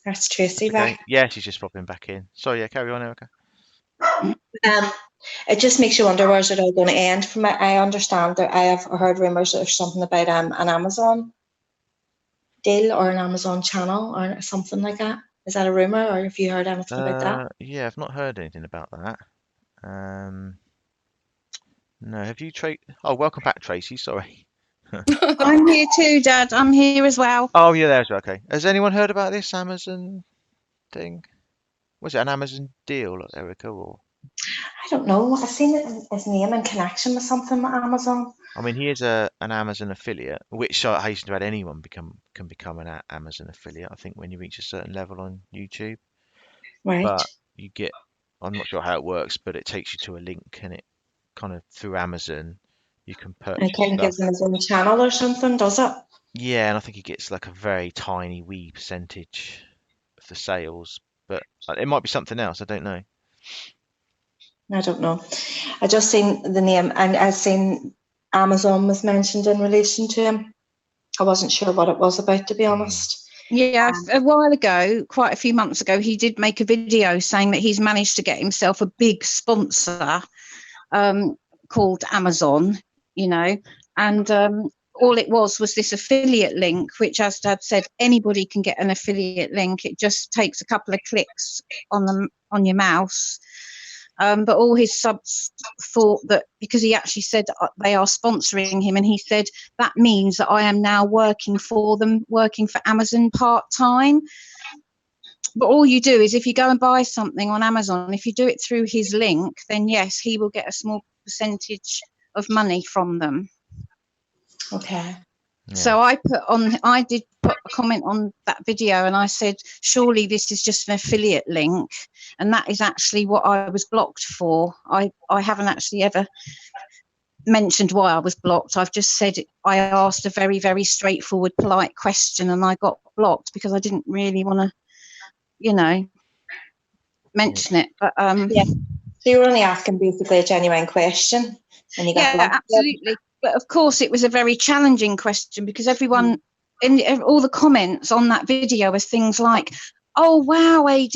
that's Tracy Okay. back. Yeah, she's just popping back in. Sorry, yeah, carry on, Erica. It just makes you wonder where's it all going to end. From it, I understand that I have heard rumours that there's something about an Amazon deal or an Amazon channel or something like that. Is that a rumour, or have you heard anything about that? Yeah, I've not heard anything about that. No, have you Oh, welcome back, Tracy. Sorry. I'm here too, Dad. I'm here as well. Oh, yeah, there's okay. Has anyone heard about this Amazon thing? Was it an Amazon deal, Erica, or? I don't know. I've seen it his name in connection with something with Amazon. I mean, he is an Amazon affiliate, which I hasten to add, anyone can become an Amazon affiliate. I think when you reach a certain level on YouTube, Right. but you get, I'm not sure how it works, but it takes you to a link, and it kind of through Amazon, you can purchase It kind of stuff. gives him his own channel or something, does it? Yeah, and I think he gets like a very tiny wee percentage of the sales, but it might be something else. I don't know. I don't know. I just seen the name, and I seen Amazon was mentioned in relation to him. I wasn't sure what it was about, to be honest. Yeah, a while ago, quite a few months ago, he did make a video saying that he's managed to get himself a big sponsor called Amazon, you know, and all it was this affiliate link, which, as Dad said, anybody can get an affiliate link. It just takes a couple of clicks on your mouse. But all his subs thought that, because he actually said they are sponsoring him, and he said that means that I am now working for them, working for Amazon part-time. But all you do is, if you go and buy something on Amazon, if you do it through his link, then yes, he will get a small percentage of money from them. Okay. Yeah. So I did put a comment on that video, and I said, surely this is just an affiliate link, and that is actually what I was blocked for. I haven't actually ever mentioned why I was blocked. I've just said I asked a very, very straightforward, polite question, and I got blocked because I didn't really want to, you know, mention it. But yeah. So you were only asking basically a genuine question, and you got blocked. Absolutely. But of course, it was a very challenging question, because everyone, in all the comments on that video, was things like, "Oh wow, AD,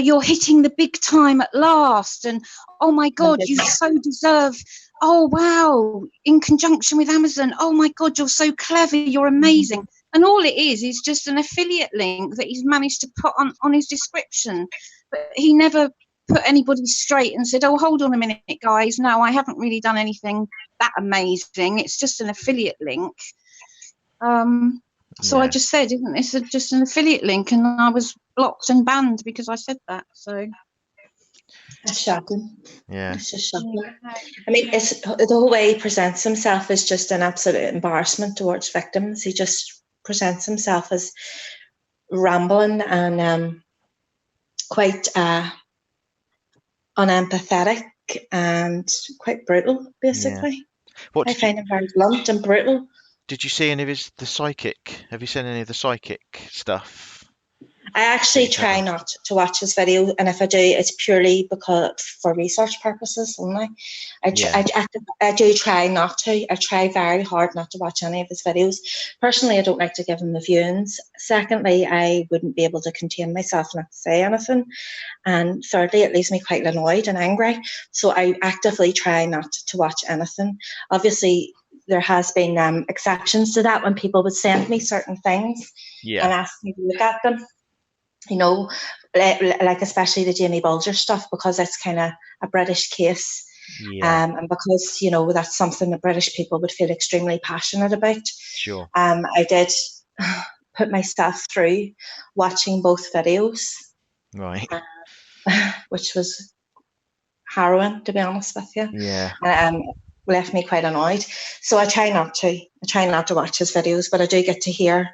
you're hitting the big time at last," and "Oh my God, you so deserve." "Oh wow, in conjunction with Amazon. Oh my God, you're so clever. You're amazing." And all it is just an affiliate link that he's managed to put on his description. But he never put anybody straight and said, "Oh, hold on a minute, guys. No, I haven't really done anything that amazing. It's just an affiliate link." So I just said, "Isn't this just an affiliate link?" And I was blocked and banned because I said that. So it's shocking. Yeah, it's just shocking. I mean, it's the whole way he presents himself is just an absolute embarrassment towards victims. He just presents himself as rambling and quite unempathetic and quite brutal, basically. Yeah. I find him very blunt and brutal. Did you see any of the psychic? Have you seen any of the psychic stuff? I actually try not to watch his video, and if I do, it's purely because for research purposes only. I do try not to. I try very hard not to watch any of his videos. Personally, I don't like to give him the viewings. Secondly, I wouldn't be able to contain myself not to say anything. And thirdly, it leaves me quite annoyed and angry. So I actively try not to watch anything. Obviously, there has been exceptions to that when people would send me certain things and ask me to look at them. You know, like especially the Jamie Bulger stuff, because it's kind of a British case. Yeah, And because, you know, that's something the British people would feel extremely passionate about, sure. I did put myself through watching both videos, Right. which was harrowing, to be honest with you. Yeah. Left me quite annoyed. So I try not to. I try not to watch his videos, but I do get to hear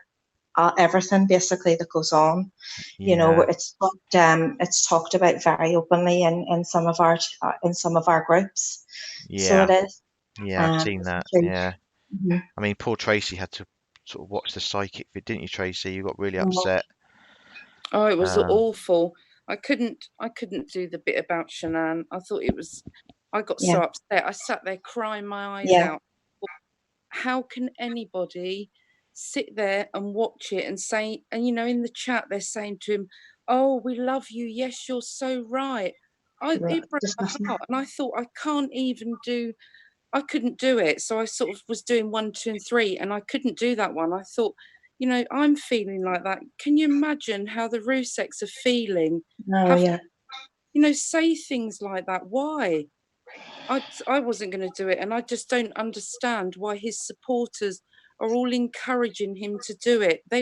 everything basically that goes on. You know, Yeah. it's talked about very openly in some of our groups. So Yeah. it is. Yeah, I've seen that. True. Yeah. Mhm. I mean, poor Tracy had to sort of watch the psychic vid, didn't you, Tracy? You got really Mhm. upset. Oh, it was Um, awful. I couldn't do the bit about Shanann. I got Yeah. so upset. I sat there crying my eyes Yeah. out. How can anybody sit there and watch it and say, and you know, in the chat they're saying to him, "Oh, we love you. Yes, you're so right." Right. It broke Just my nothing. heart, and I thought I couldn't do it. So I sort of was doing 1, 2, and 3, and I couldn't do that one. I thought, you know, I'm feeling like that. Can you imagine how the Ruseks are feeling? Oh Have yeah. you know, say things like that. Why? I wasn't going to do it, and I just don't understand why his supporters are all encouraging him to do it. They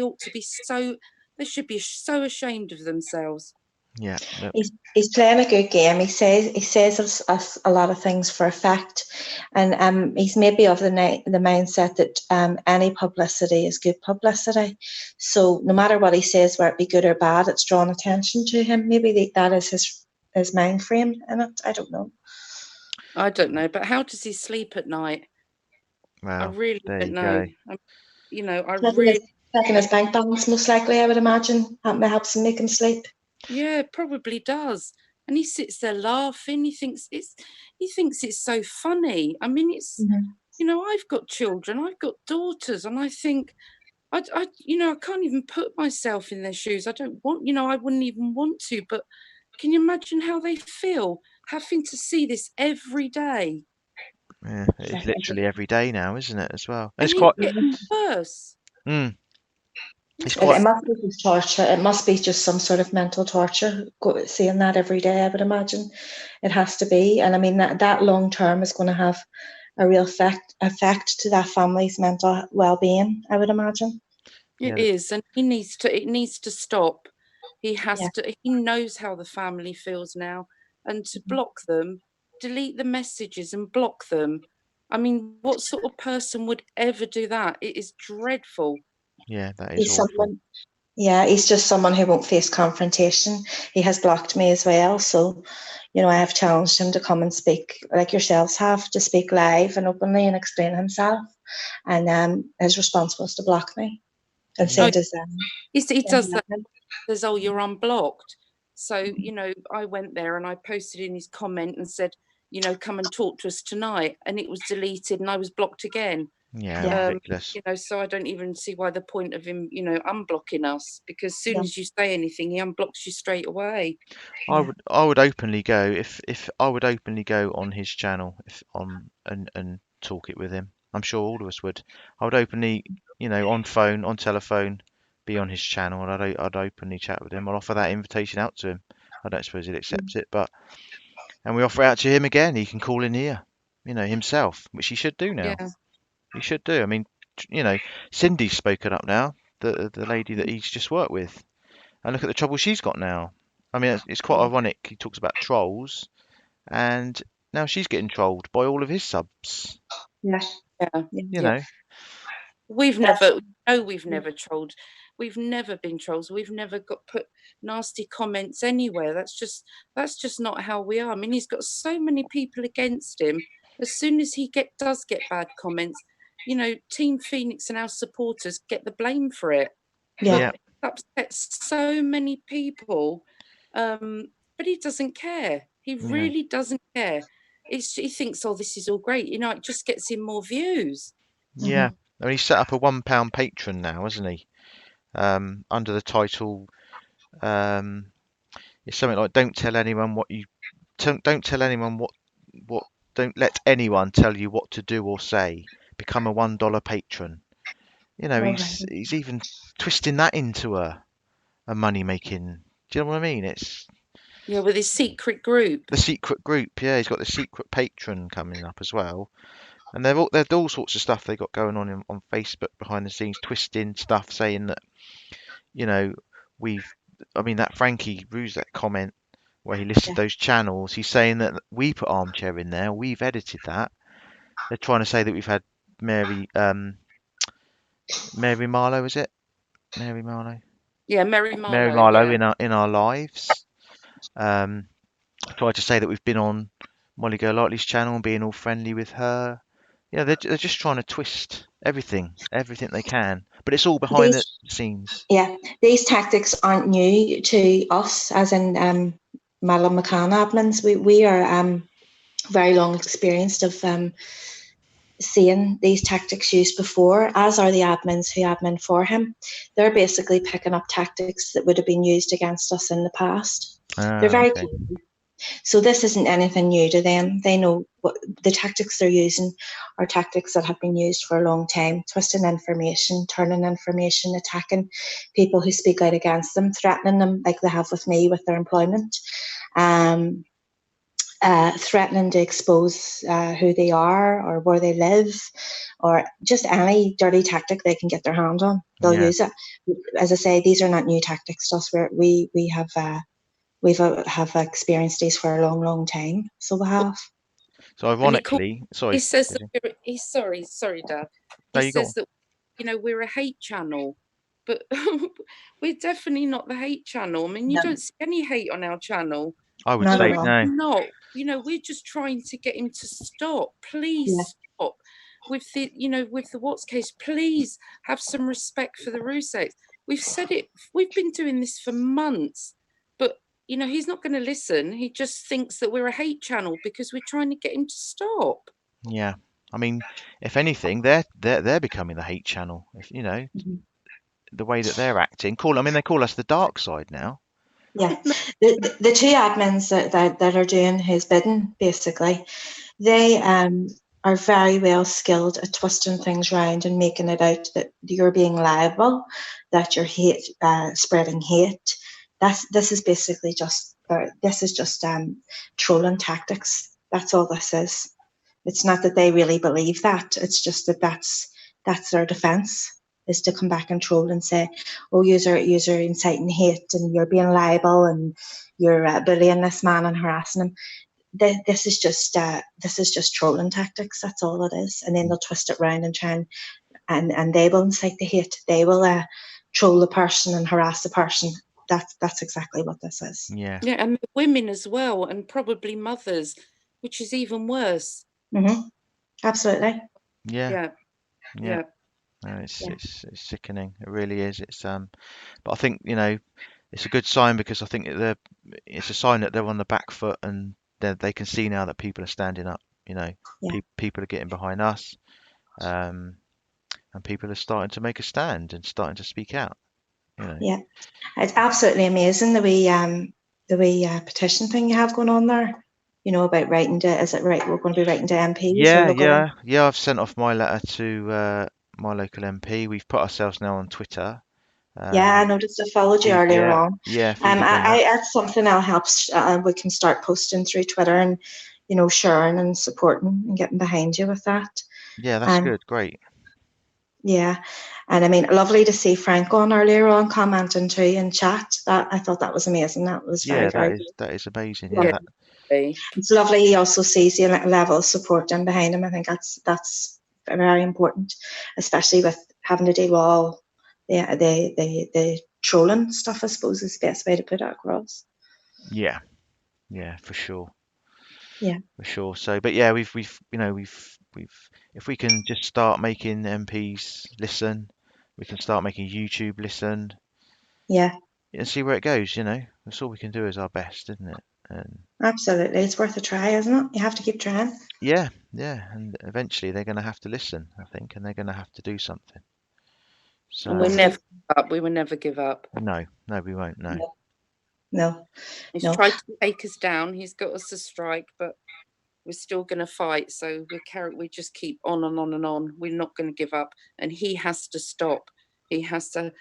should be so ashamed of themselves. yeah. Look, He's playing a good game. He says us a lot of things for effect, and he's maybe of the mindset that any publicity is good publicity. So no matter what he says, whether it be good or bad, it's drawn attention to him. Maybe that is his mind frame in it. I don't know. I don't know, but how does he sleep at night? I well, really there don't you know. go. You know, I Checking really, his bank balance, most likely, I would imagine. That helps him make him sleep. yeah, probably does. And he sits there laughing. He thinks it's so funny. I mean, you know, I've got children, I've got daughters, and I think, you know, I can't even put myself in their shoes. I don't want, you know, I wouldn't even want to. But can you imagine how they feel having to see this every day? Yeah, it's literally every day now, isn't it, as well? And And it's it's quite, getting worse. it's It quite, must be just torture. It must be just some sort of mental torture. Seeing that every day, I would imagine it has to be. And I mean that long term is going to have a real effect to that family's mental well-being, I would imagine. It yeah, is, and it needs to stop. He Yeah. he knows how the family feels now, and to block them, delete the messages and block them. I mean, what sort of person would ever do that? It is dreadful. yeah, that is He's awful. someone. Yeah, he's just someone who won't face confrontation. He has blocked me as well. So, you know, I have challenged him to come and speak, like yourselves have, to speak live and openly and explain himself. And his response was to block me and Yeah. Oh, send his. he does that. Says, "Oh, you're unblocked." So, you know, I went there and I posted in his comment and said, you know, come and talk to us tonight. And it was deleted and I was blocked again. Yeah, Yeah. ridiculous. You know, so I don't even see why the point of him, you know, unblocking us, because as soon Yeah. as you say anything, he unblocks you straight away. I would openly go if I would openly go on his channel and talk it with him. I'm sure all of us would. I would openly, you know, on telephone, be on his channel, and I'd openly chat with him. I'd offer that invitation out to him. I don't suppose he'd accept it, but and we offer it out to him again. He can call in here, you know, himself, which he should do now. Yeah. He should do. I mean, you know, Cindy's spoken up now, the lady that he's just worked with, and look at the trouble she's got now. I mean, it's quite ironic. He talks about trolls, and now she's getting trolled by all of his subs. Yeah. Yeah. You know, We've never trolled. We've never been trolls. We've never got put nasty comments anywhere. That's just not how we are. I mean, he's got so many people against him. As soon as he does get bad comments, you know, Team Phoenix and our supporters get the blame for it. Yeah. yeah, It upsets so many people. But he doesn't care. He Yeah. really doesn't care. He thinks, oh, this is all great. You know, it just gets him more views. yeah. I mean, he's set up a £1 patron now, hasn't he? Under the title, it's something like "Don't tell anyone what you don't tell anyone what don't let anyone tell you what to do or say. Become a $1 patron." You know, All he's even twisting that into a money making. Do you know what I mean? It's Yeah, with his secret group. The secret group, yeah, he's got the secret patron coming up as well. And there's all sorts of stuff they got going on Facebook behind the scenes, twisting stuff, saying that, you know, that Frankie Ruzek comment where he listed those channels, he's saying that we put Armchair in there, we've edited that. They're trying to say that we've had Mary Marlowe, is it? Mary Marlowe? Yeah, Mary Marlowe. Mary Marlowe yeah. in our lives. Tried to say that we've been on Molly Golightly's channel and being all friendly with her. Yeah, they're just trying to twist everything they can, but it's all behind the scenes. Yeah, these tactics aren't new to us, as in Madeleine McCann admins. We are very long experienced of seeing these tactics used before, as are the admins who admin for him. They're basically picking up tactics that would have been used against us in the past. They're very Okay. clever. So this isn't anything new to them. They know what the tactics they're using are tactics that have been used for a long time, twisting information, turning information, attacking people who speak out against them, threatening them like they have with me with their employment, threatening to expose who they are or where they live, or just any dirty tactic they can get their hand on. They'll use it. As I say, these are not new tactics to us. We have experienced these for a long, long time. So we have. So ironically, he says that he's sorry, Dad. He says that we're a hate channel, but we're definitely not the hate channel. I mean, you don't see any hate on our channel. I would say no. Not. We're just trying to get him to stop. Please stop with the Watts case. Please have some respect for the Ruseks. We've said it. We've been doing this for months, but he's not going to listen. He just thinks that we're a hate channel because we're trying to get him to stop. Yeah, I mean, if anything, they're becoming the hate channel. If the way that they're acting, they call us the dark side now. Yeah, the two admins that are doing his bidding, basically, they are very well skilled at twisting things around and making it out that you're being liable, that you're spreading hate. This is basically just trolling tactics. That's all this is. It's not that they really believe that. It's just that's their defense, is to come back and troll and say, oh, you're inciting hate and you're being liable and you're bullying this man and harassing him. This is just trolling tactics. That's all it is. And then they'll twist it around and try and they will incite the hate. They will troll the person and harass the person. That's exactly what this is. Yeah, and the women as well, and probably mothers, which is even worse. Mm-hmm. Absolutely. Yeah. No, it's sickening. It really is. It's but I think it's a good sign, because I think it's a sign that they're on the back foot and they can see now that people are standing up. People are getting behind us, and people are starting to make a stand and starting to speak out. Yeah, it's absolutely amazing the wee petition thing you have going on there. About writing to, is it right? We're going to be writing to MPs. Yeah. I've sent off my letter to my local MP. We've put ourselves now on Twitter. I noticed I followed you earlier on. Yeah. That's something I'll help. We can start posting through Twitter and sharing and supporting and getting behind you with that. Yeah, that's good. Great. Yeah, and I mean, lovely to see Frank on earlier on commenting too in chat. That I thought that was amazing. That was very good. That is amazing. Yeah. It's lovely. He also sees the level of support in behind him. I think that's very important, especially with having to deal with all the trolling stuff, I suppose, is the best way to put it across. Yeah, for sure. Yeah, for sure. So, but yeah, we've if we can just start making MPs listen, we can start making YouTube listen. Yeah. And see where it goes. That's all we can do is our best, isn't it? And absolutely, it's worth a try, isn't it? You have to keep trying. Yeah, and eventually they're going to have to listen, I think, and they're going to have to do something. So and we'll never give up. We will never give up. No, we won't. No. He's tried to take us down. He's got us to strike, but we're still going to fight. So we just keep on and on and on. We're not going to give up, and he has to stop. He has to,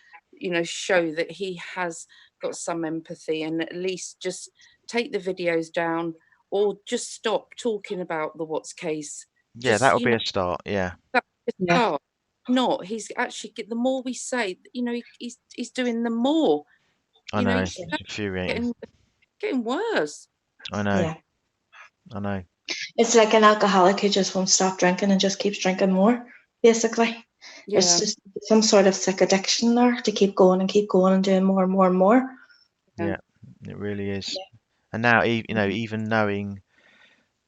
show that he has got some empathy and at least just take the videos down, or just stop talking about the Watts case. Yeah, that would be a start. Yeah. That's a Yeah. start. Not, he's actually, the more we say, he's doing the more. I know. He's It's infuriating. getting worse. I know. Yeah. I know. It's like an alcoholic who just won't stop drinking and just keeps drinking more, basically. Yeah. It's just some sort of sick addiction there to keep going and doing more and more and more. Yeah, it really is. And now, even knowing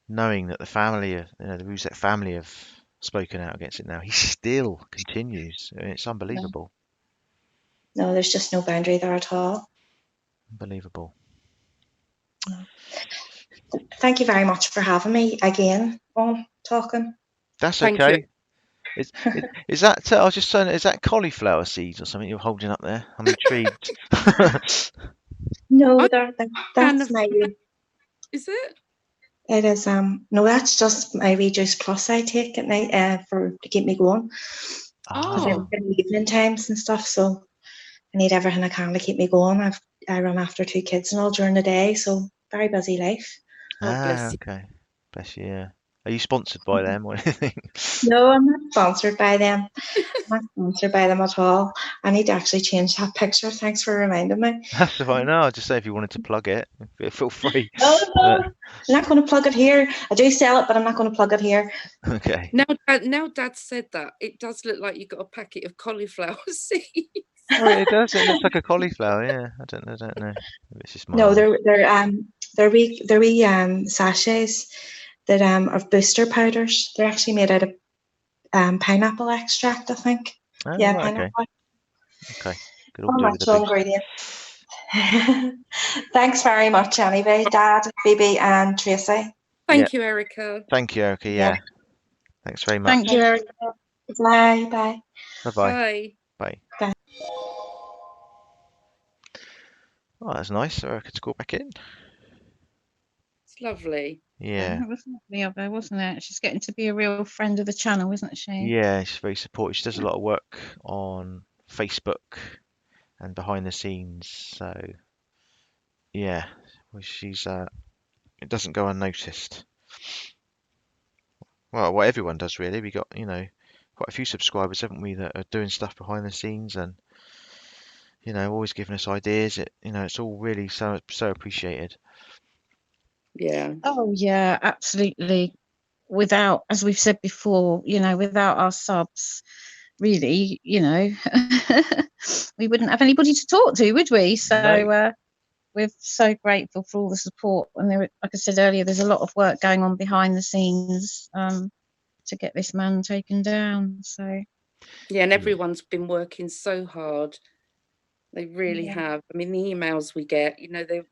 that the family, the Ruzek family have spoken out against it now, he still continues. I mean, it's unbelievable. No, there's just no boundary there at all. Unbelievable. Thank you very much for having me again on Talking. That's Thank okay. you. Is that? I was just saying, is that cauliflower seeds or something you're holding up there? I'm intrigued. No, Oh, that's my. Is it? It is no, that's just my Reduce Plus I take at night to keep me going. Because I Oh. work in the evening times and stuff, so I need everything I can to keep me going. I run after 2 kids and all during the day, so very busy life. Oh, bless you. Okay. Bless you. Yeah. Are you sponsored by them or anything? No, I'm not sponsored by them. I'm not sponsored by them at all. I need to actually change that picture. Thanks for reminding me. That's fine. No, I'll just say if you wanted to plug it, feel free. No, I'm not going to plug it here. I do sell it, but I'm not going to plug it here. Okay. Now Dad said that, it does look like you've got a packet of cauliflower seeds. Oh, it does. It looks like a cauliflower. Yeah. I don't know. It's just my No, eyes. they're wee sachets that of booster powders. They're actually made out of pineapple extract, I think. Oh, Yeah, right, pineapple. Okay. Could all All do with a natural boost. ingredients. Thanks very much, anyway, Dad, Phoebe, and Tracy. Thank you, Erica. Thank you, Erica. Yeah. Yeah. Thanks very much. Thank you, Erica. Bye. Bye. Bye-bye. Bye. Bye. Oh, that's nice. Erica to call back in. It's lovely. Yeah. That was lovely of her, wasn't it? She's getting to be a real friend of the channel, isn't she? Yeah, she's very supportive. She does a lot of work on Facebook and behind the scenes. So, yeah, well, she's it doesn't go unnoticed. Well, what everyone does really. We got, quite a few subscribers, haven't we, that are doing stuff behind the scenes and, always giving us ideas. It's all really so appreciated. Yeah. Oh yeah, absolutely. Without, as we've said before, without our subs, really, we wouldn't have anybody to talk to, would we? So No. we're so grateful for all the support. And like I said earlier, there's a lot of work going on behind the scenes to get this man taken down. So yeah, and everyone's been working so hard. They really Yeah. have. I mean, the emails we get,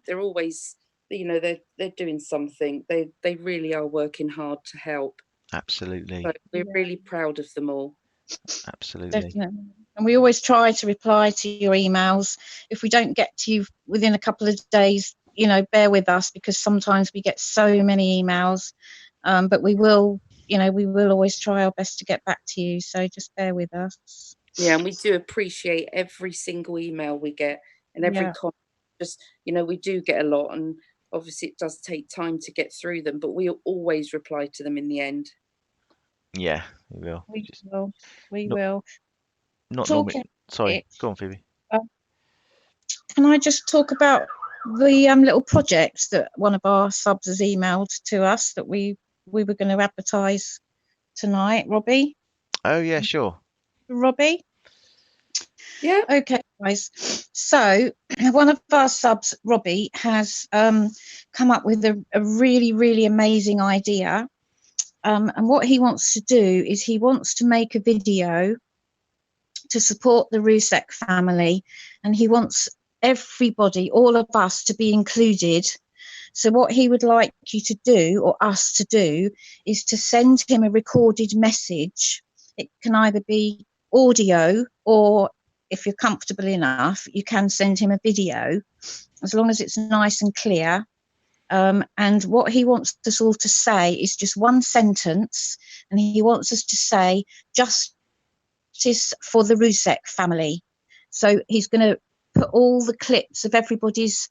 they're always, they're doing something. They really are working hard to help. Absolutely. So we're really proud of them all. Absolutely. Definitely. And we always try to reply to your emails. If we don't get to you within a couple of days, bear with us, because sometimes we get so many emails. But we will always try our best to get back to you. So just bear with us. Yeah, and we do appreciate every single email we get and every Yeah. comment. Just, we do get a lot, and obviously it does take time to get through them, but we always reply to them in the end. Yeah, we will. We will. We not- will. Not Talking normally. Sorry, it- go on, Phoebe. Can I just talk about the little project that one of our subs has emailed to us that we were going to advertise tonight, Robbie? Oh yeah, sure. Robbie? Yeah. Okay, guys. So one of our subs, Robbie, has come up with a really, really amazing idea. And what he wants to do is he wants to make a video to support the Rusek family, and he wants everybody, all of us, to be included. So what he would like you to do, or us to do, is to send him a recorded message. It can either be audio, or if you're comfortable enough, you can send him a video, as long as it's nice and clear. And what he wants us all to say is just one sentence, and he wants us to say, "Justice for the Rusek family." So he's going to put all the clips of everybody's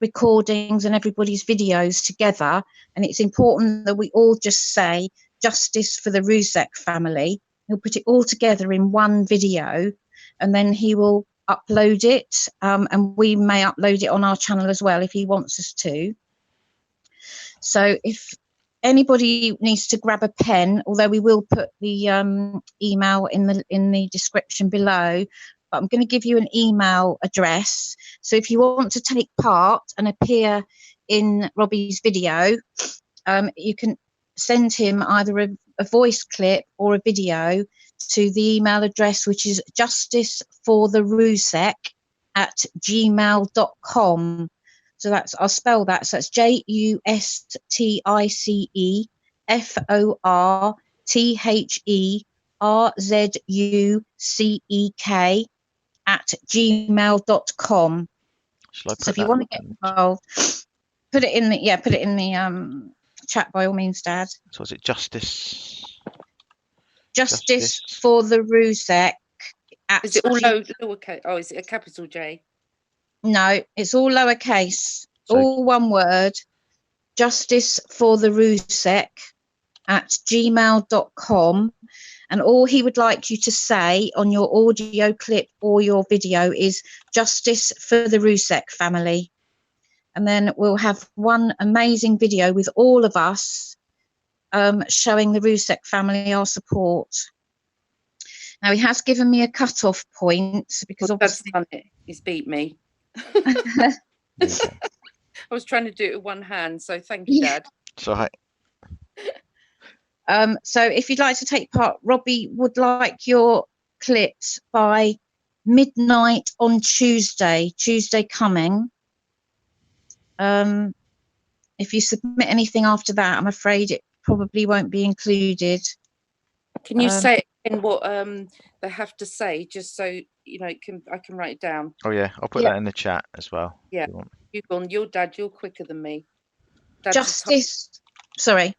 recordings and everybody's videos together, and it's important that we all just say justice for the Rusek family. He'll put it all together in one video, and then he will upload it, and we may upload it on our channel as well if he wants us to. So if anybody needs to grab a pen, although we will put the email in the description below, but I'm going to give you an email address. So if you want to take part and appear in Robbie's video, you can send him either a voice clip or a video to the email address, which is justicefortherusek@gmail.com. So that's, I'll spell that. So that's JUSTICEFORTHERUSEK@gmail.com. Shall I put So if you that want to get involved, put it in the chat by all means, Dad. So is it Justice For the Rusek. Is it all lowercase? Oh, is it a capital J? No, it's all lowercase, So- all one word. JusticeForTheRusek@gmail.com. And all he would like you to say on your audio clip or your video is justice for the Rusek family. And then we'll have one amazing video with all of us showing the Rusek family our support. Now, he has given me a cut-off point because Well, that's obviously done it. He's beat me. There you go. I was trying to do it with one hand, so thank you, Yeah. Dad. So so if you'd like to take part, Robbie would like your clips by midnight on Tuesday coming. If you submit anything after that, I'm afraid it probably won't be included. Can you say in what they have to say, just so you know, I can write it down. oh yeah, I'll put that in the chat as well. Yeah. if you want. You've gone. Your Dad, you're quicker than me. Dad's Justice. Sorry.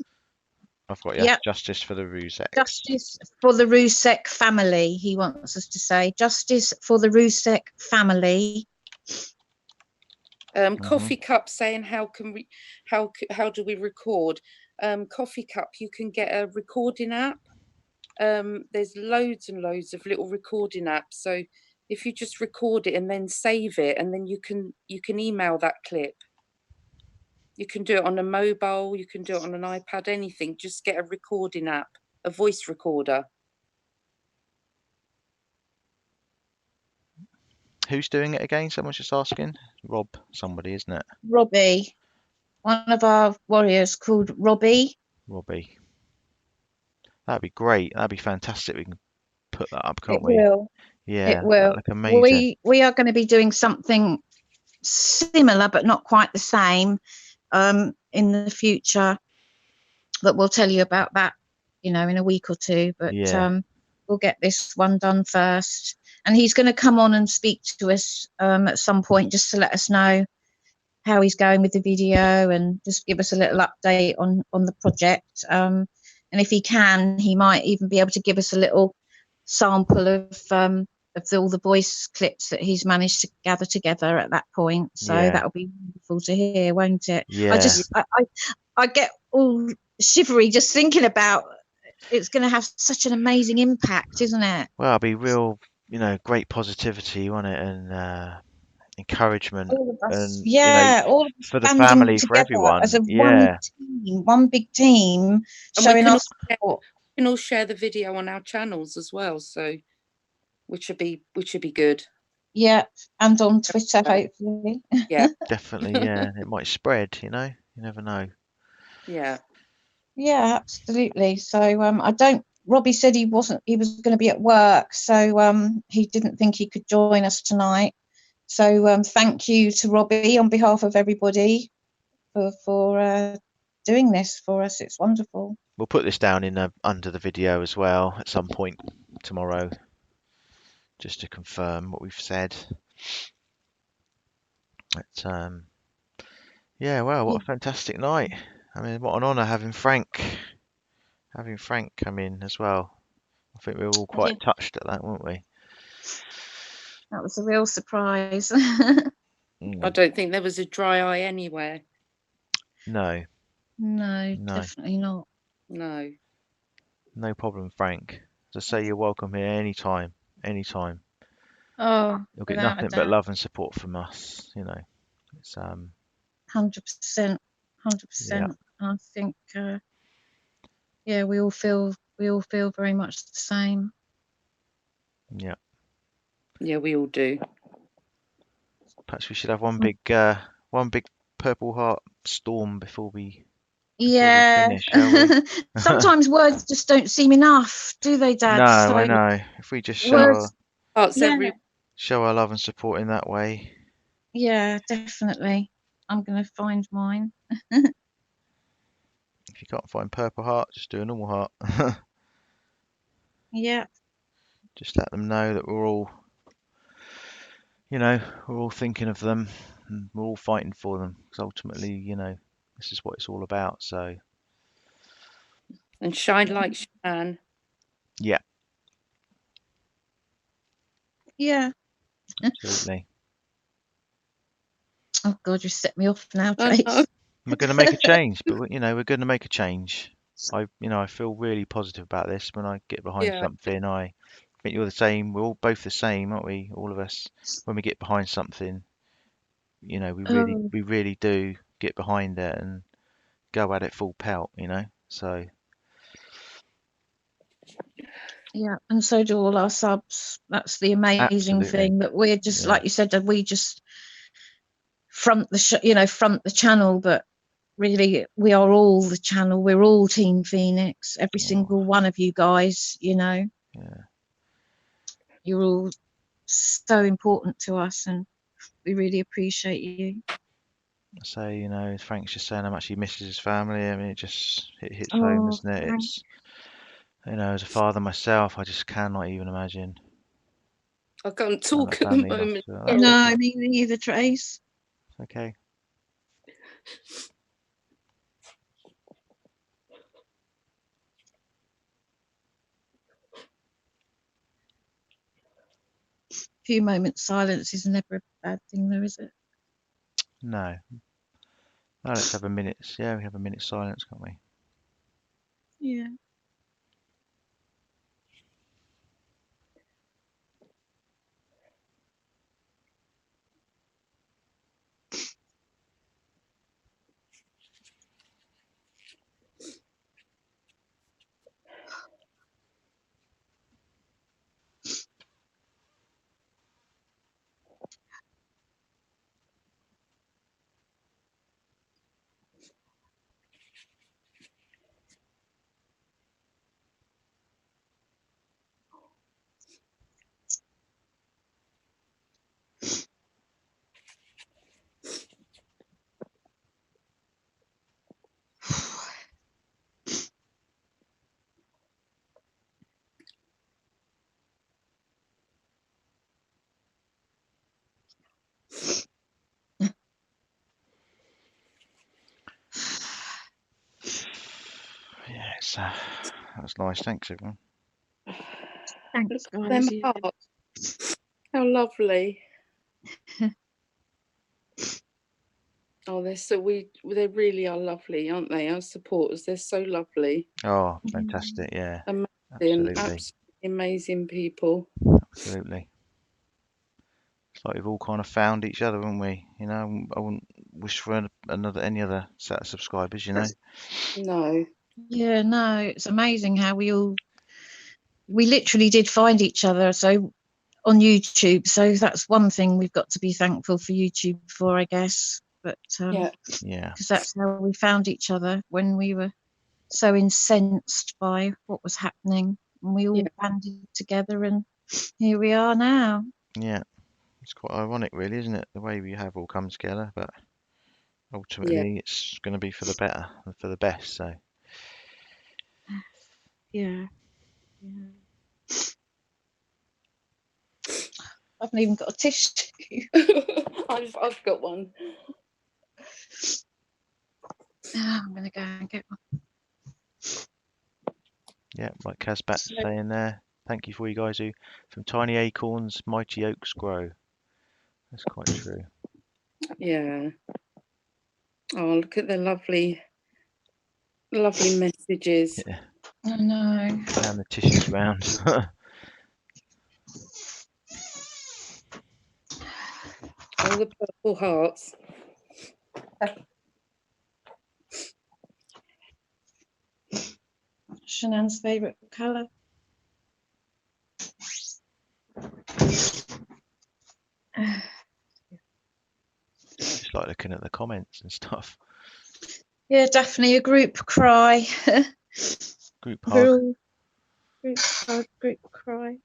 I've got Yeah. Justice for the Rusek. Justice for the Rusek family. He wants us to say justice for the Rusek family. Coffee Cup saying how do we record? Coffee Cup, you can get a recording app. There's loads and loads of little recording apps. So if you just record it and then save it, and then you can email that clip. You can do it on a mobile, you can do it on an iPad, anything. Just get a recording app, a voice recorder. Who's doing it again? Someone's just asking. Rob, somebody, isn't it? Robbie. One of our warriors called Robbie. Robbie. That'd be great. That'd be fantastic. We can put that up, can't It we? will. Yeah. It will. Look amazing. We are going to be doing something similar, but not quite the same, in the future. But we'll tell you about that, in a week or two. But Yeah. we'll get this one done first. And he's going to come on and speak to us at some point, just to let us know how he's going with the video and just give us a little update on the project. And if he can, he might even be able to give us a little sample of all the voice clips that he's managed to gather together at that point. So Yeah. that'll be wonderful to hear, won't it? Yeah. I get all shivery just thinking about it's going to have such an amazing impact, isn't it? Well, it'll be real, great positivity, won't it? And encouragement. All of us, And, all of us for the banding family, for together everyone. as a Yeah. one big team, And we showing can our support. We can all share the video on our channels as well, so which should be good. Yeah, and on Twitter, hopefully. Yeah. Definitely, yeah. It might spread, you never know. Yeah. Yeah, absolutely. So Robbie said he was going to be at work, so he didn't think he could join us tonight. So thank you to Robbie on behalf of everybody for doing this for us. It's wonderful. We'll put this down in under the video as well at some point tomorrow, just to confirm what we've said. But yeah, well, what a fantastic night. I mean, what an honour having Frank come in as well. I think we were all quite touched at that, weren't we? That was a real surprise. I don't think there was a dry eye anywhere. No, No, no, definitely not. No. no problem, Frank. As I say, you're welcome here anytime, anytime. Oh, You'll get without a nothing but doubt. love and support from us. You know, it's 100%. 100%. I think, yeah, we all feel very much the same. yeah. Yeah, we all do. Perhaps we should have one big Purple Heart storm before we Yeah. finish, shall we? Sometimes words just don't seem enough, do they, Dad? No, So I know. If we just words, yeah, show our love and support in that way. yeah, definitely. I'm going to find mine. If you can't find Purple Heart, just do a normal heart. Yeah. Just let them know that we're all, you know, we're all thinking of them and we're all fighting for them. Because ultimately, you know, this is what it's all about. So. And shine like Shan. Yeah. Yeah. Absolutely. Oh God, you set me off now, Trace. We're going to make a change, but you know, we're going to make a change. I feel really positive about this. When I get behind something, I think you're the same. We're all both the same, aren't we? All of us. When we get behind something, you know, we really do get behind it and go at it full pelt, you know. So. Yeah, and so do all our subs. That's the amazing thing, that we're just like you said, that we just front the channel, but really we are all the channel. We're all Team Phoenix, every single one of you guys, you know. Yeah. You're all so important to us and we really appreciate you. So, you know, Frank's just saying how much he misses his family. I mean, it hits home, doesn't it? It's, you know, as a father myself, I just cannot even imagine. I can't talk at the moment. No, me neither, Trace. Okay. A few moments silence is never a bad thing, though, is it? No. Oh, let's have a minute. Yeah, we have a minute silence, can't we? Yeah. Yeah, that was nice. Thanks, everyone. Thanks, Look at guys. them hearts. How lovely. Oh, they really are lovely, aren't they? Our supporters, they're so lovely. Oh, fantastic! Yeah, absolutely amazing people. Absolutely. It's like we've all kind of found each other, haven't we? You know, I wouldn't wish for any other set of subscribers, you know. No. Yeah, no, it's amazing how we literally did find each other. So on YouTube, so that's one thing we've got to be thankful for YouTube for, I guess. But yeah, because that's how we found each other, when we were so incensed by what was happening, and we all banded together, and here we are now. Yeah, it's quite ironic, really, isn't it? The way we have all come together, but ultimately it's going to be for the better and for the best. So yeah. I haven't even got a tissue. I've got one. I'm going to go and get one. Yeah, like Casbat's saying there, thank you for you guys who, from tiny acorns, mighty oaks grow. That's quite true. Yeah. Oh, look at the lovely messages. Yeah. I know. And the tissues round. All the purple hearts. Shanann's favourite colour. Just like looking at the comments and stuff. Yeah, Daphne, a group cry. Group We're hug. all group hug, group cry.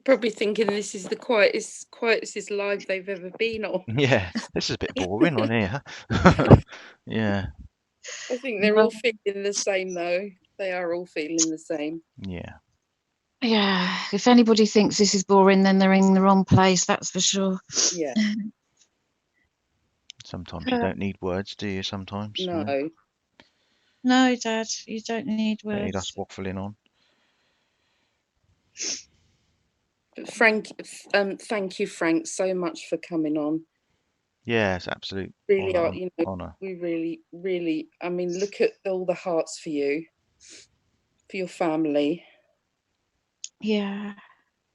Probably thinking this is the quietest live they've ever been on. Yeah, this is a bit boring on here. Yeah, I think they're all feeling the same, though. They are all feeling the same. yeah. Yeah, if anybody thinks this is boring, then they're in the wrong place, that's for sure. Yeah. Sometimes you don't need words, do you? Sometimes. you know? No. No, Dad, you don't need Don't need us words. waffling on. But Frank, thank you, Frank, so much for coming on. Yeah, it's absolute Really honour. are, you know, Honour. we really, I mean, look at all the hearts for you, for your family. Yeah.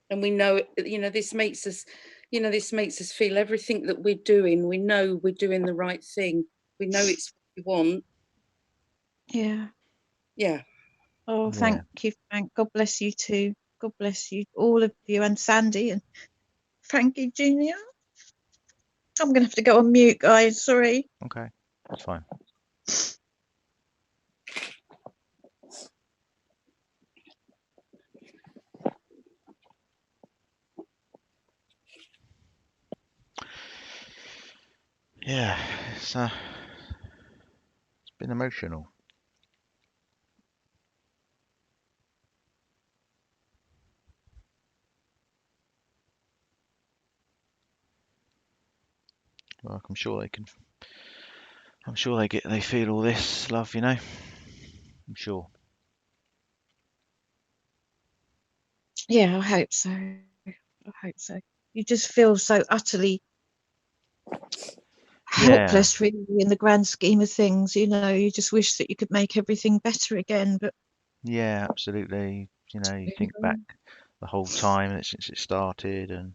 And we know, you know, this makes us feel everything that we're doing. We know we're doing the right thing. We know it's what we want. Yeah. Yeah. Oh, Yeah. thank you, Frank. God bless you too. God bless you, all of you, and Sandy and Frankie Jr. I'm going to have to go on mute, guys. Sorry. Okay, that's fine. Yeah, it's been emotional. Well, I'm sure they can. I'm sure they feel all this love, you know. I'm sure. Yeah, I hope so. I hope so. You just feel so utterly helpless, really, in the grand scheme of things. You know, you just wish that you could make everything better again. But Yeah, absolutely. You know, you think back the whole time since it started and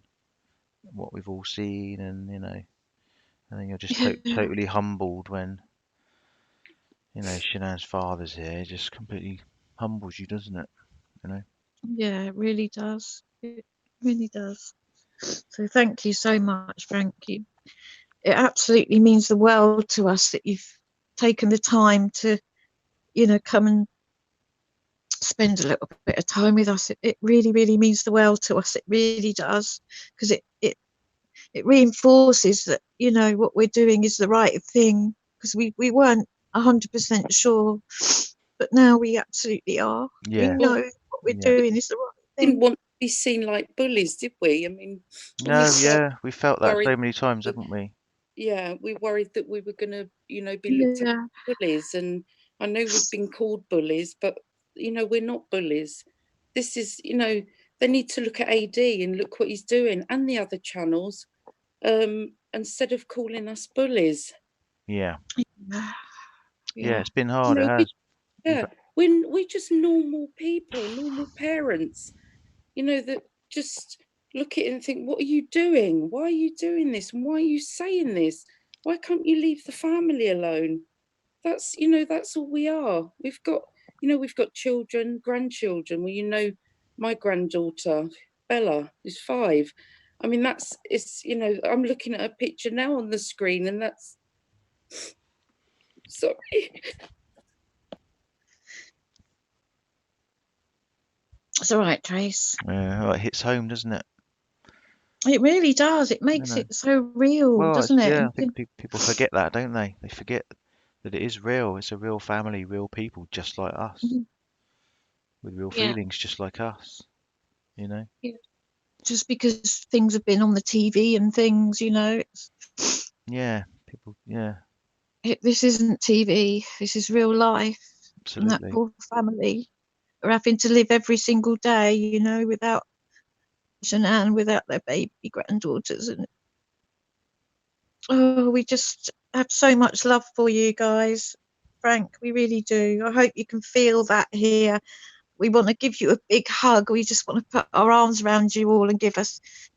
what we've all seen, and you know, and then you're just totally humbled when, you know, Shanann's father's here. It just completely humbles you, doesn't it? You know. yeah, it really does. It really does. So thank you so much, Frank. It absolutely means the world to us that you've taken the time to, you know, come and spend a little bit of time with us. It really, really means the world to us. It really does, because it reinforces that, you know, what we're doing is the right thing, because we weren't 100% sure, but now we absolutely are. Yeah. We know what we're doing is the right Didn't thing. want to be seen like bullies, did we? I mean, No, yeah, we felt that so many times, that- haven't we? yeah, we worried that we were going to, you know, be looked at as bullies. And I know we've been called bullies, but, you know, we're not bullies. This is, you know, they need to look at AD and look what he's doing and the other channels, instead of calling us bullies. Yeah. Yeah, Yeah, it's been hard. You know, It has. yeah, we're just normal people, normal parents, you know, that just look at it and think, what are you doing? Why are you doing this? And why are you saying this? Why can't you leave the family alone? That's, you know, that's all we are. We've got, you know, we've got children, grandchildren. Well, you know, my granddaughter, Bella, is 5. I mean, it's, you know, I'm looking at a picture now on the screen and that's, sorry. It's all right, Trace. Yeah, well, it hits home, doesn't it? It really does. It makes it so real, Well, doesn't it? yeah, I think people forget that, don't they? They forget that it is real. It's a real family, real people, just like us, with real feelings, just like us. You know. Yeah. Just because things have been on the TV and things, you know. Yeah, people. Yeah. This isn't TV. This is real life. Absolutely. And that poor family are having to live every single day, you know, without Shanann, without their baby granddaughters, and Oh, we just have so much love for you guys, Frank. We really do. I hope you can feel that here. We want to give you a big hug. We just want to put our arms around you all and give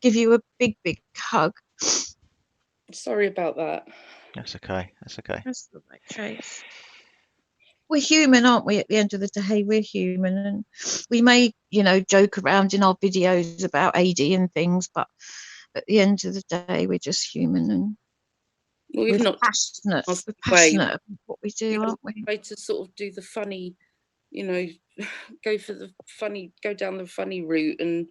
you a big, big hug. Sorry about that. That's okay. That's okay. That's all right, Trace. We're human, aren't we? At the end of the day, we're human, and we may, joke around in our videos about AD and things, but at the end of the day, we're just human, and We've we're not passionate. passed We're away. passionate about what we do, You know, aren't we? try to sort of do the funny, go down the funny route, and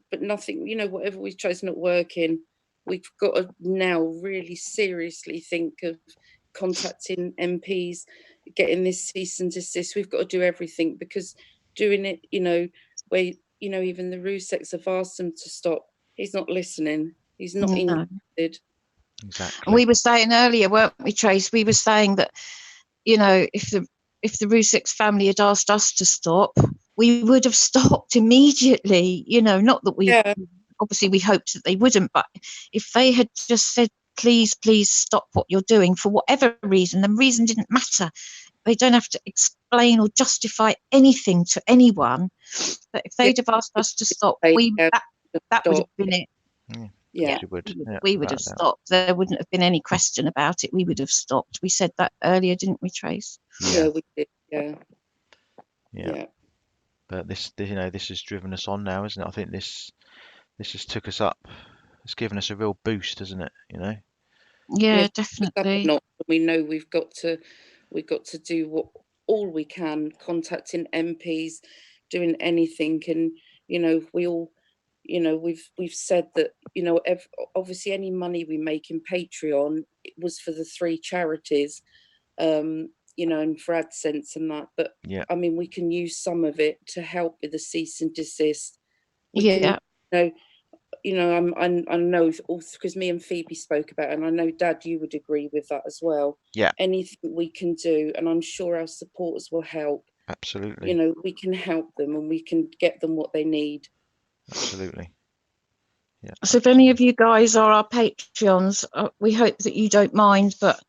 but nothing, whatever we try's not working. We've got to now really seriously think of contacting MPs, getting this cease and desist. We've got to do everything, because doing it, where even the Ruseks have asked them to stop. He's not listening. He's not No. interested. Exactly. And we were saying earlier, weren't we, Trace? We were saying that, if the Ruseks family had asked us to stop, we would have stopped immediately. Not that we obviously we hoped that they wouldn't, but if they had just said, please stop what you're doing for whatever reason, the reason didn't matter. They don't have to explain or justify anything to anyone. But if they'd have asked us to stop, that would have been it. Yeah, we would have stopped. There wouldn't have been any question about it. We would have stopped. We said that earlier, didn't we, Trace? Yeah, we did. Yeah. But this has driven us on now, isn't it? I think this has took us up. It's given us a real boost, hasn't it? Yeah, definitely. We know we've got to do all we can, contacting MPs, doing anything, and we all, we've said that obviously any money we make in Patreon, it was for the 3 charities, and for AdSense and that. But I mean, we can use some of it to help with the cease and desist. I know also because me and Phoebe spoke about it, and I know, Dad, you would agree with that as well. Yeah. Anything we can do, and I'm sure our supporters will help. Absolutely. We can help them, and we can get them what they need. Absolutely. Yeah. So if any of you guys are our Patreons, we hope that you don't mind, but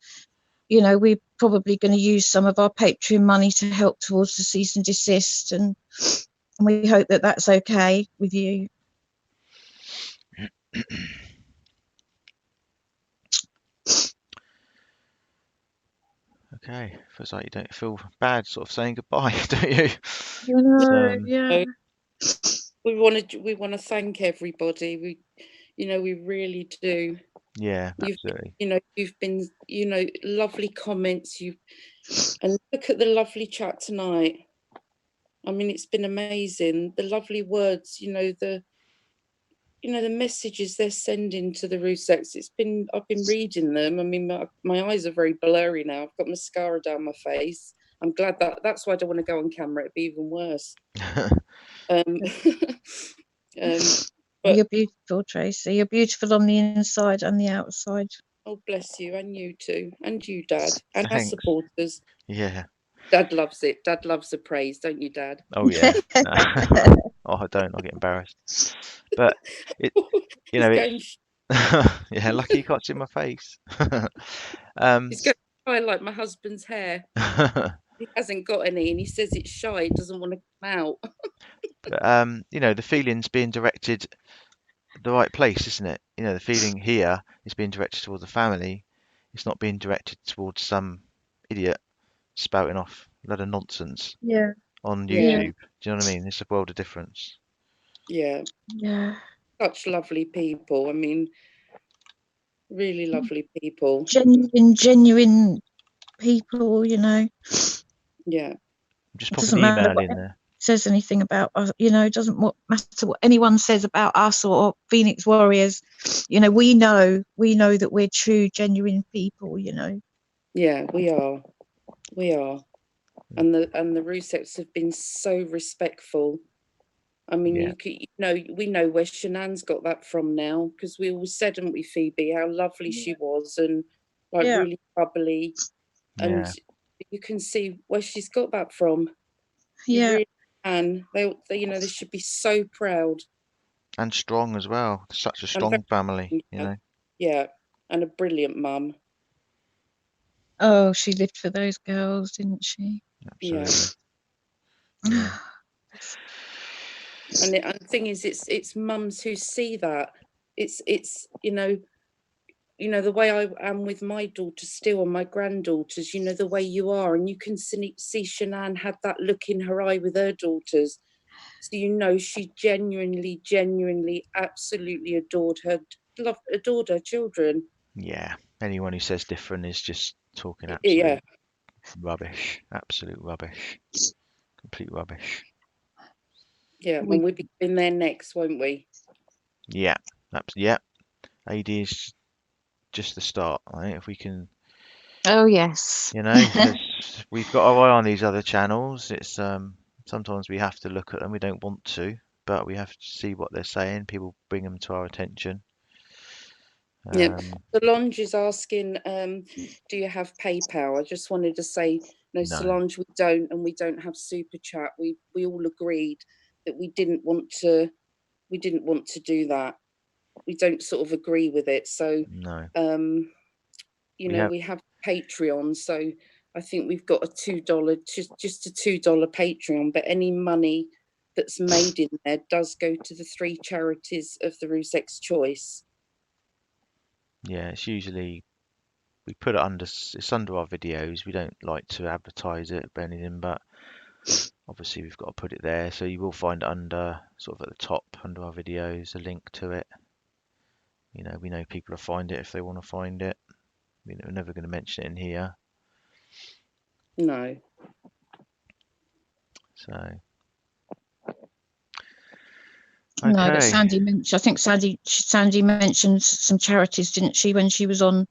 we're probably going to use some of our Patreon money to help towards the cease and desist, and we hope that that's okay with you. Okay, feels like you don't feel bad sort of saying goodbye, don't you? Yeah. We want to thank everybody. We really do. Yeah, absolutely. You've been, lovely comments. And look at the lovely chat tonight. I mean, it's been amazing. The lovely words, the messages they're sending to the Ruseks. I've been reading them. I mean, my eyes are very blurry now. I've got mascara down my face. I'm glad that's why I don't want to go on camera. It'd be even worse. But you're beautiful, Tracy. You're beautiful on the inside and the outside. Oh, bless you, and you too, and you, Dad, and Thanks. our supporters. Yeah. Dad loves it. Dad loves the praise, don't you, Dad? Oh yeah. Oh, I don't. I'll get embarrassed. But it, yeah, lucky you can't see my face. He's going to try like my husband's hair. He hasn't got any, and he says it's shy. He doesn't want to come out. But the feeling's being directed the right place, isn't it? The feeling here is being directed towards the family. It's not being directed towards some idiot spouting off a lot of nonsense on YouTube. Do you know what I mean? It's a world of difference. Yeah. Such lovely people. I mean, really lovely people. Genuine people, Yeah. Just pop an email in there. Says anything about us, doesn't matter what anyone says about us or Phoenix Warriors. We know that we're true, genuine people. Yeah, we are. And the Ruseks have been so respectful. I mean, we know where Shanann's got that from now, because we all said, didn't we, Phoebe, how lovely she was, and really bubbly, and you can see where she's got that from. You really can. They should be so proud and strong as well. Such a strong family. Yeah, and a brilliant mum. Oh, she lived for those girls, didn't she? Absolutely. Yeah. And the thing is, it's mums who see that. It's the way I am with my daughter still, and my granddaughters. The way you are, and you can see Shanann had that look in her eye with her daughters. So she genuinely, absolutely adored her children. Yeah. Anyone who says different is just talking Yeah. absolute rubbish. Absolute rubbish. Complete rubbish. Yeah, and we'll be in there next, won't we? Yeah. Yeah. AD is just the start. I think if we can, Oh yes. we've got our eye on these other channels. It's sometimes we have to look at them. We don't want to, but we have to see what they're saying. People bring them to our attention. Yeah. Solange is asking, do you have PayPal? I just wanted to say, no, Solange, we don't, and we don't have Super Chat. We all agreed that we didn't want to do that. We don't sort of agree with it. So no. We have Patreon, so I think we've got a $2, just a $2 Patreon, but any money that's made in there does go to the 3 charities of the Rusex choice. Yeah, it's usually we put it it's under our videos. We don't like to advertise it or anything, but obviously we've got to put it there. So you will find it under sort of at the top under our videos, a link to it. We know people will find it if they want to find it. We're never going to mention it in here. No. So. Okay. No, but Sandy mentioned. I think Sandy mentioned some charities, didn't she, when she was on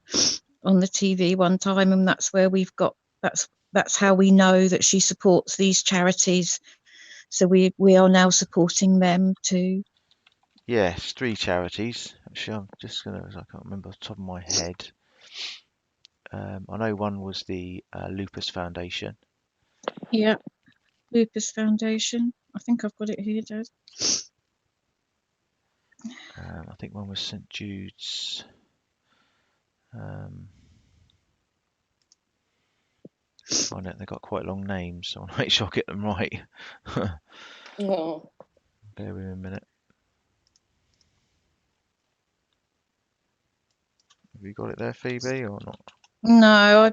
the TV one time, and that's where we've got. That's how we know that she supports these charities. So we are now supporting them too. Yes, 3 charities. Actually, I'm just gonna. I can't remember off the top of my head. I know one was the Lupus Foundation. Yeah, Lupus Foundation. I think I've got it here, Dad. I think one was St Jude's. Find out they've got quite long names, so I want to make sure I get them right. Oh. Bear with me a minute. Have you got it there, Phoebe, or not? No,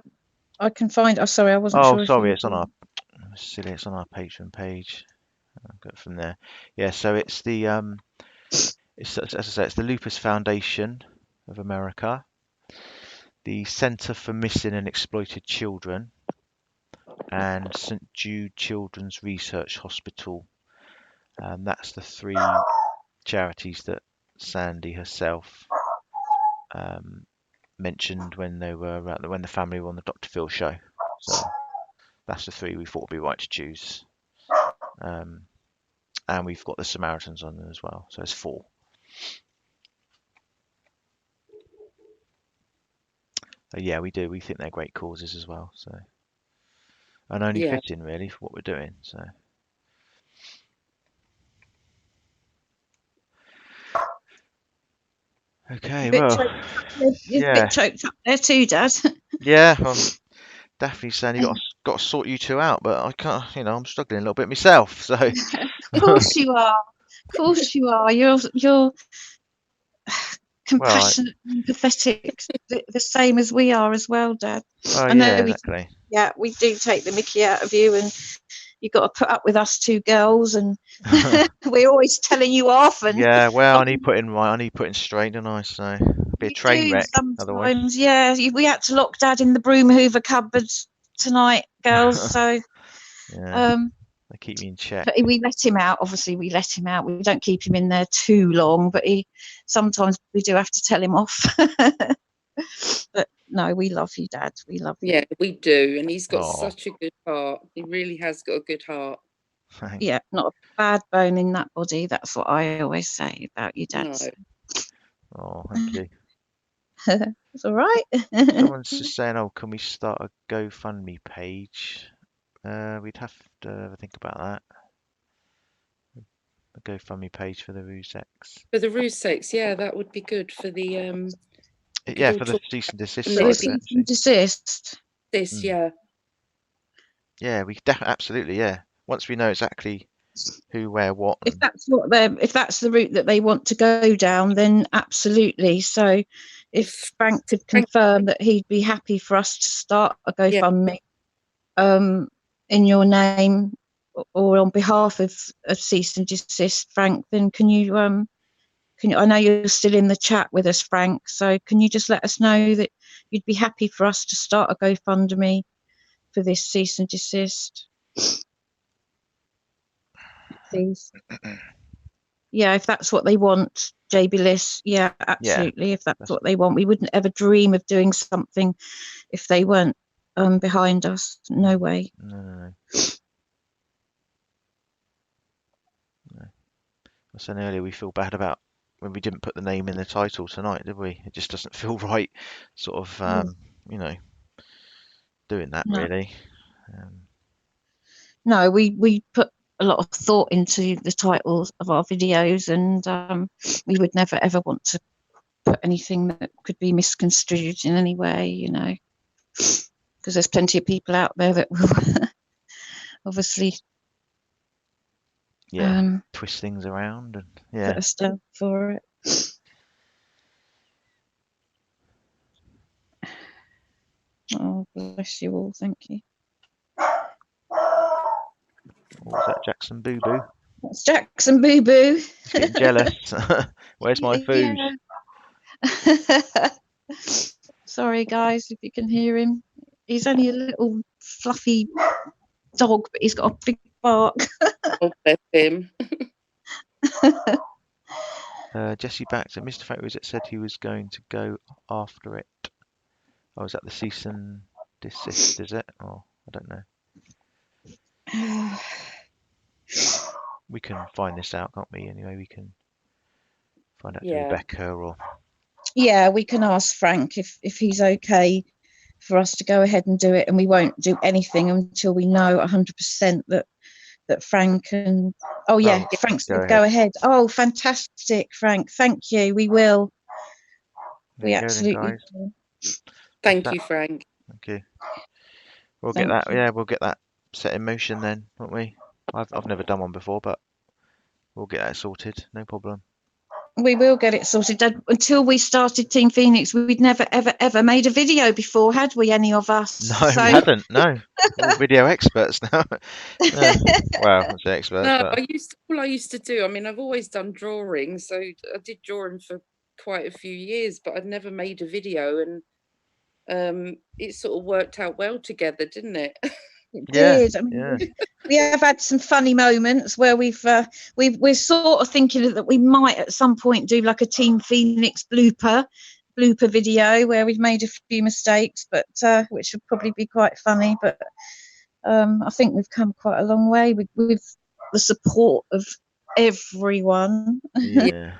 I can find. Oh, sorry, I wasn't sure. Oh, sorry, it's on our it's on our Patreon page. I'll go from there. Yeah, so it's the it's, as I say, it's the Lupus Foundation of America, the Center for Missing and Exploited Children, and St Jude Children's Research Hospital. That's the 3 charities that Sandy herself mentioned when the family were on the Dr. Phil show. So that's the 3 we thought would be right to choose. And we've got the Samaritans on there as well, so it's 4. Yeah, we do. We think they're great causes as well. So, and only fitting really for what we're doing. So. Okay, well, you're a bit choked up there too, Dad. Yeah, I'm definitely saying you got to sort you 2 out, but I can't. I'm struggling a little bit myself. So. Of course you are. Of course you are. You're compassionate and empathetic, the same as we are as well, Dad. Oh, yeah, exactly. We do take the mickey out of you, and you've got to put up with us 2 girls, and we're always telling you off. And yeah, well, I need putting straight, don't I? So be a train wreck otherwise. Yeah, we had to lock Dad in the broom hoover cupboards tonight, girls. So they keep me in check. But we let him out. Obviously, we let him out. We don't keep him in there too long, but sometimes we do have to tell him off. But no, we love you, Dad. We love you. Yeah, we do. And he's got such a good heart. He really has got a good heart. Thanks. Yeah, not a bad bone in that body. That's what I always say about you, Dad. No. Oh, thank you. It's all right. Someone's just saying, "Oh, can we start a GoFundMe page?" We'd have to think about that. A GoFundMe page for the Rusex. For the Rusex, yeah, that would be good for the Yeah, all for the talk cease and desist and side then of Cease it, and actually. desist. this, Mm. yeah. Yeah, we absolutely, yeah. Once we know exactly who, where, what, If and if that's the route that they want to go down, then absolutely. So if Frank could confirm that he'd be happy for us to start a Yeah. GoFundMe in your name or on behalf of cease and desist, Frank, then can you I know you're still in the chat with us, Frank, so can you just let us know that you'd be happy for us to start a GoFundMe for this cease and desist, please? Yeah, if that's what they want, JB Liss, yeah, absolutely. If that's what they want, we wouldn't ever dream of doing something if they weren't behind us. No way. no. I was saying earlier, we feel bad about when we didn't put the name in the title tonight, did we? It just doesn't feel right, sort of, you know, doing that No. really. No, we put a lot of thought into the titles of our videos, and we would never ever want to put anything that could be misconstrued in any way, you know, because there's plenty of people out there that will obviously twist things around and put us down for it. Oh, bless you all, thank you. What was that, Jackson Boo Boo? That's Jackson Boo Boo. He's getting jealous. Where's my food? Yeah. Sorry, guys, if you can hear him. He's only a little fluffy dog, but he's got a big bark. Oh, bless him. Jesse back to Mr. Fat Wizard said he was going to go after it. Oh, is that the cease and desist, is it? Or I don't know. We can find this out, can't we? Anyway, we can find out to Rebecca or... Yeah, we can ask Frank if he's okay for us to go ahead and do it, and we won't do anything until we know 100% that Frank and... Oh, yeah, Frank said go ahead. Oh, fantastic, Frank. Thank you. We will. We absolutely will. Thank you, Frank. Thank you. We'll get that. Yeah, we'll get that set in motion then, won't we? I've never done one before, but we'll get that sorted. No problem. We will get it sorted. Until we started Team Phoenix, we'd never, ever, ever made a video before, had we, any of us? No, we hadn't. No, we're video experts now. Well, I'm say experts. No, but... all I used to do. I mean, I've always done drawing, so I did drawing for quite a few years, but I'd never made a video, and it sort of worked out well together, didn't it? It did. I mean, we have had some funny moments where we're sort of thinking that we might at some point do like a Team Phoenix blooper video where we've made a few mistakes, but which would probably be quite funny. But I think we've come quite a long way with the support of everyone. Yeah.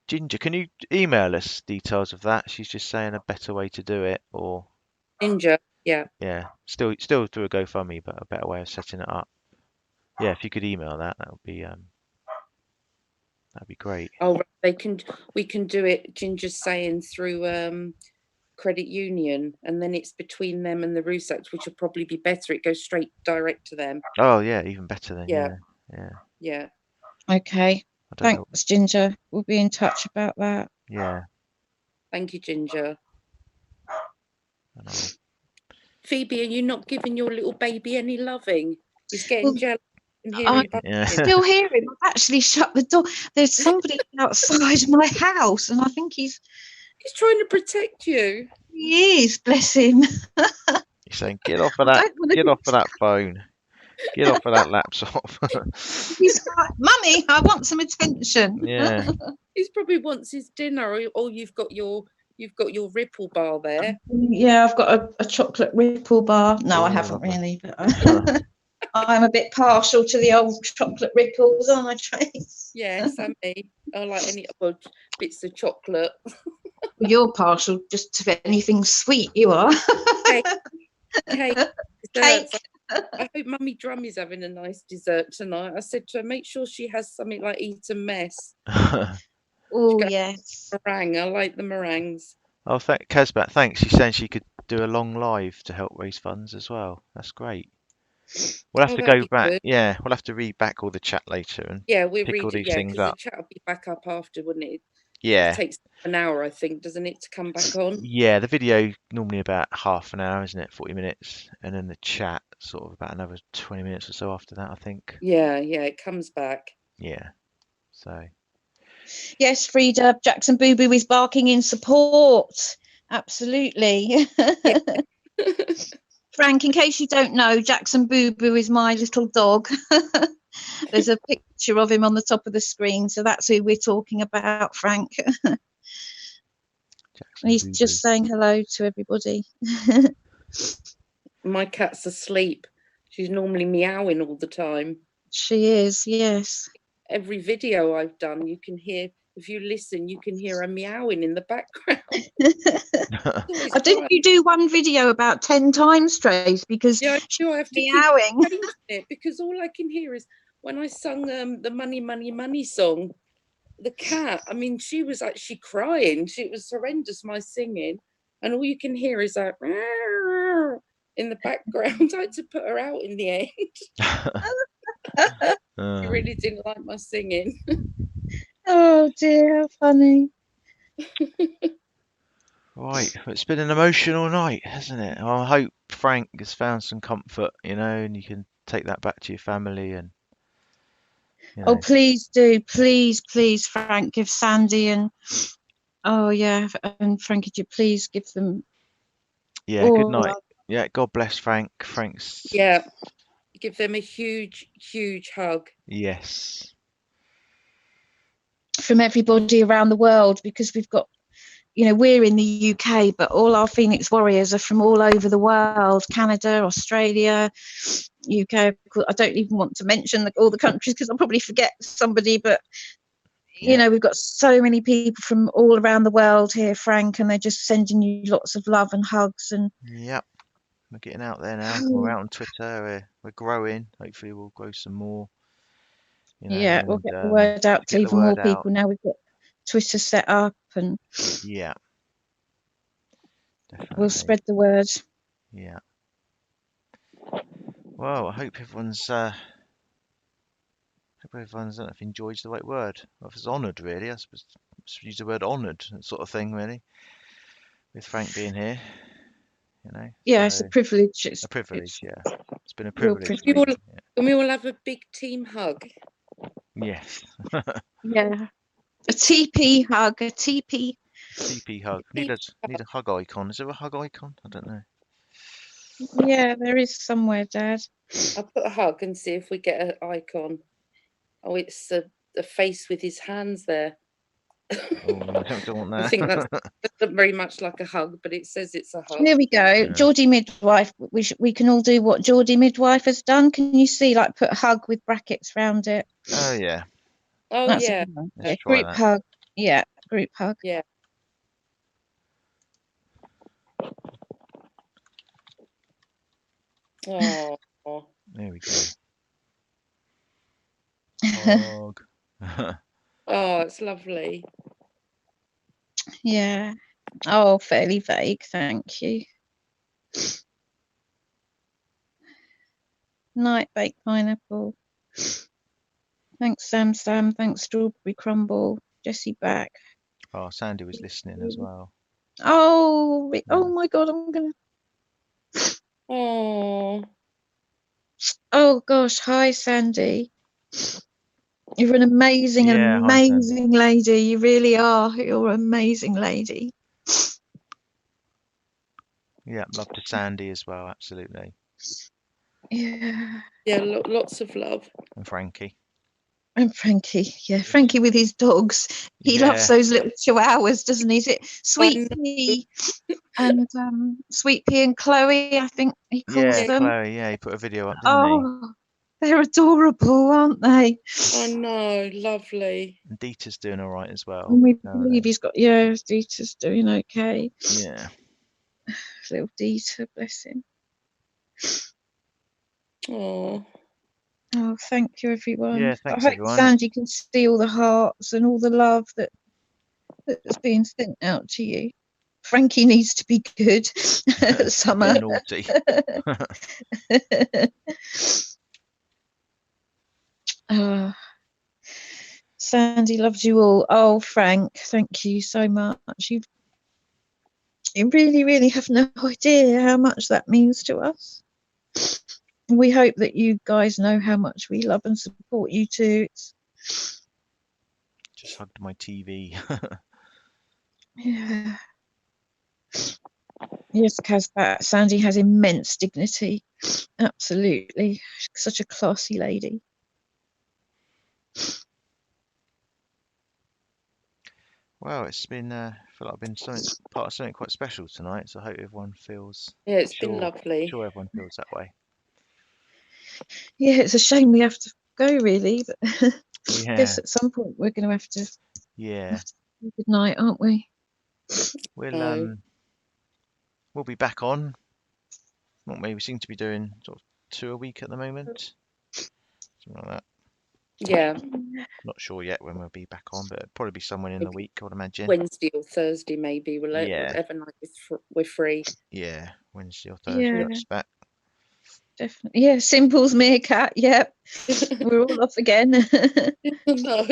Ginger, can you email us details of that? She's just saying a better way to do it, or Ginger. Yeah. Yeah, still through a GoFundMe, but a better way of setting it up. Yeah, if you could email that would be that'd be great. Oh, we can do it. Ginger's saying through credit union, and then it's between them and the Rusaks, which will probably be better. It goes straight direct to them. Oh yeah, even better then. Yeah. Okay. Thanks, Ginger. We'll be in touch about that. Yeah. Thank you, Ginger. Phoebe, are you not giving your little baby any loving? He's getting jealous. I still hear him. I've actually shut the door. There's somebody outside my house, and I think he's trying to protect you. He is, bless him. He's saying, "Get off of that! Get off of that phone! Get off of that laptop!" He's like, "Mummy, I want some attention." Yeah. He probably wants his dinner, or you've got your Ripple bar there. Yeah, I've got a chocolate Ripple bar. No, I haven't really, but I'm a bit partial to the old chocolate Ripples, aren't I, Trace? Yes, and me. I like any bits of chocolate. Well, you're partial just to anything sweet, you are. Cake. I hope Mummy Drummy's having a nice dessert tonight. I said to her, make sure she has something like Eton Mess. Oh, got yes. meringue. I like the meringues. Oh, Kazbat, thanks. She's saying she could do a long live to help raise funds as well. That's great. We'll have Oh, to that'd go be back. good. Yeah, we'll have to read back all the chat later and Yeah, we'll pick all read it. these Yeah, things because the up. chat will be back up after, wouldn't it? It Yeah. takes an hour, I think, doesn't it, to come back on? Yeah, the video normally about half an hour, isn't it? 40 minutes. And then the chat sort of about another 20 minutes or so after that, I think. Yeah, it comes back. Yeah. So, Yes, Frida, Jackson Boo Boo is barking in support. Absolutely. Yeah. Frank, in case you don't know, Jackson Boo Boo is my little dog. There's a picture of him on the top of the screen, so that's who we're talking about, Frank. Jackson He's Boo just Boo. saying hello to everybody. My cat's asleep. She's normally meowing all the time. She is, yes. Every video I've done, you can hear, if you listen, you can hear her meowing in the background. Oh, didn't you do one video about 10 times, Trace? Because yeah, I have to meowing. keep changing it because all I can hear is when I sung the Money, Money, Money song, the cat, I mean, she was actually crying. It was horrendous, my singing. And all you can hear is that in the background. I had to put her out in the end. She really didn't like my singing. Oh dear, how funny. Right, it's been an emotional night, hasn't it? Well, I hope Frank has found some comfort, and you can take that back to your family and. Oh, please do, please, Frank, give Sandy and Frankie, do you please give them. Yeah, good night. Yeah, God bless Frank. Frank's. Yeah, give them a huge, huge hug. Yes. From everybody around the world, because we've got, we're in the UK, but all our Phoenix Warriors are from all over the world: Canada, Australia, UK. I don't even want to mention all the countries because I'll probably forget somebody, but we've got so many people from all around the world here, Frank, and they're just sending you lots of love and hugs. And yep, we're getting out there now. We're out on Twitter. We're growing. Hopefully, we'll grow some more. Yeah, we'll get the word out to even more people. Now we've got Twitter set up, and yeah, definitely. We'll spread the word. Yeah. Well, I hope everyone's. I don't know if enjoys the right word. Or if it's honoured, really. I suppose use the word honoured, that sort of thing, really. With Frank being here, Yeah, it's a privilege. It's a privilege, yeah. It's been a privilege. Can we all have a big team hug? Yes. Yeah. A TP hug, a TP. TP hug. Need a hug icon. Is there a hug icon? I don't know. Yeah, there is somewhere, Dad. I'll put a hug and see if we get an icon. Oh, it's the face with his hands there. Oh, I don't want that. I think that's very much like a hug, but it says it's a hug. Here we go. Yeah. Geordie Midwife. We can all do what Geordie Midwife has done. Can you see, put hug with brackets around it? Oh, yeah. Oh, that's yeah. Group hug. Yeah, group hug. Yeah. Oh. There we go. Hug. Oh, it's lovely. Yeah. Oh, fairly vague. Thank you. Night baked pineapple. Thanks, Sam. Thanks, Strawberry Crumble. Jessie back. Oh, Sandy was listening as well. Oh, my God, I'm gonna. Oh gosh, hi Sandy. You're an amazing lady. You really are. You're an amazing lady. Yeah, love to Sandy as well. Absolutely. Yeah. Yeah, lots of love. And Frankie. And Frankie, yeah, Frankie with his dogs. He loves those little chihuahuas, doesn't he? Is it Sweet Pea and Sweet Pea and Chloe? I think he calls them. Chloe. Yeah, he put a video up, didn't he? They're adorable, aren't they? I know, lovely. And Dieter's doing all right as well. And we believe he's got. Yeah, Dieter's doing okay. Yeah. Little Dieter, bless him. Oh, thank you, everyone. Yeah, thanks, I hope everyone. Sandy can see all the hearts and all the love that that's being sent out to you. Frankie needs to be good. Summer. Bit naughty. Sandy loves you all. Oh, Frank, thank you so much. You really, really have no idea how much that means to us. We hope that you guys know how much we love and support you too. Just hugged my TV. Yeah. Yes, Casbat. Sandy has immense dignity. Absolutely. Such a classy lady. Well, it's been I feel like I've been part of something quite special tonight, so I hope everyone feels Yeah, it's been lovely. sure everyone feels that way. Yeah, it's a shame we have to go, really, but I Yeah. guess at some point we're going to have to. Yeah. Say good night, aren't we? We'll be back on. Won't we? We seem to be doing sort of 2 a week at the moment. Something like that. Yeah. Not sure yet when we'll be back on, but it'll probably be somewhere in the week, I would imagine. Wednesday or Thursday, maybe. Whatever night we're free. Yeah, Wednesday or Thursday. Yeah. I expect. Definitely. Yeah, Simple's Meerkat. Yep. We're all off again. No.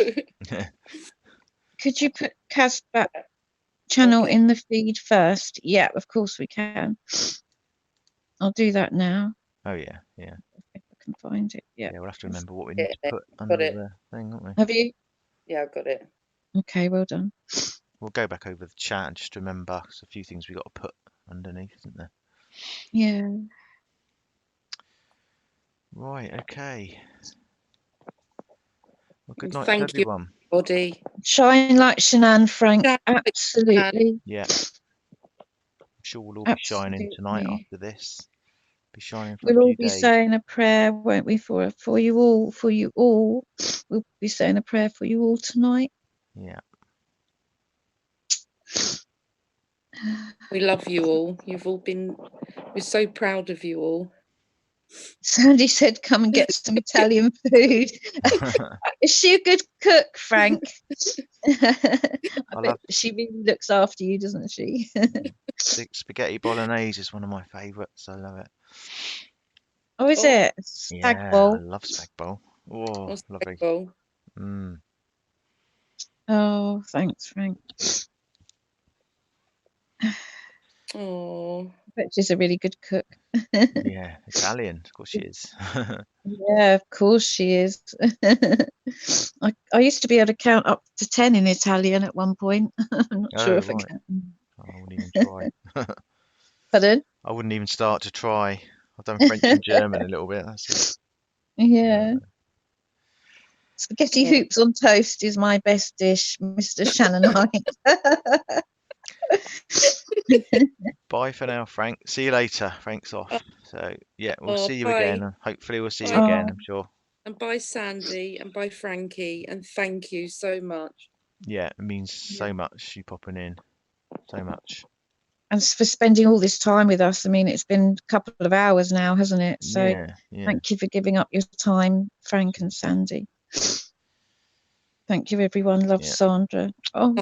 Could you put Casbat channel in the feed first? Yeah, of course we can. I'll do that now. Oh yeah, yeah. If I can find it. Yeah. Yeah, we'll have to remember what we need to put under the thing, won't we? Have you? Yeah, I've got it. Okay, well done. We'll go back over the chat and just remember there's a few things we got to put underneath, isn't there? Yeah. Right, okay. Well, good night Thank to everyone. You, everybody. Shine like Shanann, Frank. Absolutely. Yeah. I'm sure we'll all be shining tonight after this. Be shining for We'll a all few be days. saying a prayer, won't we, for you all, for you all. We'll be saying a prayer for you all tonight. Yeah. We love you all. We're so proud of you all. Sandy said, come and get some Italian food. Is she a good cook, Frank? I bet she really looks after you, doesn't she? Spaghetti bolognese is one of my favourites. I love it. Oh, is it? Spag bowl. I love spag bowl. Oh, lovely. Mm. Oh, thanks, Frank. Oh, I bet she's a really good cook. Yeah, Italian, of course she is. Yeah, of course she is. I used to be able to count up to 10 in Italian at one point. I'm not sure if I can. I wouldn't even try. Pardon? I wouldn't even start to try. I've done French and German a little bit. That's it. Yeah. Spaghetti hoops on toast is my best dish, Mr. Shannonite. Bye for now, Frank. See you later. Frank's off. So yeah, we'll see you bye. again. And hopefully we'll see you again, I'm sure. And bye, Sandy, and bye, Frankie, and thank you so much. Yeah, it means so much, you popping in. So much. And for spending all this time with us. I mean, it's been a couple of hours now, hasn't it? So thank you for giving up your time, Frank and Sandy. Thank you, everyone. Love, Sandra. Oh,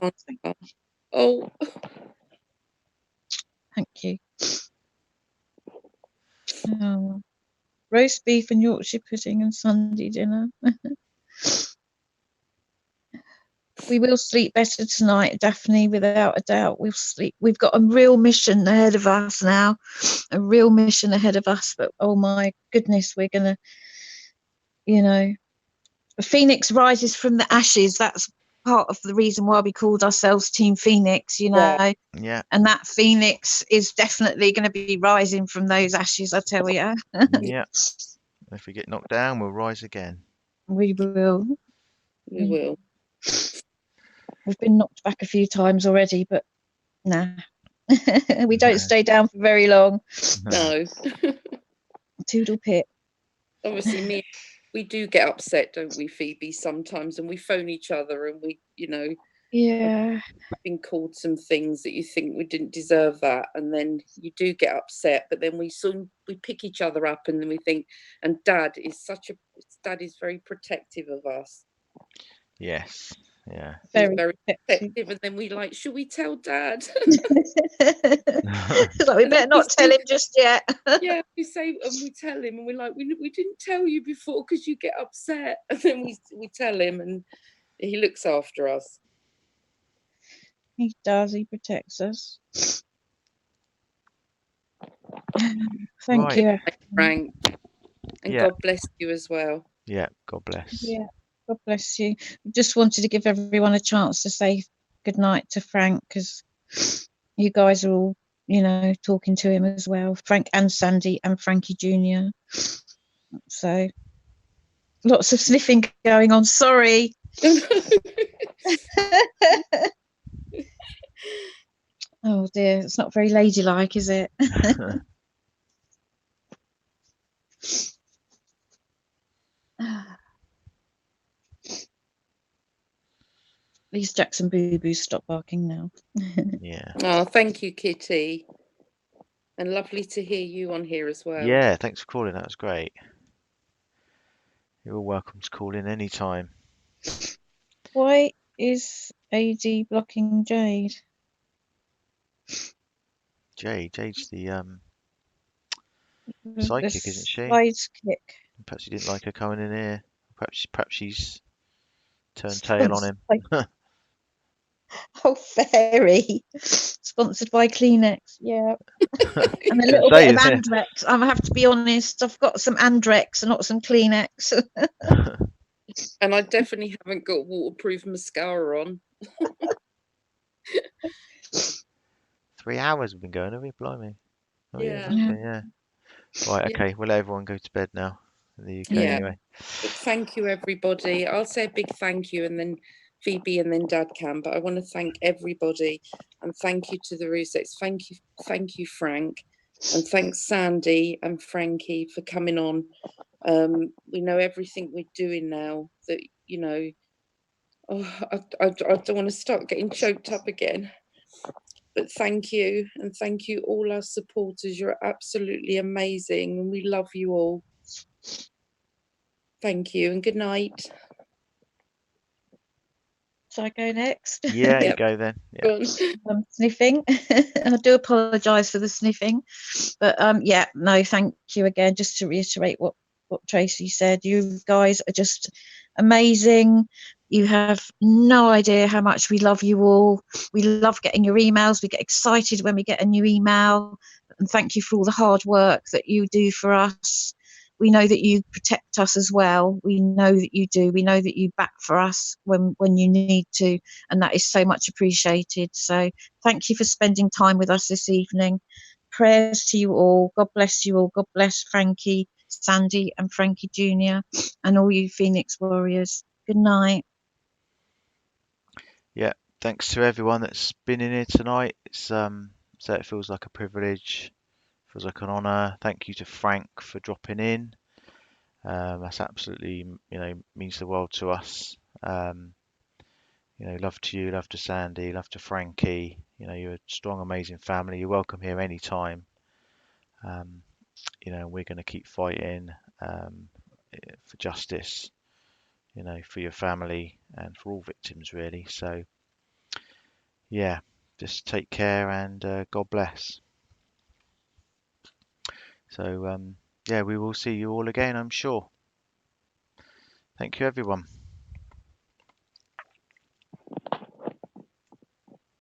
thank you. Oh. Roast beef and Yorkshire pudding and Sunday dinner. We will sleep better tonight, Daphne, without a doubt. We'll sleep. We've got a real mission ahead of us now. A real mission ahead of us. But oh my goodness, we're going to, a phoenix rises from the ashes. That's part of the reason why we called ourselves Team Phoenix, Yeah. And that phoenix is definitely going to be rising from those ashes, I tell you. Yeah. If we get knocked down, we'll rise again. We will. We will. We've been knocked back a few times already, but nah. We don't stay down for very long. No. Toodle pip. Obviously, we do get upset, don't we, Phoebe, sometimes, and we phone each other and we, Yeah. I've been called some things that you think we didn't deserve that, and then you do get upset, but then we pick each other up, and then we think, and Dad is very protective of us. Yes, Yeah. He's Very very protective. protective, and then we like, should we tell Dad? It's like, we better not tell him just yet. Yeah, we say, and we tell him, and we're like, we didn't tell you before because you get upset, and then we tell him, and he looks after us. He does. He protects us. Thank Right. you. Thanks, Frank, and Yeah. God bless you as well. Yeah. God bless. Yeah. God bless you. Just wanted to give everyone a chance to say good night to Frank, because you guys are all, talking to him as well. Frank and Sandy and Frankie Jr. So lots of sniffing going on. Sorry. Oh dear, it's not very ladylike, is it? These Jackson Boo Boos stop barking now. Yeah. Oh, thank you, Kitty, and lovely to hear you on here as well. Yeah. Thanks for calling. That was great. You're all welcome to call in anytime. Why is AD blocking Jade? Jade's the The psychic, isn't she? slides kick. Perhaps he didn't like her coming in here. Perhaps she's turned tail on him. Oh, fairy. Sponsored by Kleenex. Yeah. And a Didn't little say bit of it. Andrex. I have to be honest. I've got some Andrex and not some Kleenex. And I definitely haven't got waterproof mascara on. 3 hours we've been going, have we? Blimey. Oh yeah. Yeah. Okay, yeah. Right. Yeah. Okay. We'll let everyone go to bed now in the UK Yeah. anyway. But thank you, everybody. I'll say a big thank you, and then Phoebe, and then Dad can. But I want to thank everybody, and thank you to the Ruseks. Thank you, Frank, and thanks Sandy and Frankie for coming on. We know everything we're doing now. That I don't want to start getting choked up again. But thank you, and thank you all our supporters. You're absolutely amazing, and we love you all. Thank you, and good night. Shall I go next? Yeah, you Yep. go then. Yeah. Go on. I'm sniffing. I do apologise for the sniffing, but yeah, no, thank you again. Just to reiterate what Tracy said, you guys are just amazing. You have no idea how much we love you all. We love getting your emails. We get excited when we get a new email, and thank you for all the hard work that you do for us. We know that you protect us as well. We know that you do. We know that you back for us when you need to, and that is so much appreciated. So thank you for spending time with us this evening. Prayers to you all. God bless you all. God bless Frankie, Sandy and Frankie Jr. and all you Phoenix Warriors. Good night. Yeah. Thanks to everyone that's been in here tonight. It's so it feels like a privilege, feels like an honour. Thank you to Frank for dropping in. That's absolutely, means the world to us. Love to you, love to Sandy, love to Frankie. You're a strong, amazing family. You're welcome here anytime. We're going to keep fighting for justice, for your family and for all victims, really. So, yeah, just take care and God bless. So, yeah, we will see you all again, I'm sure. Thank you, everyone.